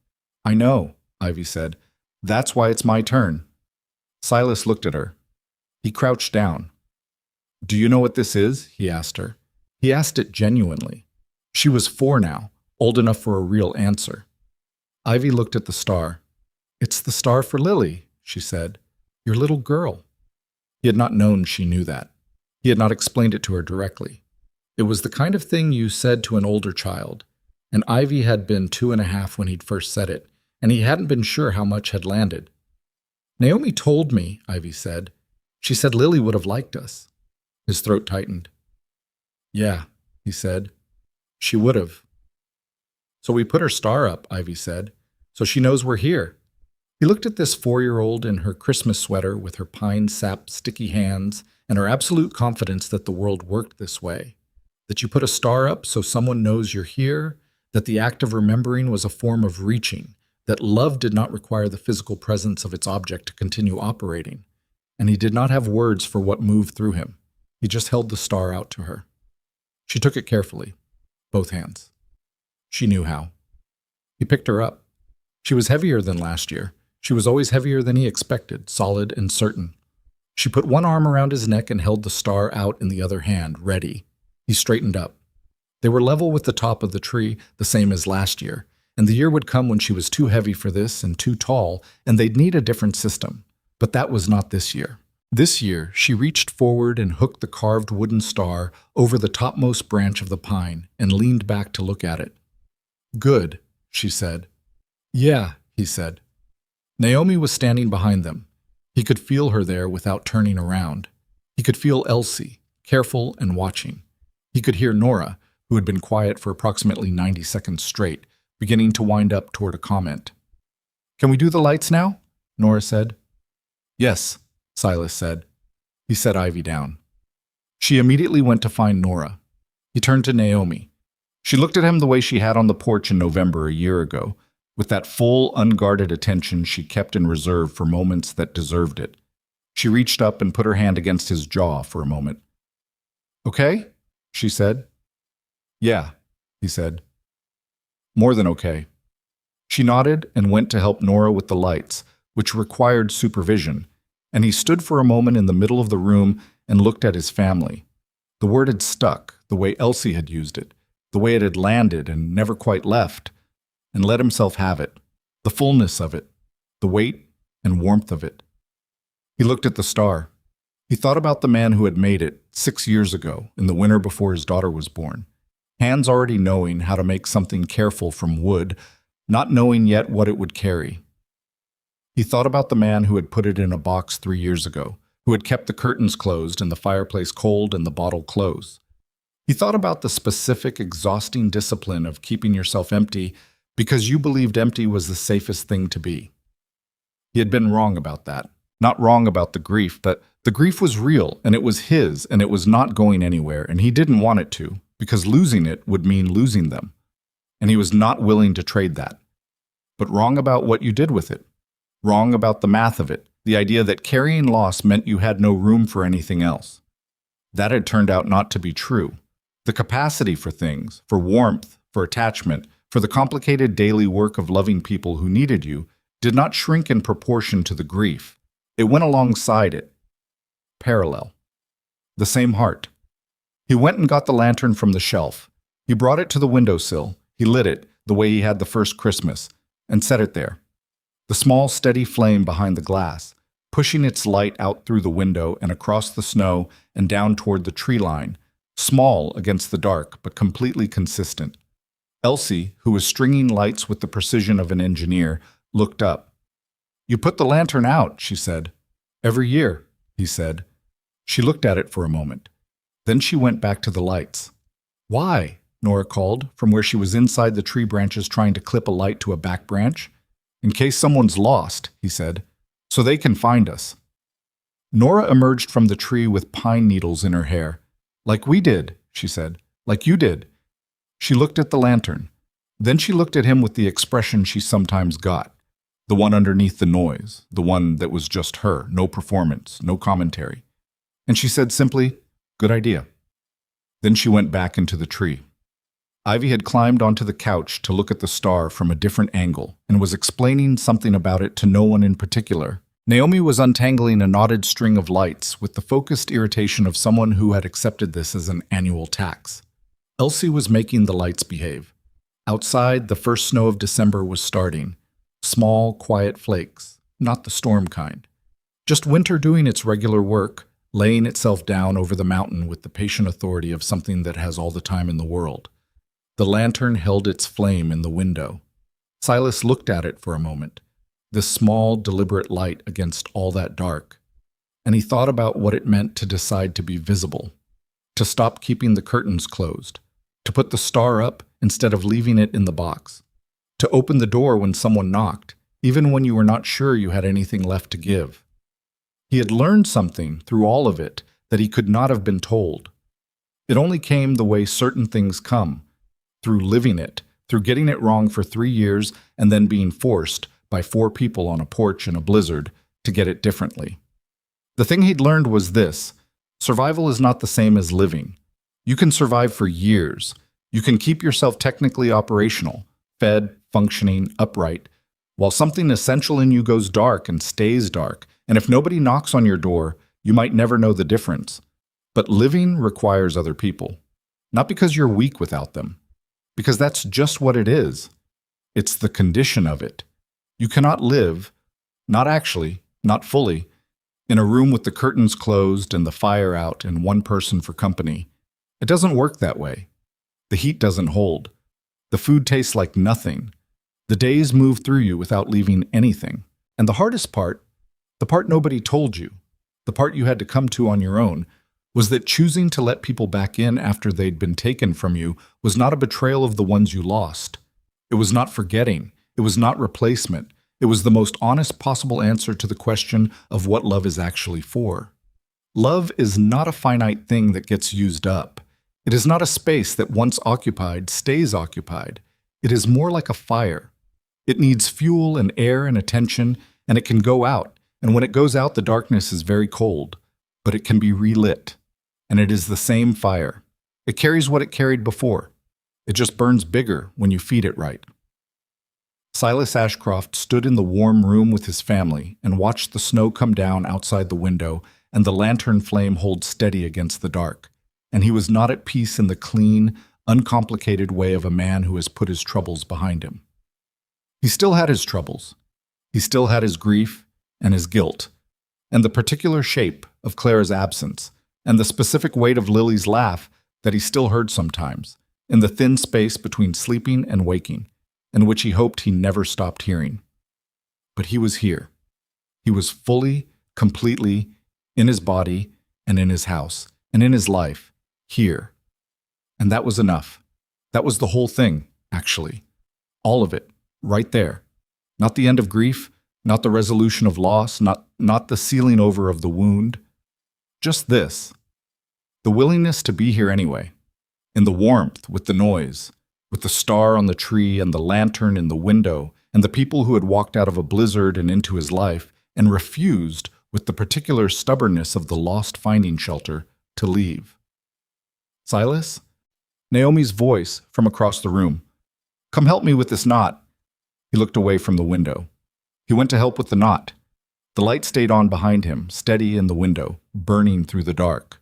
"I know," Ivy said. "That's why it's my turn." Silas looked at her. He crouched down. "Do you know what this is?" he asked her. He asked it genuinely. She was 4 now, old enough for a real answer. Ivy looked at the star. "It's the star for Lily," she said. "Your little girl." He had not known she knew that. He had not explained it to her directly. It was the kind of thing you said to an older child, and Ivy had been 2.5 when he'd first said it, and he hadn't been sure how much had landed. "Naomi told me," Ivy said. "She said Lily would have liked us." His throat tightened. "Yeah," he said. "She would have." "So we put her star up," Ivy said, "so she knows we're here." He looked at this 4-year-old in her Christmas sweater with her pine-sap sticky hands and her absolute confidence that the world worked this way. That you put a star up so someone knows you're here, that the act of remembering was a form of reaching, that love did not require the physical presence of its object to continue operating, and he did not have words for what moved through him. He just held the star out to her. She took it carefully, both hands. She knew how. He picked her up. She was heavier than last year. She was always heavier than he expected, solid and certain. She put one arm around his neck and held the star out in the other hand, ready. He straightened up. They were level with the top of the tree, the same as last year, and the year would come when she was too heavy for this and too tall, and they'd need a different system. But that was not this year. This year, she reached forward and hooked the carved wooden star over the topmost branch of the pine and leaned back to look at it. "Good," she said. "Yeah," he said. Naomi was standing behind them. He could feel her there without turning around. He could feel Elsie, careful and watching. He could hear Nora, who had been quiet for approximately 90 seconds straight, beginning to wind up toward a comment. "Can we do the lights now?" Nora said. "Yes," Silas said. He set Ivy down. She immediately went to find Nora. He turned to Naomi. She looked at him the way she had on the porch in November a year ago, with that full, unguarded attention she kept in reserve for moments that deserved it. She reached up and put her hand against his jaw for a moment. "Okay?" she said. "Yeah," he said. "More than okay." She nodded and went to help Nora with the lights, which required supervision, and he stood for a moment in the middle of the room and looked at his family. The word had stuck, the way Elsie had used it, the way it had landed and never quite left, and let himself have it, the fullness of it, the weight and warmth of it. He looked at the star. He thought about the man who had made it 6 years ago, in the winter before his daughter was born, hands already knowing how to make something careful from wood, not knowing yet what it would carry. He thought about the man who had put it in a box 3 years ago, who had kept the curtains closed and the fireplace cold and the bottle close. He thought about the specific, exhausting discipline of keeping yourself empty because you believed empty was the safest thing to be. He had been wrong about that. Not wrong about the grief, but the grief was real, and it was his, and it was not going anywhere, and he didn't want it to, because losing it would mean losing them. And he was not willing to trade that. But wrong about what you did with it. Wrong about the math of it, the idea that carrying loss meant you had no room for anything else. That had turned out not to be true. The capacity for things, for warmth, for attachment, for the complicated daily work of loving people who needed you, did not shrink in proportion to the grief. It went alongside it. Parallel. The same heart. He went and got the lantern from the shelf. He brought it to the windowsill. He lit it, the way he had the first Christmas, and set it there. The small, steady flame behind the glass, pushing its light out through the window and across the snow and down toward the tree line, small against the dark, but completely consistent. Elsie, who was stringing lights with the precision of an engineer, looked up. "You put the lantern out," she said. "Every year," he said. She looked at it for a moment. Then she went back to the lights. "Why?" Nora called, from where she was inside the tree branches trying to clip a light to a back branch. "In case someone's lost," he said, "so they can find us." Nora emerged from the tree with pine needles in her hair. "Like we did," she said. "Like you did." She looked at the lantern. Then she looked at him with the expression she sometimes got, the one underneath the noise, the one that was just her, no performance, no commentary. And she said simply, "Good idea." Then she went back into the tree. Ivy had climbed onto the couch to look at the star from a different angle and was explaining something about it to no one in particular. Naomi was untangling a knotted string of lights with the focused irritation of someone who had accepted this as an annual tax. Elsie was making the lights behave. Outside, the first snow of December was starting. Small, quiet flakes, not the storm kind. Just winter doing its regular work, laying itself down over the mountain with the patient authority of something that has all the time in the world. The lantern held its flame in the window. Silas looked at it for a moment, this small, deliberate light against all that dark, and he thought about what it meant to decide to be visible, to stop keeping the curtains closed, to put the star up instead of leaving it in the box, to open the door when someone knocked, even when you were not sure you had anything left to give. He had learned something through all of it that he could not have been told. It only came the way certain things come, through living it, through getting it wrong for 3 years and then being forced, by 4 people on a porch in a blizzard, to get it differently. The thing he'd learned was this: survival is not the same as living. You can survive for years. You can keep yourself technically operational, fed, functioning, upright, while something essential in you goes dark and stays dark, and if nobody knocks on your door, you might never know the difference. But living requires other people. Not because you're weak without them, because that's just what it is. It's the condition of it. You cannot live, not actually, not fully, in a room with the curtains closed and the fire out and one person for company. It doesn't work that way. The heat doesn't hold. The food tastes like nothing. The days move through you without leaving anything. And the hardest part, the part nobody told you, the part you had to come to on your own, was that choosing to let people back in after they'd been taken from you was not a betrayal of the ones you lost. It was not forgetting. It was not replacement. It was the most honest possible answer to the question of what love is actually for. Love is not a finite thing that gets used up. It is not a space that once occupied stays occupied. It is more like a fire. It needs fuel and air and attention, and it can go out. And when it goes out, the darkness is very cold, but it can be relit. And it is the same fire. It carries what it carried before. It just burns bigger when you feed it right. Silas Ashcroft stood in the warm room with his family and watched the snow come down outside the window and the lantern flame hold steady against the dark. And he was not at peace in the clean, uncomplicated way of a man who has put his troubles behind him. He still had his troubles. He still had his grief and his guilt, and the particular shape of Clara's absence, and the specific weight of Lily's laugh that he still heard sometimes, in the thin space between sleeping and waking, and which he hoped he never stopped hearing. But he was here. He was fully, completely, in his body, and in his house, and in his life, here. And that was enough. That was the whole thing, actually. All of it, right there. Not the end of grief, not the resolution of loss, not the sealing over of the wound. Just this. The willingness to be here anyway. In the warmth, with the noise, with the star on the tree and the lantern in the window, and the people who had walked out of a blizzard and into his life, and refused, with the particular stubbornness of the lost finding shelter, to leave. Silas? Naomi's voice from across the room. Come help me with this knot. He looked away from the window. He went to help with the knot. The light stayed on behind him, steady in the window, burning through the dark.